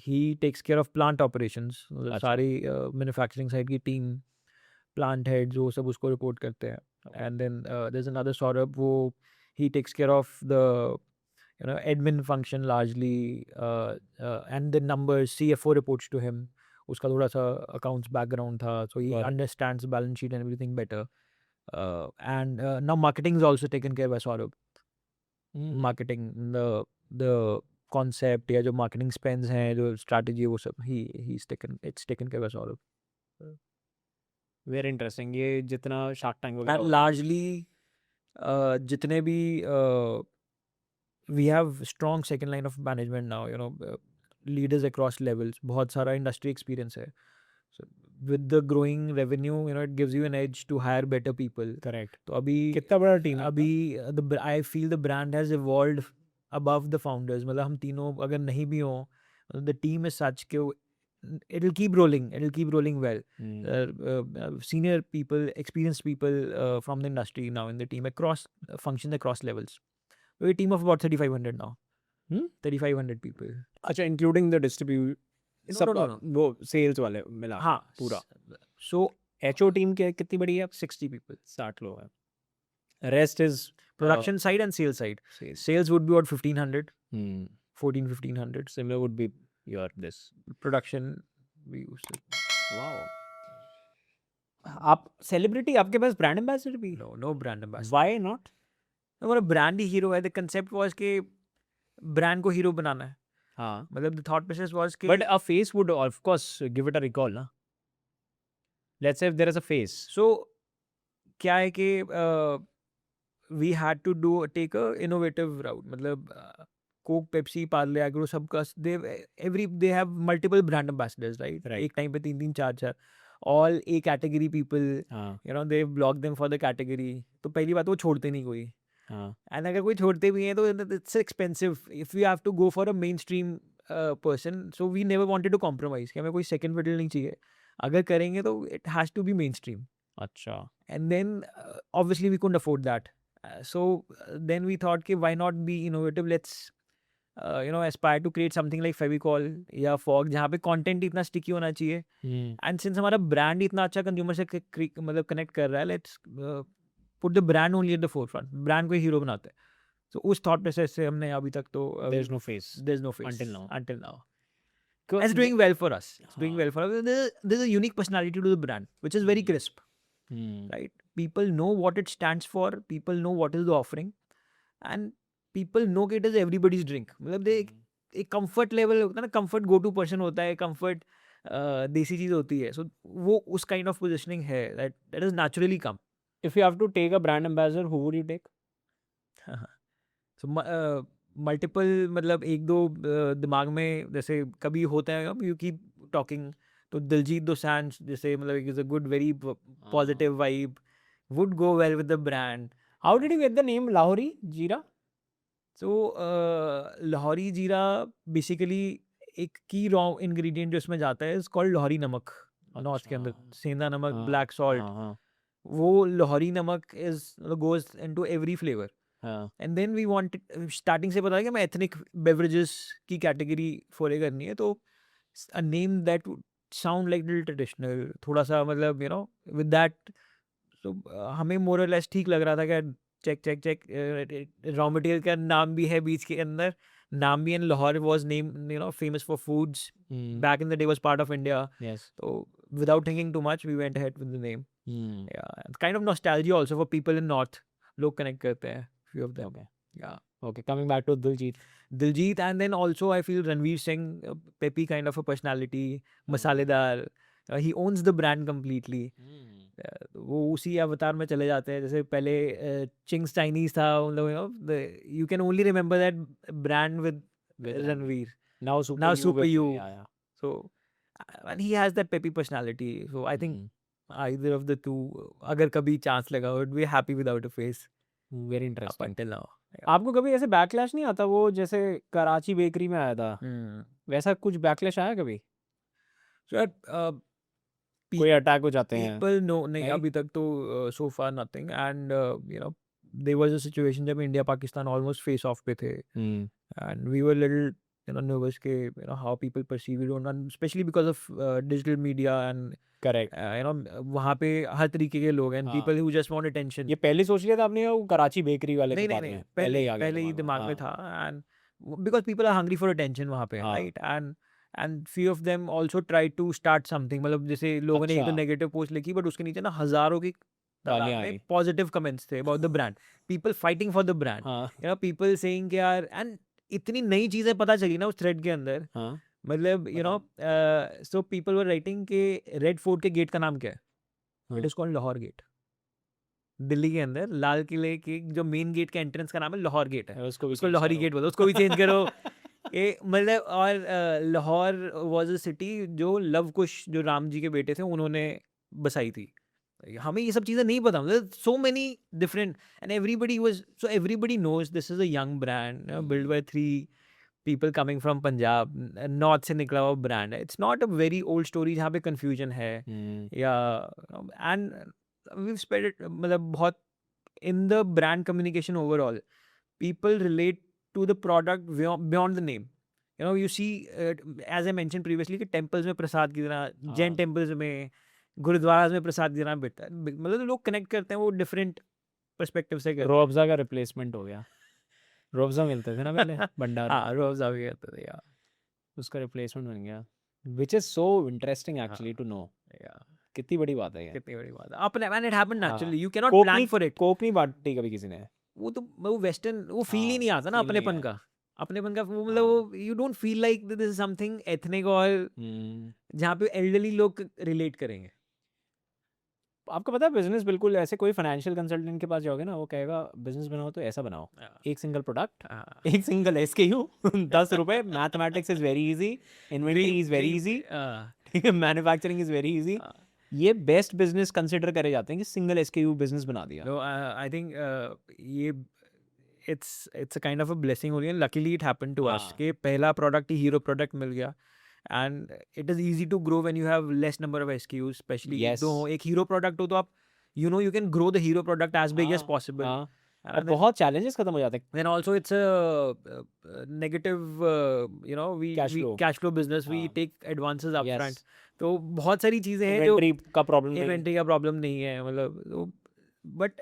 he takes care of plant operations. सारी मैन्युफैक्चरिंग साइड की टीम, प्लांट हेड जो सब उसको रिपोर्ट करते हैं. And then there is another Saurabh, वो he takes care of the admin function largely, and the numbers, CFO reports to him. उसका थोड़ा सा accounts background था, so he understands balance sheet and everything better. And now marketing is also taken care by Saurabh. Marketing, the concept या जो marketing spends हैं, जो strategy वो सब it's taken care by Saurabh. Very interesting. ये जितना shark tank And largely जितने भी we have strong second line of management now, leaders across levels, बहुत सारा industry experience है. So with the growing revenue, it gives you an edge to hire better people. Correct. तो अभी कितना बड़ा team है अभी I feel the brand has evolved above the founders. मतलब हम तीनों अगर नहीं भी हों, the team is such कि it'll keep rolling well. Senior people, experienced people from the industry now in the team across functions across levels. We're a team of about 3,500 now. 3,500 people. अच्छा, including the distribute सब no. वो sales वाले मिला हाँ पूरा. So HO team के कितनी बड़ी है? 60 people. 60 लोग हैं. Rest is Production side and sales side. Sales would be about 1,500, 1,500. Similar would be your this. Production we used to. Wow. आप सेलिब्रिटी, आपके पास ब्रांड एम्बेसडर भी? No brand ambassador. Why not? हमारा ब्रांड ही hero है. The concept was कि brand को hero बनाना है. हाँ, मतलब the thought process was कि but a face would of course give it a recall ना. Let's say if there is a face. so क्या है कि we had to take a innovative route. मतलब कोक, पेप्सी, पार्ले, एग्रो सबका they have multiple brand ambassadors, right? Right. एक time पे 3 4 all A category people, हाँ they block them for the category. तो पहली बात वो छोड़ते नहीं कोई. हाँ. एंड अगर कोई छोड़ते भी हैं तो it's expensive if you have to go for a mainstream person. So we never wanted to compromise कि हमें कोई सेकंड फिडल नहीं चाहिए. अगर करेंगे तो it has to be mainstream. अच्छा. And then obviously we couldn't afford that. So then we thought कि why not be innovative? Let's aspire to create something like Fevicol या Fog जहाँ पे content इतना sticky होना चाहिए. And since हमारा brand इतना अच्छा consumer से मतलब connect कर रहा है, let's put the brand only at the forefront. Brand को ही hero बनाते हैं. So उस thought process से हमने अभी तक तो There's no face there's no face until now. And it's doing well for us. It's doing well for us. There's a unique personality to the brand, which is very crisp. Right? People know what it stands for. People know what is the offering, and people know it is everybody's drink. मतलब दे एक comfort level होता है ना, comfort go to person होता है, comfort देसी चीज होती है. So वो उस kind of positioning है that has naturally come. If you have to take a brand ambassador, who would you take? So multiple मतलब एक दो दिमाग में जैसे कभी होता है, you keep talking. तो दिलजीत दोसांझ जैसे मतलब is a good very positive vibe, would go well with the brand. How did you get the name Lahori Jeera? So Lahori जीरा basically एक की raw ingredient जो इसमें जाता है is called लाहौरी नमक. नॉर्थ के अंदर सेंधा नमक, black salt. वो लाहौरी नमक goes into every flavor. And then we wanted, starting से पता है कि मैं ethnic beverages की category follow करनी है, तो a name that would sound like little traditional, थोड़ा सा मतलब with that. So हमें more or less ठीक लग रहा था कि check raw material का नाम भी है बीच के अंदर, नाम भी, and Lahore was named famous for foods. Back in the day was part of India. Yes. So without thinking too much we went ahead with the name. Yeah, and kind of nostalgia also for people in North. लोग connect करते हैं, few of them. Okay. Yeah. Okay, coming back to Diljit, and then also I feel Ranveer Singh, peppy kind of a personality, masaledar. He owns the brand completely. वो उसी अवतार में चले जाते हैं. जैसे पहले चिंग्स चाइनीज था, मतलब you can only remember that brand with Ranveer. Now Super You. Yeah. So and he has that peppy personality. So I think either of the two, अगर कभी chance लगा, would be happy without a face. Very Up interesting. until now. आपको कभी ऐसे backlash नहीं आता? वो जैसे कराची बेकरी में आया था, वैसा कुछ बैकलैश आया कभी? So कोई अटैक हो जाते हैं? people no, नहीं Right? अभी तक तो so far nothing. And there was a situation जब India Pakistan almost face off पे थे, and we were little nervous के how people perceive it, and especially because of digital media and Correct. वहाँ पे हर तरीके के लोग हैं, and people who just want attention. ये पहले सोच लिया था आपने वो कराची बेकरी वाले के नहीं बारे में? पहले ही आ गया ही दिमाग में. दिमाग में था, and because people are hungry for attention वहाँ पे, right? And few of them also tried to start something. मतलब जैसे लोगों ने एक तो नेगेटिव पोस्ट लिखी, बट उसके नीचे ना हजारों की पॉजिटिव कमेंट्स थे about the brand. People fighting for the brand. People saying कि यार, and इतनी नई चीजें पता चली ना उस थ्रेड के अंदर. मतलब so people were writing कि रेड फोर्ट के गेट का नाम क्या है? It is called Lahore gate. Delhi के अंदर लाल किले के जो मेन गेट का एंट्रेंस का नाम है लाहौर गेट है, उसको भी उसको change लाहौरी करो। गेट बोलो, उसको भी चेंज करो। ये मतलब, और लाहौर वाज अ सिटी जो लव कुश जो राम जी के बेटे थे उन्होंने बसाई थी। हमें ये सब चीज़ें नहीं पता, मतलब so many different, and everybody was, so everybody knows this is a young brand build by 3 people coming from Punjab, north से निकला हुआ ब्रांड है। It's not a very old story जहाँ पे कंफ्यूजन है, या एंड वी स्प्रेड इट, मतलब बहुत in the brand communication overall people relate to the product beyond the name. You know, you see, as I mentioned previously, कि temples में प्रसाद की तरह, जैन हाँ। temples में, गुरुद्वारा में प्रसाद की तरह बिकता है, मतलब लोग कनेक्ट करते हैं वो डिफरेंट पर्सपेक्टिव से करते रोअफ़ज़ा का रिप्लेसमेंट हो गया। रोअफ़ज़ा मिलते थे ना पहले हैं। भंडार में, हाँ, रोज़ भी करते थे यार। उसका रिप्लेसमेंट बन गया, व्हिच इज़ सो इंटरेस्टिंग हाँ, एक्चुअली टू नो। यार कितनी बड़ी बात है ये। कितनी बड़ी बात है। अपने, एंड इट हैपेंड हाँ, naturally, you can not Coke plan नहीं फॉर इट। कोक नहीं बाँटी कभी किसी ने। वो वेस्टर्न, वो फील ही हाँ, नहीं आता ना फील नहीं अपनेपन है। का। अपनेपन का वो, हाँ। मतलब वो you don't feel like this is something ethnic, और हुँ। जहाँ पे एल्डरली लोग रिलेट करेंगे। आपको पता है बिज़नेस बिल्कुल ऐसे, कोई फाइनेंशियल कंसल्टेंट के पास जाओगे ना, वो कहेगा बिज़नेस बनाओ तो ऐसा बनाओ, एक सिंगल प्रोडक्ट, एक single SKU, ₹10, mathematics is very easy, inventory is very easy, ठीक है, मैन्युफैक्चरिंग इज़ वेरी ईज़ी। ये बेस्ट बिज़नेस कंसिडर करे जाते हैं कि सिंगल SKU बिज़नेस बना दिया। No, I think ये it's a kind of a blessing हो रही है। Luckily it happened to us हाँ। कि पहला प्रोडक्ट ही हीरो प्रोडक्ट मिल गया, and it is easy to grow when you have less number of SKUs, especially Yes. तो एक हीरो प्रोडक्ट हो तो आप you can grow the hero product as big as हाँ, possible. हाँ, और And then, बहुत चैलेंजेस खत्म हो जाते हैं। then also it's a negative, cash flow business, we हाँ, take advances upfront. yes, तो बहुत सारी चीज़ें हैं जो इन्वेंटरी का प्रॉब्लम नहीं। इन्वेंटरी का प्रॉब्लम नहीं है, मतलब, but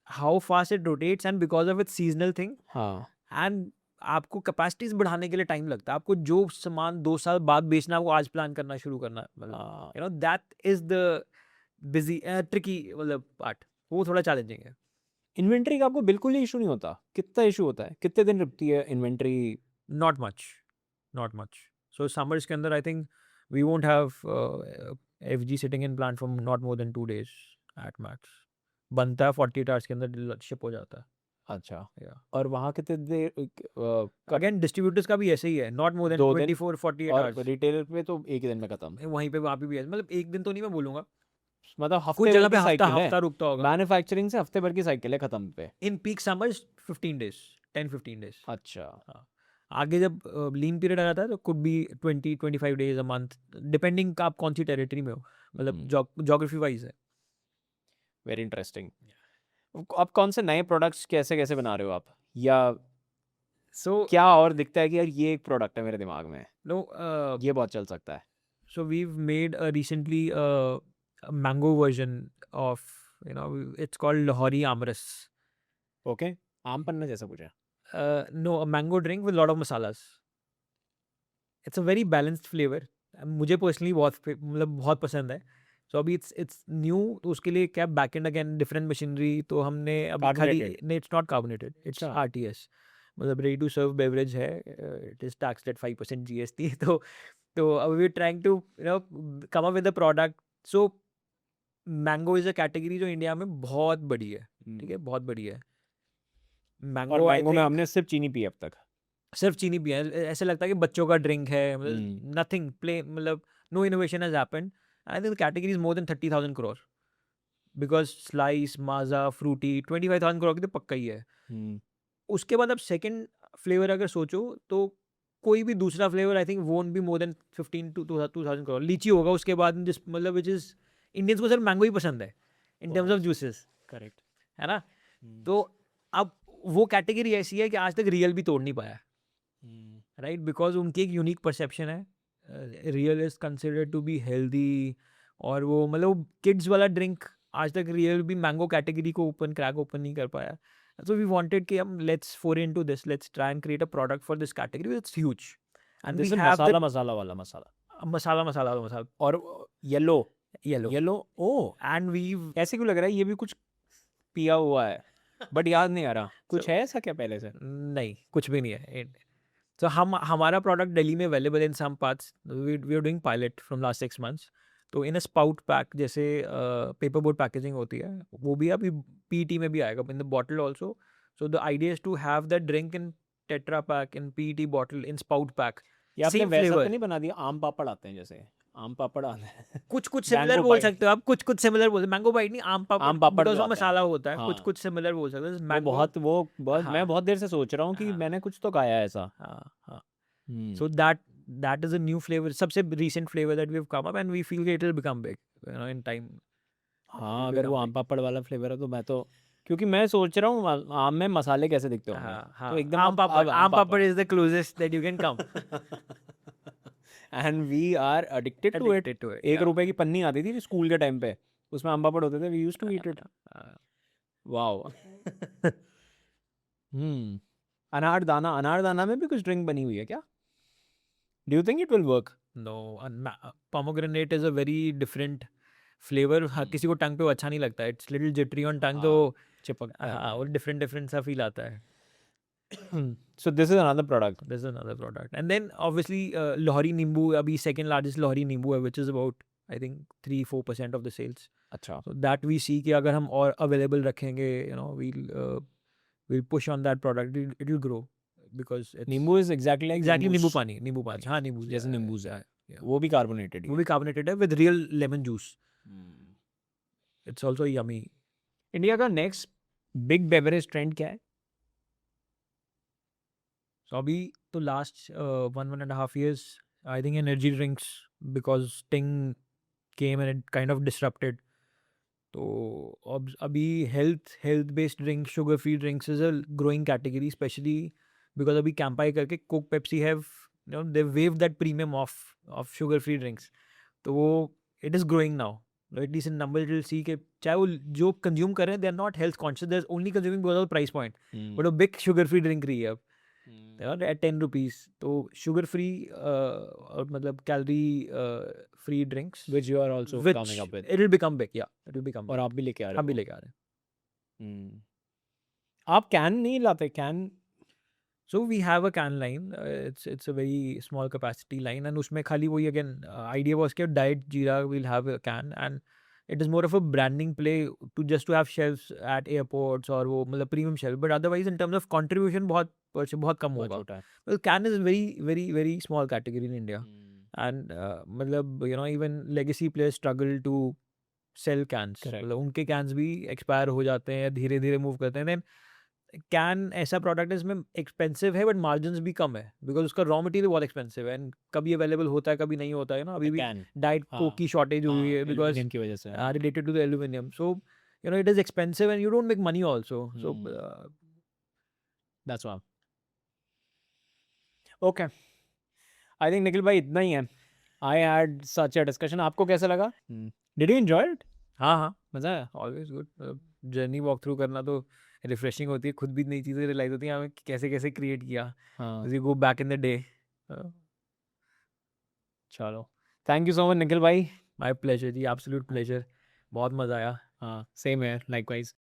how fast it rotates, and because of its seasonal thing, हाँ, एंड आपको कैपेसिटीज बढ़ाने के लिए टाइम लगता है। आपको जो सामान 2 साल बाद बेचना है, वो आज प्लान करना शुरू करना है, मतलब हाँ। That is the busy tricky, मतलब पार्ट, वो थोड़ा चैलेंजिंग है। इन्वेंटरी का आपको बिल्कुल ही इशू नहीं होता? कितना इशू होता है? कितने दिन रुकती है inventory? Not much, not much. So summers के अंदर I think we won't have FG sitting in plant for not more than 2 days at max. बनता है 48 आवर्स के अंदर शिप हो जाता है। अच्छा, या और वहाँ कितने देर अगेन डिस्ट्रीब्यूटर्स का भी ऐसे ही है, नॉट मोर देन 2 दिन, 24-48 और आवर्स। रिटेलर पे तो एक ही दिन में खत्म। वहीं पे वहाँ पे भी है, मतलब एक दिन तो नहीं मैं बोलूंगा, मतलब कुछ हफ्ते भर जगह पे की हफ्ता साइकिल है, हफ्ता रुकता होगा। मैन्युफैक्चरिंग से हफ्ते भर की साइकिल है खत्म पे। In peak summers 15 days, 10-15 days। अच्छा, हाँ, आगे जब लीन पीरियड आ जाता है तो could be 20-25 days a month, depending आप कौन सी टेरिटरी में हो, मतलब जोग्राफी वाइज है। Very interesting. अब कौन से नए प्रोडक्ट्स कैसे कैसे बना रहे हो आप, या सो क्या और दिखता है कि यार ये एक प्रोडक्ट है मेरे दिमाग में, नो, ये बहुत चल सकता है? so we've made recently a mango version of, it's called Lahori Amras. Okay, आम पन्ना जैसा कुछ है? No, a mango drink with a lot of masalas. It's a very balanced flavor. मुझे पर्सनली मतलब बहुत पसंद है। सो अभी इट्स न्यू, तो उसके लिए क्या back end again different machinery, तो हमने अभी खाली, Carbonated? नहीं, इट्स नॉट कार्बोनेटेड, इट्स अच्छा। RTS, मतलब रेडी टू सर्व बेवरेज है। It is taxed at 5% GST। तो अभी we trying to come up with the product. So mango is a category जो इंडिया में बहुत बड़ी है, ठीक है, बहुत बड़ी है। और मैंगो आई मैंगो में थिंक हमने सिर्फ चीनी पी अब तक। सिर्फ चीनी पिया है, ऐसे लगता है कि बच्चों का ड्रिंक है, मतलब नथिंग प्ले, मतलब no innovation has happened. I think the category is more than 30,000 crore, because Slice, Maaza, Frooti 25,000 crore की तो पक्का ही है। उसके बाद अब सेकंड फ्लेवर अगर सोचो तो कोई भी दूसरा flavour I think won't be more than 15 to 2,000 crore। लीची होगा उसके बाद, जिस मतलब विच इज, इंडियंस को सिर्फ मैंगो ही पसंद है in terms of juices, correct. है ना। तो अब वो कैटेगरी ऐसी है कि आज तक रियल भी तोड़ नहीं पाया, राइट, बिकॉज उनकी एक यूनिक परसेप्शन है। Real is considered to be healthy, और वो मतलब किड्स वाला ड्रिंक आज तक रियल भी मैंगो कैटेगरी को क्रैक ओपन नहीं कर पाया। So we wanted कि हम let's foray into this, let's try and create a product for this category. It's huge, and we have masala masala वाला मसाला, मसाला और yellow yellow, yellow. Oh, and we've ऐसे क्यों लग रहा है ये भी कुछ पिया हुआ है, बट याद नहीं आ रहा कुछ So- है ऐसा क्या पहले से? नहीं, कुछ भी नहीं है। So हमारा प्रोडक्ट दिल्ली में available in some parts, we are doing pilot from last 6 months, तो इन अ स्पाउट पैक जैसे पेपर बोर्ड पैकेजिंग होती है, वो भी अभी पीईटी में भी आएगा in the bottle also. So the idea is to have that drink in tetra pack, in PET bottle, in spout pack, ये आपने सेम वैसा तो फ्लेवर. नहीं बना दिया, आम पापड़ आते हैं जैसे, आम पापड़ आते हैं कुछ कुछ सिमिलर मैंगो बोल बाइट, सकते हो आप, कुछ कुछ सिमिलर बोल, मैंगो बाइट नहीं, आम पापड़, आम पापड़ बिकॉज जो वो आता है, मसाला होता है. कुछ हाँ कुछ सिमिलर बोल सकते हो, वो मैंगो. बहुत मैं हाँ बहुत देर से सोच रहा हूँ कि हाँ मैंने कुछ तो खाया है ऐसा. हाँ हाँ. हम्म. So that is a new flavor, सबसे recent flavor that we've come up, and we feel that it will become big, in time. It हाँ will अगर वो become आम big. पापड़ वाला फ्लेवर है तो मैं तो, क्योंकि मैं सोच रहा हूँ आम में मसाले कैसे दिखते होंगे, हाँ तो हाँ, एकदम आम पापड़, अब आम आम papad papad is the closest that you can come. And we are addicted to it. Addicted to it. 1 रुपए की पन्नी आती थी स्कूल के टाइम पे, उसमें आम पापड़ होते थे, we used to eat it. Uh, wow. Hmm. अनारदाना में भी कुछ ड्रिंक बनी हुई है क्या? Do you think it will work? no, pomegranate is a very different flavor. हाँ, किसी को टंग पे वो अच्छा नहीं लगता है, it's little jittery on tongue, तो चिपकता है. हाँ, और different सा feel आता है. So this is another product. This is another product. And then obviously Lahori Nimbu, abhi second largest Lahori Nimbu है, which is about I think 3-4% of the sales. अच्छा. So that we see कि अगर हम और available रखेंगे, we'll push on that product. It'll grow because it's नींबू is exactly like exactly नींबू नींबूस. पानी. हाँ, नींबू जैसे नींबूस है, yeah. वो भी कार्बोनेटेड ही वो है. भी carbonated है with real lemon juice. It's also yummy. India का नेक्स्ट बिग बेवरेज ट्रेंड क्या है? So अभी तो last 1.5 years, I think energy drinks, because Sting came and it kind of disrupted. तो अब अभी health based drinks, sugar free drinks is a growing category, especially because अभी Campai करके Coke, Pepsi have, they waived that premium of sugar free drinks. तो वो it is growing now. At least in numbers you'll see कि चाहे वो जो consume कर रहे हैं, they are not health conscious, they're only consuming because of the price point. But a big sugar free drink रही है अब, at 10 rupees. तो sugar free और मतलब calorie free drinks, which you are also which coming up with. it will become big. Yeah, it will become और big. आप भी लेके आ रहे हम हो. भी लेके आ रहे हैं. आप कैन नहीं लाते? Can So we have a can line. It's a very small capacity line, and उसमें खाली वही again idea was कि diet jeera will have a can, and it is more of a branding play to have shelves at airports और वो मतलब premium shelf, but otherwise in terms of contribution बहुत कम बहुत होगा. छोटा है. Well, can is a very small category in India, and मतलब even legacy players struggle to sell cans. Correct. मतलब उनके cans भी expire हो जाते हैं या धीरे धीरे move करते हैं. Then कैन ऐसा प्रोडक्ट है इसमें एक्सपेंसिव है बट मार्जिन भी कम है, बिकॉज उसका रॉ मटेरियल बहुत एक्सपेंसिव है, एंड कभी अवेलेबल होता है कभी नहीं होता है ना. अभी भी कैन डाइट कोक की शॉर्टेज हुई है बिकॉज एल्यूमिनियम की वजह से. Related to the aluminium. So it is expensive and you don't make money also. So that's why. Okay, I think Nikhil भाई इतना ही है. I had such a discussion. आपको कैसा लगा? Did you enjoy it? हाँ मजा आया? Always good. Journey walk through करना तो रिफ्रेशिंग होती है, खुद भी नई चीज़ें रियलाइज होती हैं हमें कैसे कैसे क्रिएट किया. You go back in the day. चलो, thank you so much Nikhil भाई. My pleasure ji, absolute pleasure. बहुत मज़ा आया. हाँ, सेम है, लाइकवाइज.